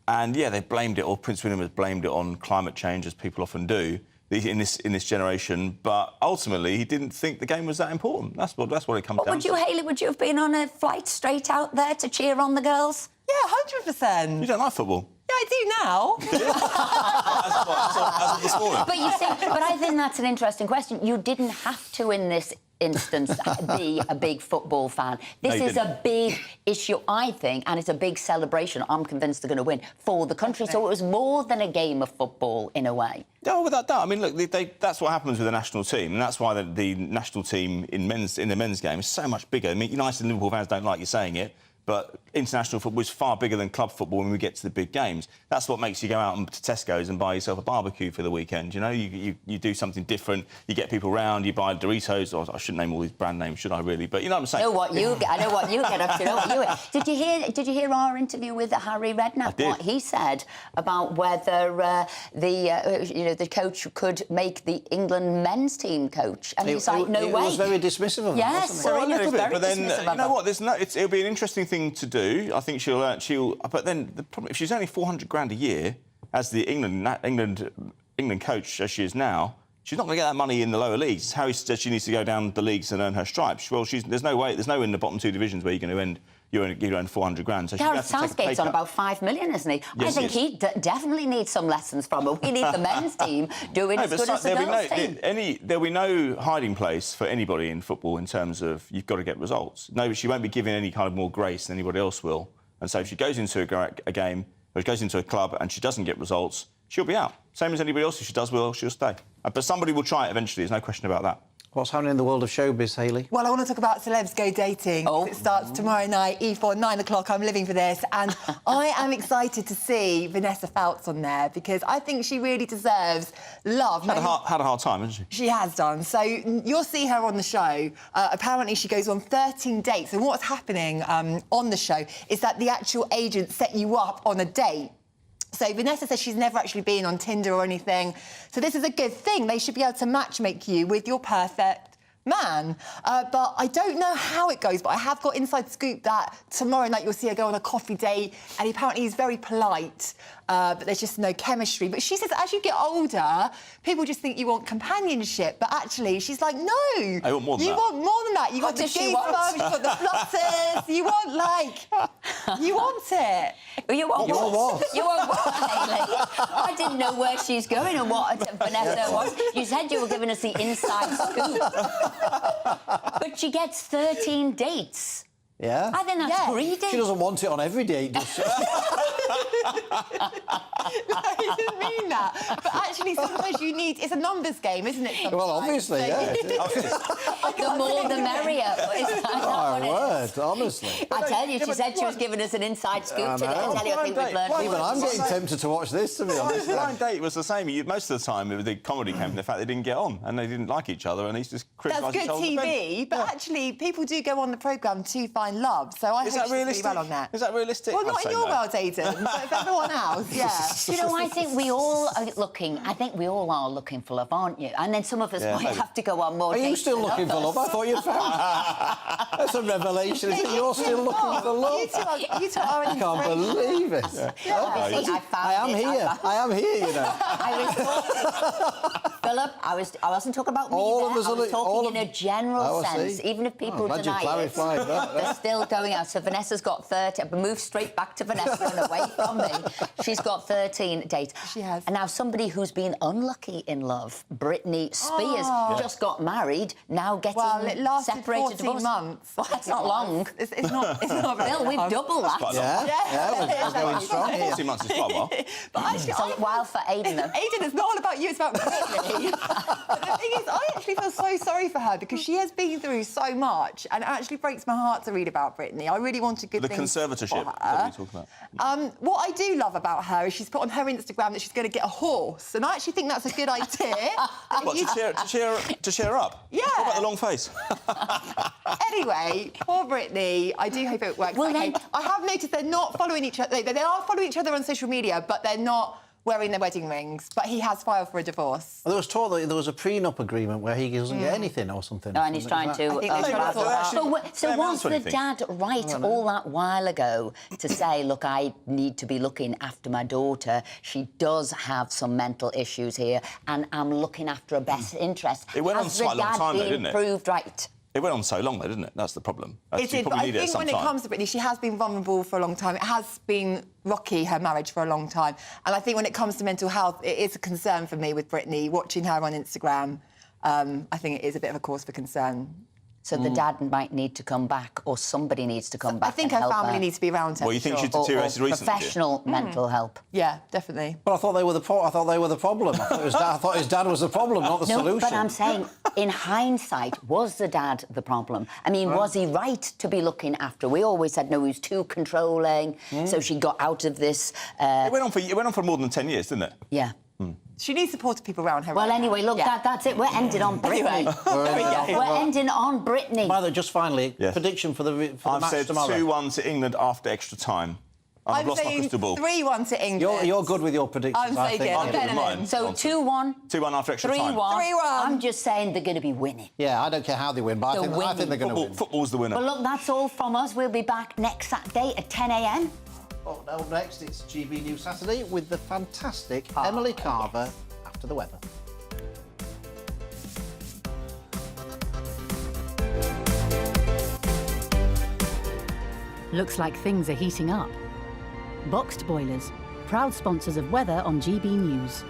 And, yeah, they blamed it, or Prince William has blamed it on climate change, as people often do, in this generation. But ultimately, he didn't think the game was that important. That's what it comes down to. Would you, Hayley, would you have been on a flight straight out there to cheer on the girls? Yeah, 100%. You don't like football? Yeah, I do now. As of this morning. But you see, but I think that's an interesting question. You didn't have to, in this instance, be a big football fan. This is a big issue, I think, and it's a big celebration. I'm convinced they're going to win for the country. So it was more than a game of football, in a way. No, without doubt. I mean, look, that's what happens with the national team, and that's why the national team in the men's game is so much bigger. I mean, United and Liverpool fans don't like you saying it, but international football is far bigger than club football when we get to the big games. That's what makes you go out to Tesco's and buy yourself a barbecue for the weekend. You know, you do something different. You get people round. You buy Doritos. Or I shouldn't name all these brand names, should I? Really? But you know what I'm saying. I know what you get up to. Did you hear our interview with Harry Redknapp? What he said about whether the coach could make the England men's team coach, and he's like, no way. He was very dismissive of yes, that, so wasn't he? a little bit. But then you know what? It'll be an interesting thing to do. I think she'll. But then the problem, if she's only $400,000 a year as the England coach as she is now, she's not going to get that money in the lower leagues. Harry said she needs to go down the leagues and earn her stripes. Well, there's no in the bottom two divisions where you're going to end. You earn $400,000. So Gareth Southgate's on about $5 million, isn't he? Yes, I think he definitely needs some lessons from her. We need the men's team doing as good as the girls' team. There'll be no hiding place for anybody in football in terms of you've got to get results. No, she won't be given any kind of more grace than anybody else will. And so if she goes into a game, or she goes into a club and she doesn't get results, she'll be out. Same as anybody else. If she does well, she'll stay. But somebody will try it eventually. There's no question about that. What's happening in the world of showbiz, Hayley? Well, I want to talk about celebs go dating. Oh. It starts tomorrow night, E4, 9 o'clock. I'm living for this. And I am excited to see Vanessa Feltz on there because I think she really deserves love. Had a hard time, hasn't she? She has done. So you'll see her on the show. Apparently, she goes on 13 dates. And what's happening on the show is that the actual agent set you up on a date. So Vanessa says she's never actually been on Tinder or anything. So this is a good thing. They should be able to matchmake you with your perfect man. But I don't know how it goes, but I have got inside scoop that tomorrow night you'll see her go on a coffee date, and apparently he's very polite, but there's just no chemistry. But she says as you get older, people just think you want companionship, but actually she's like, no. I want more than that. You want more than that. You got the goosebumps, you got the flutters, you want, like, you want it. You want what? You want what, Hayley? I didn't know where she's going and what Vanessa was. You said you were giving us the inside scoop. But she gets 13 dates. Yeah. I think that's greedy. She doesn't want it on every date, does she? No, he didn't mean that. But actually, sometimes you need... It's a numbers game, isn't it? Sometimes? Well, obviously, yeah. The more, the merrier. My word, honestly. I tell you, she said she was giving us an inside scoop today. I tell you, I think we've learned... Even I'm getting tempted to watch this, to be honest. The blind date was the same. Most of the time, the comedy came from the fact they didn't get on and they didn't like each other and they just criticised each other. That's good TV, but actually, people do go on the programme to find love. So I Is hope that she's really realistic? well on that. Is that realistic? Well, I'd not say in your no. world, Aidan, but for everyone else, yeah. Do you know, I think we all are looking. I think we all are looking for love, aren't you? And then some of us Yeah, might maybe. have to go on more Are dates you still than looking for others. love? I thought you found. That's a revelation, isn't it? You're still looking for love. You two are I can't believe it. Obviously, I am here. I am here, you know. I was talking, Philip, I wasn't talking about me All there. of us I was are- talking all in of- a general Oh, I sense. see. Even if people glad you deny it, clarified that. they're still going out. So Vanessa's got 30. I've moved straight back to Vanessa and away from me. She's got 13 dates. She has. And now somebody who's been unlucky in love, Britney Spears, just got married, now getting Well, it lasted separated. 14 months. Well, that's not long. It's not. It's not very Bill, we've long. doubled that. Yeah, we're going strong here. 14 months is quite a while. But actually, It's a while for Aidan, though. Aidan, it's not all about you, it's about Britney. But the thing is, I actually feel so sorry for her because she has been through so much and it actually breaks my heart to read about Britney. I really wanted good The things conservatorship, for is that her. what you're talking about? What I do love about her is she's put on her Instagram that she's going to get a horse, and I actually think that's a good idea. What, to cheer her up? Yeah. What about the long face? Anyway, poor Britney. I do hope it works. Well, okay, then- I have noticed they're not following each other. They are following each other on social media, but they're not wearing their wedding rings. But he has filed for a divorce. Well, there was talk that there was a prenup agreement where he doesn't get anything or something. No, and he's trying to... I think they tried to sort that out. So was the dad right all that while ago to say, look, I need to be looking after my daughter. She does have some mental issues here, and I'm looking after her best interest. It went on Has quite a long the time, dad though, been didn't it? proved right? It went on so long, though, didn't it? That's the problem. It did, but I think when it comes to Britney, she has been vulnerable for a long time. It has been rocky, her marriage, for a long time. And I think when it comes to mental health, it is a concern for me with Britney. Watching her on Instagram, I think it is a bit of a cause for concern. So the dad might need to come back, or somebody needs to come back. I think and her help family needs to be around her. Well, you for think sure. she's deteriorated recently? Professional mental help. Yeah, definitely. But I thought they were the problem. I thought his dad was the problem, not the solution. But I'm saying, in hindsight, was the dad the problem? I mean, was he right to be looking after? We always said, no, he was too controlling, so she got out of this... It went on for more than 10 years, didn't it? Yeah. She needs supportive people around her. Well, right anyway, now. look, that's it. We're ending on Britney. We're ending on Britney. By the way, just finally, Yes. prediction for the I've match said tomorrow. 2-1 to England after extra time. I've I'm lost my saying crystal ball. 3-1 to England. You're good with your predictions. I'm I so think. good. I'm good with mine. So 2-1. 2-1 after extra 3-1. time. 3-1. I'm just saying they're going to be winning. Yeah, I don't care how they win, but I think they're going to win. Football's the winner. Well, look, that's all from us. We'll be back next Saturday at 10 a.m. Up next, it's GB News Saturday with the fantastic Emily Carver after the weather. Looks like things are heating up. Boxed Boilers, proud sponsors of weather on GB News.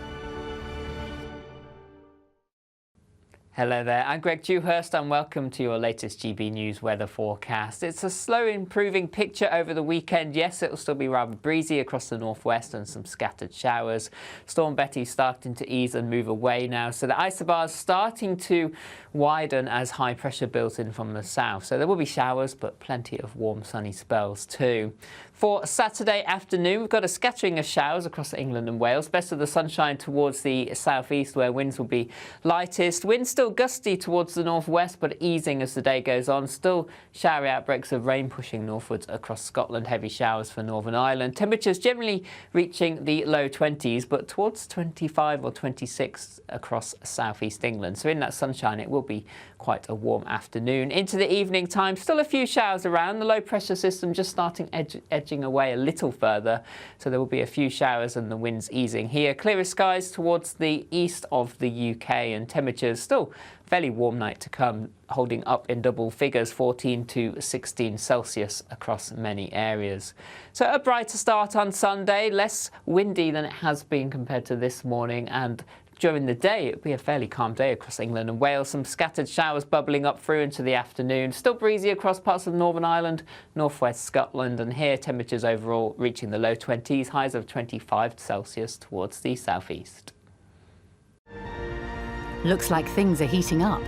Hello there, I'm Greg Dewhurst and welcome to your latest GB News weather forecast. It's a slow improving picture over the weekend. Yes, it will still be rather breezy across the northwest and some scattered showers. Storm Betty starting to ease and move away now, so the isobars starting to widen as high pressure builds in from the south. So there will be showers, but plenty of warm sunny spells too. For Saturday afternoon, we've got a scattering of showers across England and Wales. Best of the sunshine towards the southeast, where winds will be lightest. Winds still gusty towards the northwest, but easing as the day goes on. Still showery outbreaks of rain pushing northwards across Scotland. Heavy showers for Northern Ireland. Temperatures generally reaching the low 20s, but towards 25 or 26 across southeast England. So in that sunshine, it will be quite a warm afternoon. Into the evening time, still a few showers around. The low pressure system just starting edging away a little further, so there will be a few showers and the winds easing here. Clearer skies towards the east of the UK, and temperatures still fairly warm night to come, holding up in double figures, 14 to 16 Celsius across many areas. So a brighter start on Sunday, less windy than it has been compared to this morning, and during the day, it'll be a fairly calm day across England and Wales. Some scattered showers bubbling up through into the afternoon. Still breezy across parts of Northern Ireland, northwest Scotland, and here temperatures overall reaching the low 20s, highs of 25 Celsius towards the southeast. Looks like things are heating up.